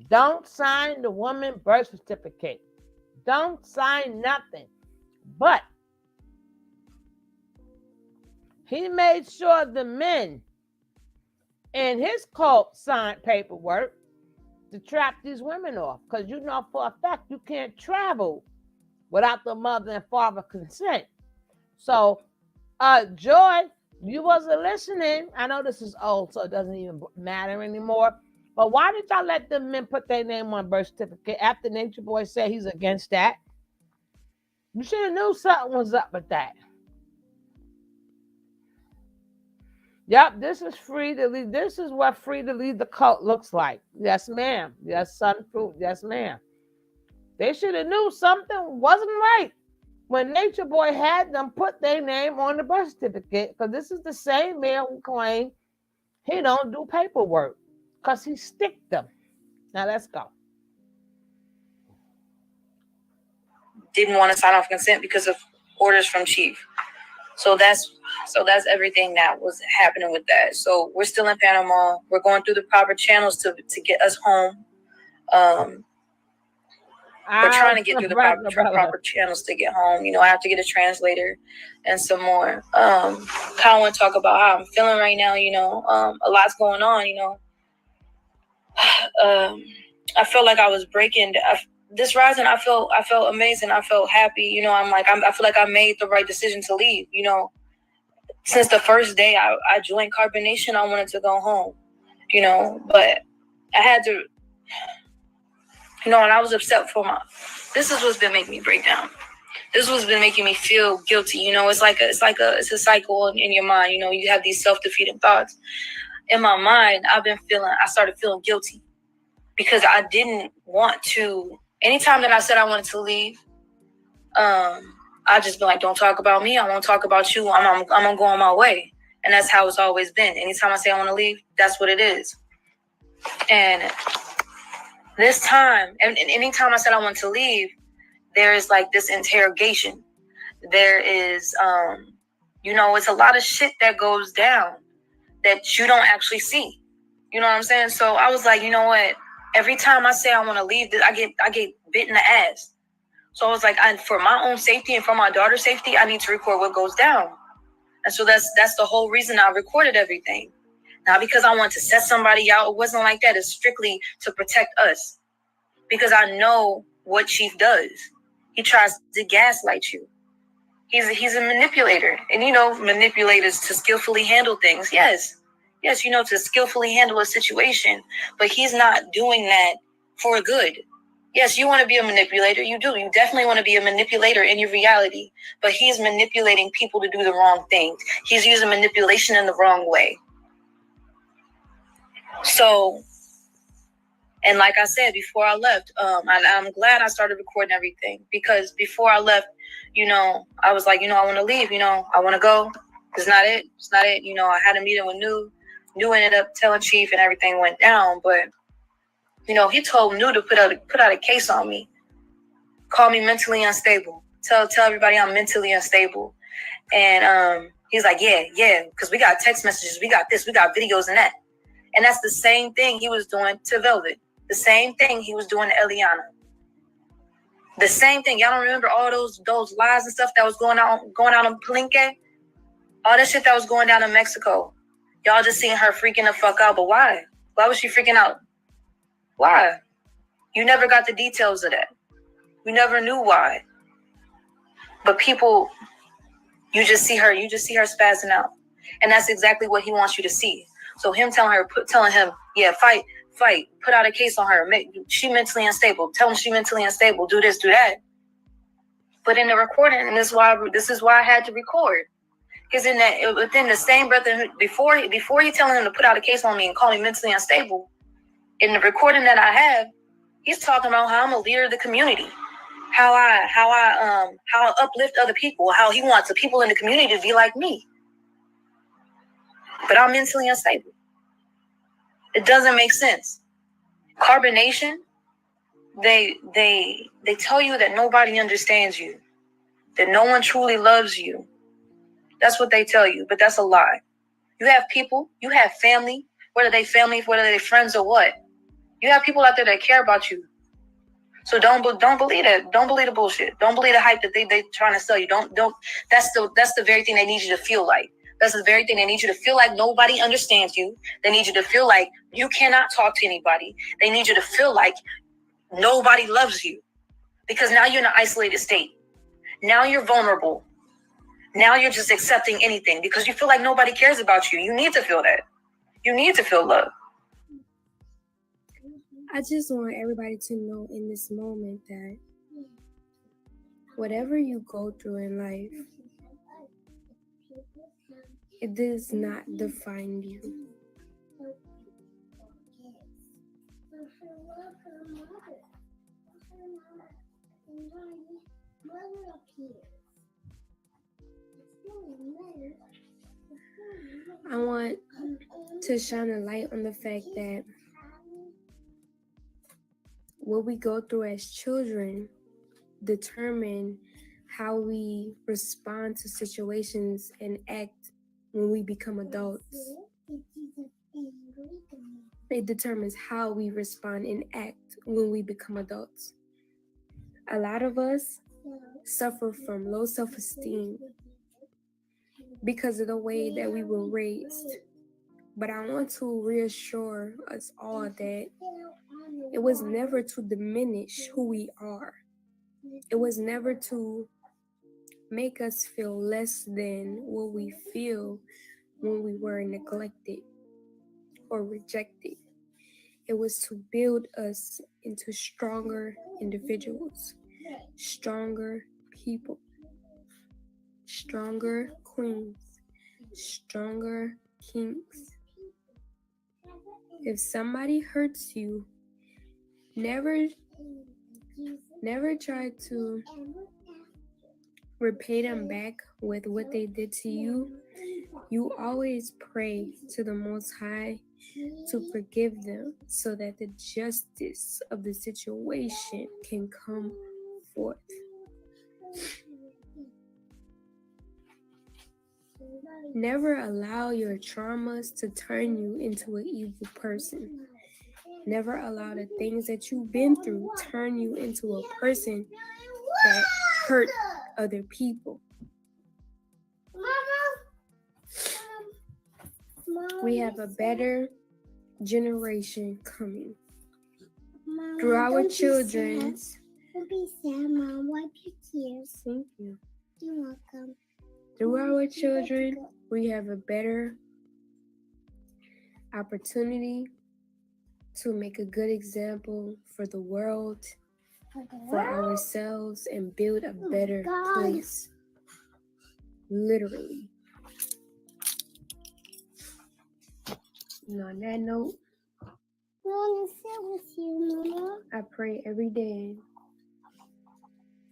Don't sign the woman's birth certificate. Don't sign nothing. But he made sure the men in his cult signed paperwork to trap these women off. Because you know for a fact you can't travel without the mother and father consent. So, Joy, you wasn't listening. I know this is old, so it doesn't even matter anymore. But why did y'all let the men put their name on birth certificate after Natureboy said he's against that? You should have knew something was up with that. Yep, this is free to leave. This is what free to leave the cult looks like. Yes, ma'am. Yes, son fruit. Yes, ma'am. They should have knew something wasn't right when Natureboy had them put their name on the birth certificate, because this is the same man who claimed he don't do paperwork because he sticked them. Now let's go. Didn't want to sign off consent because of orders from Chief. So that's everything that was happening with that. So we're still in Panama. We're going through the proper channels to get us home. We're trying to get through the proper channels to get home. You know, I have to get a translator and some more. Kind of want to talk about how I'm feeling right now. You know, a lot's going on. You know, I felt like I was breaking. This rising, I felt amazing. I felt happy. You know, I feel like I made the right decision to leave. You know, since the first day I joined Carbonation, I wanted to go home. You know, but I had to. You know, and I was upset this is what's been making me break down. This is what's been making me feel guilty. You know, it's a cycle in your mind. You know, you have these self-defeating thoughts. In my mind, I started feeling guilty because I didn't want to. Anytime that I said I wanted to leave, I just been like, don't talk about me. I won't talk about you. I'm gonna go on my way. And that's how it's always been. Anytime I say I want to leave, that's what it is. And this time, and anytime I said I want to leave, there is like this interrogation. There is, you know, it's a lot of shit that goes down that you don't actually see. You know what I'm saying? So I was like, you know what? Every time I say I want to leave, I get bit in the ass. So I was like, for my own safety and for my daughter's safety, I need to record what goes down. And so that's the whole reason I recorded everything. Not because I want to set somebody out. It wasn't like that. It's strictly to protect us. Because I know what Chief does. He tries to gaslight you. He's a manipulator. And, you know, manipulators to skillfully handle things. Yes, you know, to skillfully handle a situation. But he's not doing that for good. Yes, you want to be a manipulator. You do. You definitely want to be a manipulator in your reality. But he's manipulating people to do the wrong things. He's using manipulation in the wrong way. So, and like I said, before I left, I'm glad I started recording everything. Because before I left, you know, I was like, you know, I want to leave. You know, I want to go. It's not it. It's not it. You know, I had a meeting with New. New ended up telling Chief and everything went down. But, you know, he told New to put out a case on me. call me mentally unstable. Tell everybody I'm mentally unstable. And he's like, yeah, because we got text messages, we got this, we got videos and that. And that's the same thing he was doing to Velvet. The same thing he was doing to Eliana. The same thing. Y'all don't remember all those lies and stuff that was going out in Palenque? All that shit that was going down in Mexico. Y'all just seeing her freaking the fuck out. But why? Why was she freaking out? Why? You never got the details of that. You never knew why. But people, you just see her spazzing out. And that's exactly what he wants you to see. So him telling him, yeah, fight, put out a case on her. She mentally unstable. Tell him she mentally unstable. Do this, do that. But in the recording, and this is why I had to record. Because within the same breath, before he telling him to put out a case on me and call me mentally unstable, in the recording that I have, he's talking about how I'm a leader of the community, how I uplift other people, how he wants the people in the community to be like me. But I'm mentally unstable. It doesn't make sense. Carbonation, they tell you that nobody understands you, that no one truly loves you. That's what they tell you, but that's a lie. You have people, you have family, whether they friends or what. You have people out there that care about you. So don't believe that. Don't believe the bullshit. Don't believe the hype that they trying to sell you. Don't. That's the very thing they need you to feel like. That's the very thing they need you to feel like nobody understands you. They need you to feel like you cannot talk to anybody. They need you to feel like nobody loves you. Because now you're in an isolated state. Now you're vulnerable. Now you're just accepting anything because you feel like nobody cares about you. You need to feel that. You need to feel love. I just want everybody to know in this moment that whatever you go through in life, it does not define you. I want to shine a light on the fact that what we go through as children determine how we respond to situations and act when we become adults. It determines how we respond and act when we become adults. A lot of us suffer from low self-esteem because of the way that we were raised. But I want to reassure us all that it was never to diminish who we are. It was never to make us feel less than what we feel when we were neglected or rejected. It was to build us into stronger individuals, stronger people, stronger queens, stronger kings. If somebody hurts you, never try to repay them back with what they did to you. You always pray to the Most High to forgive them so that the justice of the situation can come forth. Never allow your traumas to turn you into an evil person. Never allow the things that you've been through turn you into a person that hurt other people. We have a better generation coming. Through our children. Don't be sad, Mom. Wipe your tears. Thank you. You're welcome. Through our children, we have a better opportunity to make a good example for the world, for ourselves, and build a better place. Literally. And on that note, I want to sit with you, Mama. I pray every day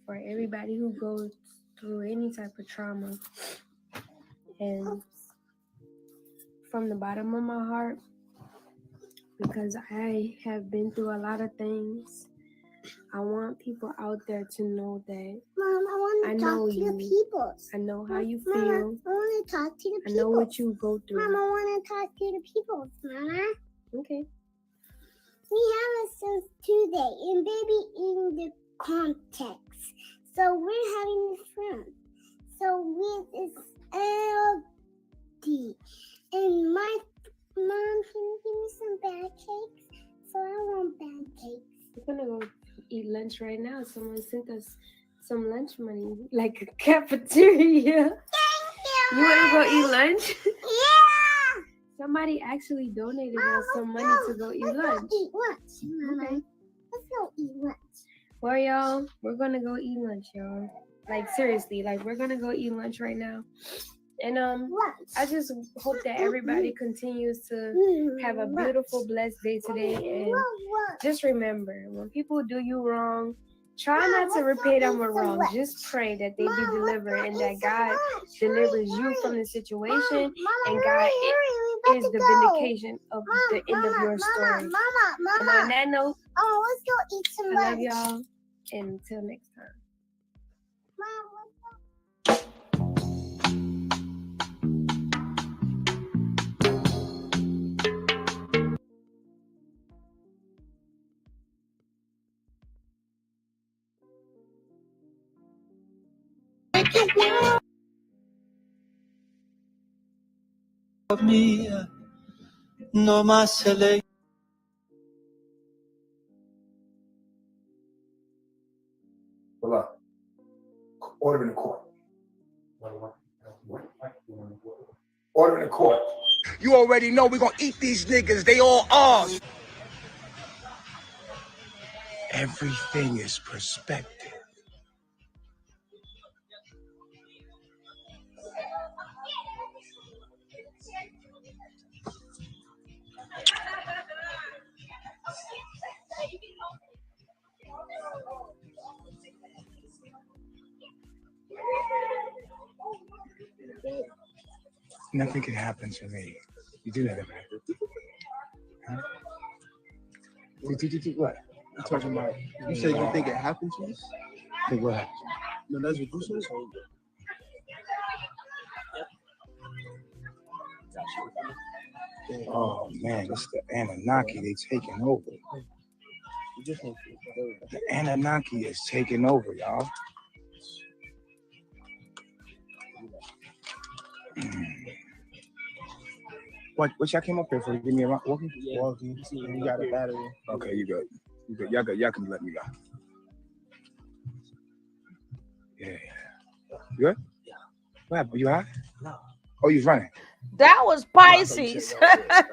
for everybody who goes through any type of trauma. And from the bottom of my heart, because I have been through a lot of things, I want people out there to know that Mom, I want to know talk to you. the people. I know how you feel. Mama, I want to talk to the people. I know what you go through. Mama, I want to talk to the people. Mama. Okay. We have a since Tuesday and baby in the context. So we're having this room. So with is LD. And my mom, can you give me some bad cakes? So I want bad cakes. We're gonna go eat lunch right now. Someone sent us some lunch money, like a cafeteria. Thank you. You wanna go eat lunch? Yeah. Somebody actually donated us some money to go eat lunch. Let's go eat lunch. Okay. Let's go eat lunch. Well, y'all, we're gonna go eat lunch, y'all. Like seriously, like we're gonna go eat lunch right now. And I just hope that everybody continues to have a beautiful, blessed day today. And just remember, when people do you wrong, try not to repay them with wrong. Just pray that they be delivered and that God delivers you from the situation, and God is the vindication of the end of your story. And on that note, let's go eat some lunch. I love y'all, and until next time. Me, no más le. Hold up. Order in the court. Order in the court. You already know we're gonna eat these niggas. They all ours. Everything is perspective. Nothing can happen to me. You do that, man. Huh? What? You talking about? You said you think it happened to you? Think what? No, that's what you said. Oh man, it's the Anunnaki. They taking over. The Anunnaki is taking over, y'all. What y'all came up here for? Give me a walking? Yeah. Walking. You got a battery. Okay, you good. You good. Y'all can let me go. Yeah. You good? Yeah. What happened? You high? No. Oh, you was running. That was Pisces. That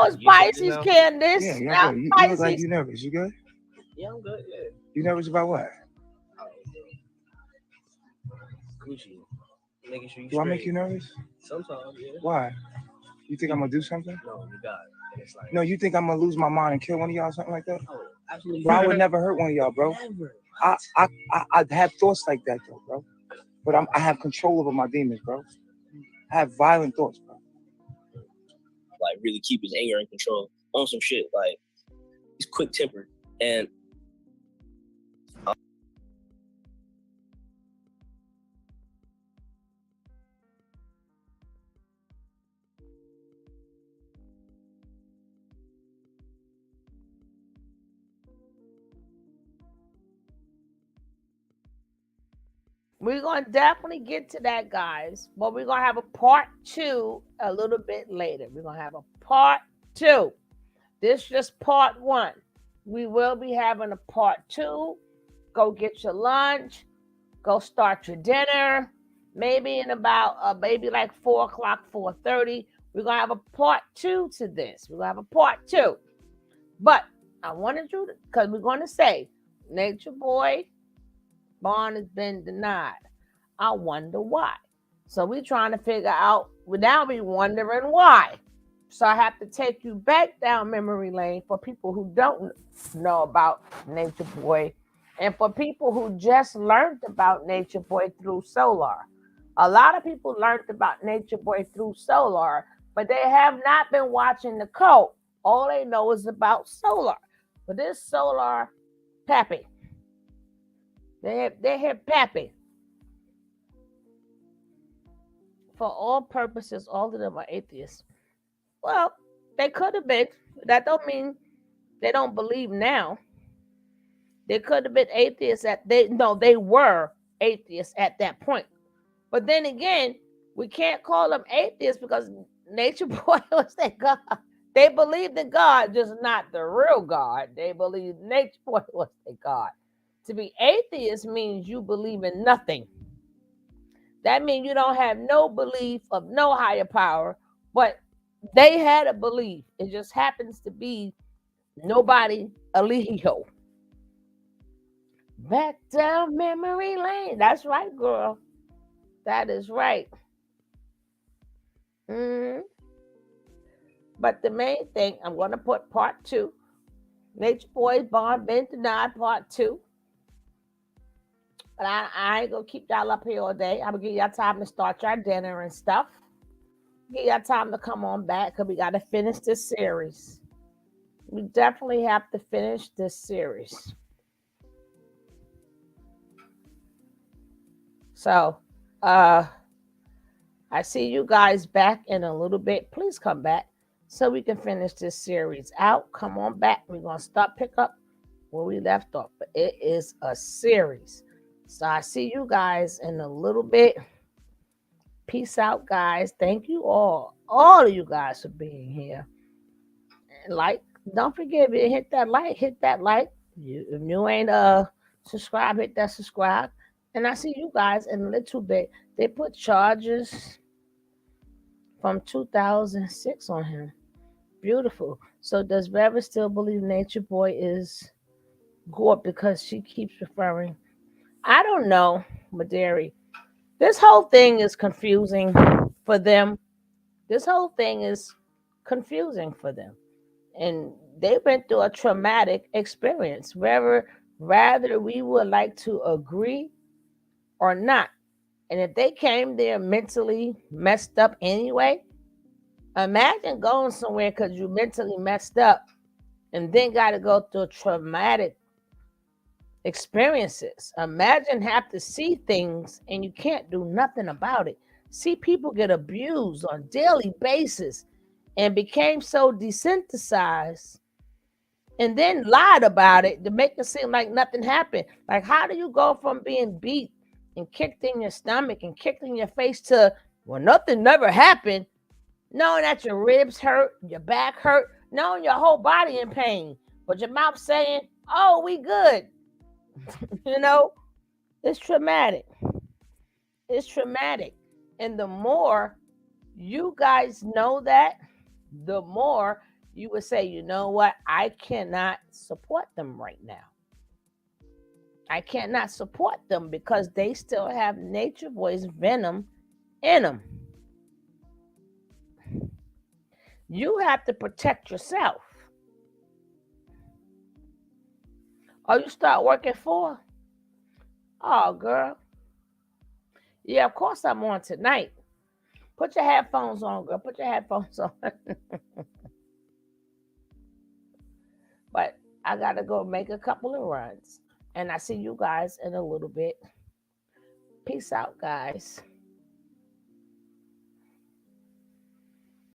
was Pisces, Candace. Yeah, that you Pisces. look like you nervous. You good? Yeah, I'm good. Yeah. You nervous about what? Gucci. Making sure you. Do I make you nervous? Sometimes, yeah. Why? You think I'm gonna do something? No, you got it. It's like, no, you think I'm gonna lose my mind and kill one of y'all, something like that? Oh, absolutely. Bro, I would never hurt one of y'all, bro. Never. I have thoughts like that, though, bro. But I have control over my demons, bro. I have violent thoughts, bro. Like, really keep his anger in control on some shit. Like, he's quick tempered and. We're going to definitely get to that, guys. But we're going to have a part 2 a little bit later. We're going to have a part 2. This is just part 1. We will be having a part 2. Go get your lunch. Go start your dinner. Maybe in about, maybe like 4 o'clock, 4:30. We're going to have a part 2 to this. We're going to have a part 2. But I wanted you to, because we're going to say, Nature Boy, bond has been denied. I wonder why. So we're trying to figure out, now we're wondering why. So I have to take you back down memory lane for people who don't know about Nature Boy and for people who just learned about Nature Boy through Solar. A lot of people learned about Nature Boy through Solar, but they have not been watching the code. All they know is about Solar. But this Solar Pappy, They're hip pappy. For all purposes, all of them are atheists. Well, they could have been. That don't mean they don't believe now. They could have been atheists they were atheists at that point. But then again, we can't call them atheists because Nature Boy was their God. They believed in God, just not the real God. They believed Nature Boy was their God. To be atheist means you believe in nothing. That means you don't have no belief of no higher power, but they had a belief. It just happens to be nobody Eligio. Back down memory lane. That's right, girl. That is right. But the main thing, I'm going to put part 2. Nature Boy's bond been denied, part 2. But I ain't going to keep y'all up here all day. I'm going to give y'all time to start your dinner and stuff. Give y'all time to come on back because we got to finish this series. We definitely have to finish this series. So, I see you guys back in a little bit. Please come back so we can finish this series out. Come on back. We're going to pick up where we left off. But it is a series. So I see you guys in a little bit. Peace out, guys. Thank you all of you guys for being here. And don't forget, hit that like. If you ain't subscribe, hit that subscribe. And I see you guys in a little bit. They put charges from 2006 on him. Beautiful. So does Reverend still believe Nature Boy is good because she keeps referring? I don't know, Maderi. This whole thing is confusing for them. And they went through a traumatic experience. Rather we would like to agree or not. And if they came there mentally messed up anyway, imagine going somewhere because you mentally messed up and then got to go through traumatic experiences. Imagine have to see things and you can't do nothing about it. See people get abused on a daily basis and became so desensitized and then lied about it to make it seem like nothing happened. Like, how do you go from being beat and kicked in your stomach and kicked in your face to, well, nothing never happened, knowing that your ribs hurt, your back hurt, knowing your whole body in pain, but your mouth saying, oh, we good. It's traumatic. And the more you guys know that, the more you would say, you know what? I cannot support them right now. I cannot support them because they still have Nature Boy's venom in them. You have to protect yourself. Or you start working for? Oh, girl. Yeah, of course I'm on tonight. Put your headphones on, girl. Put your headphones on. But I got to go make a couple of runs. And I see you guys in a little bit. Peace out, guys.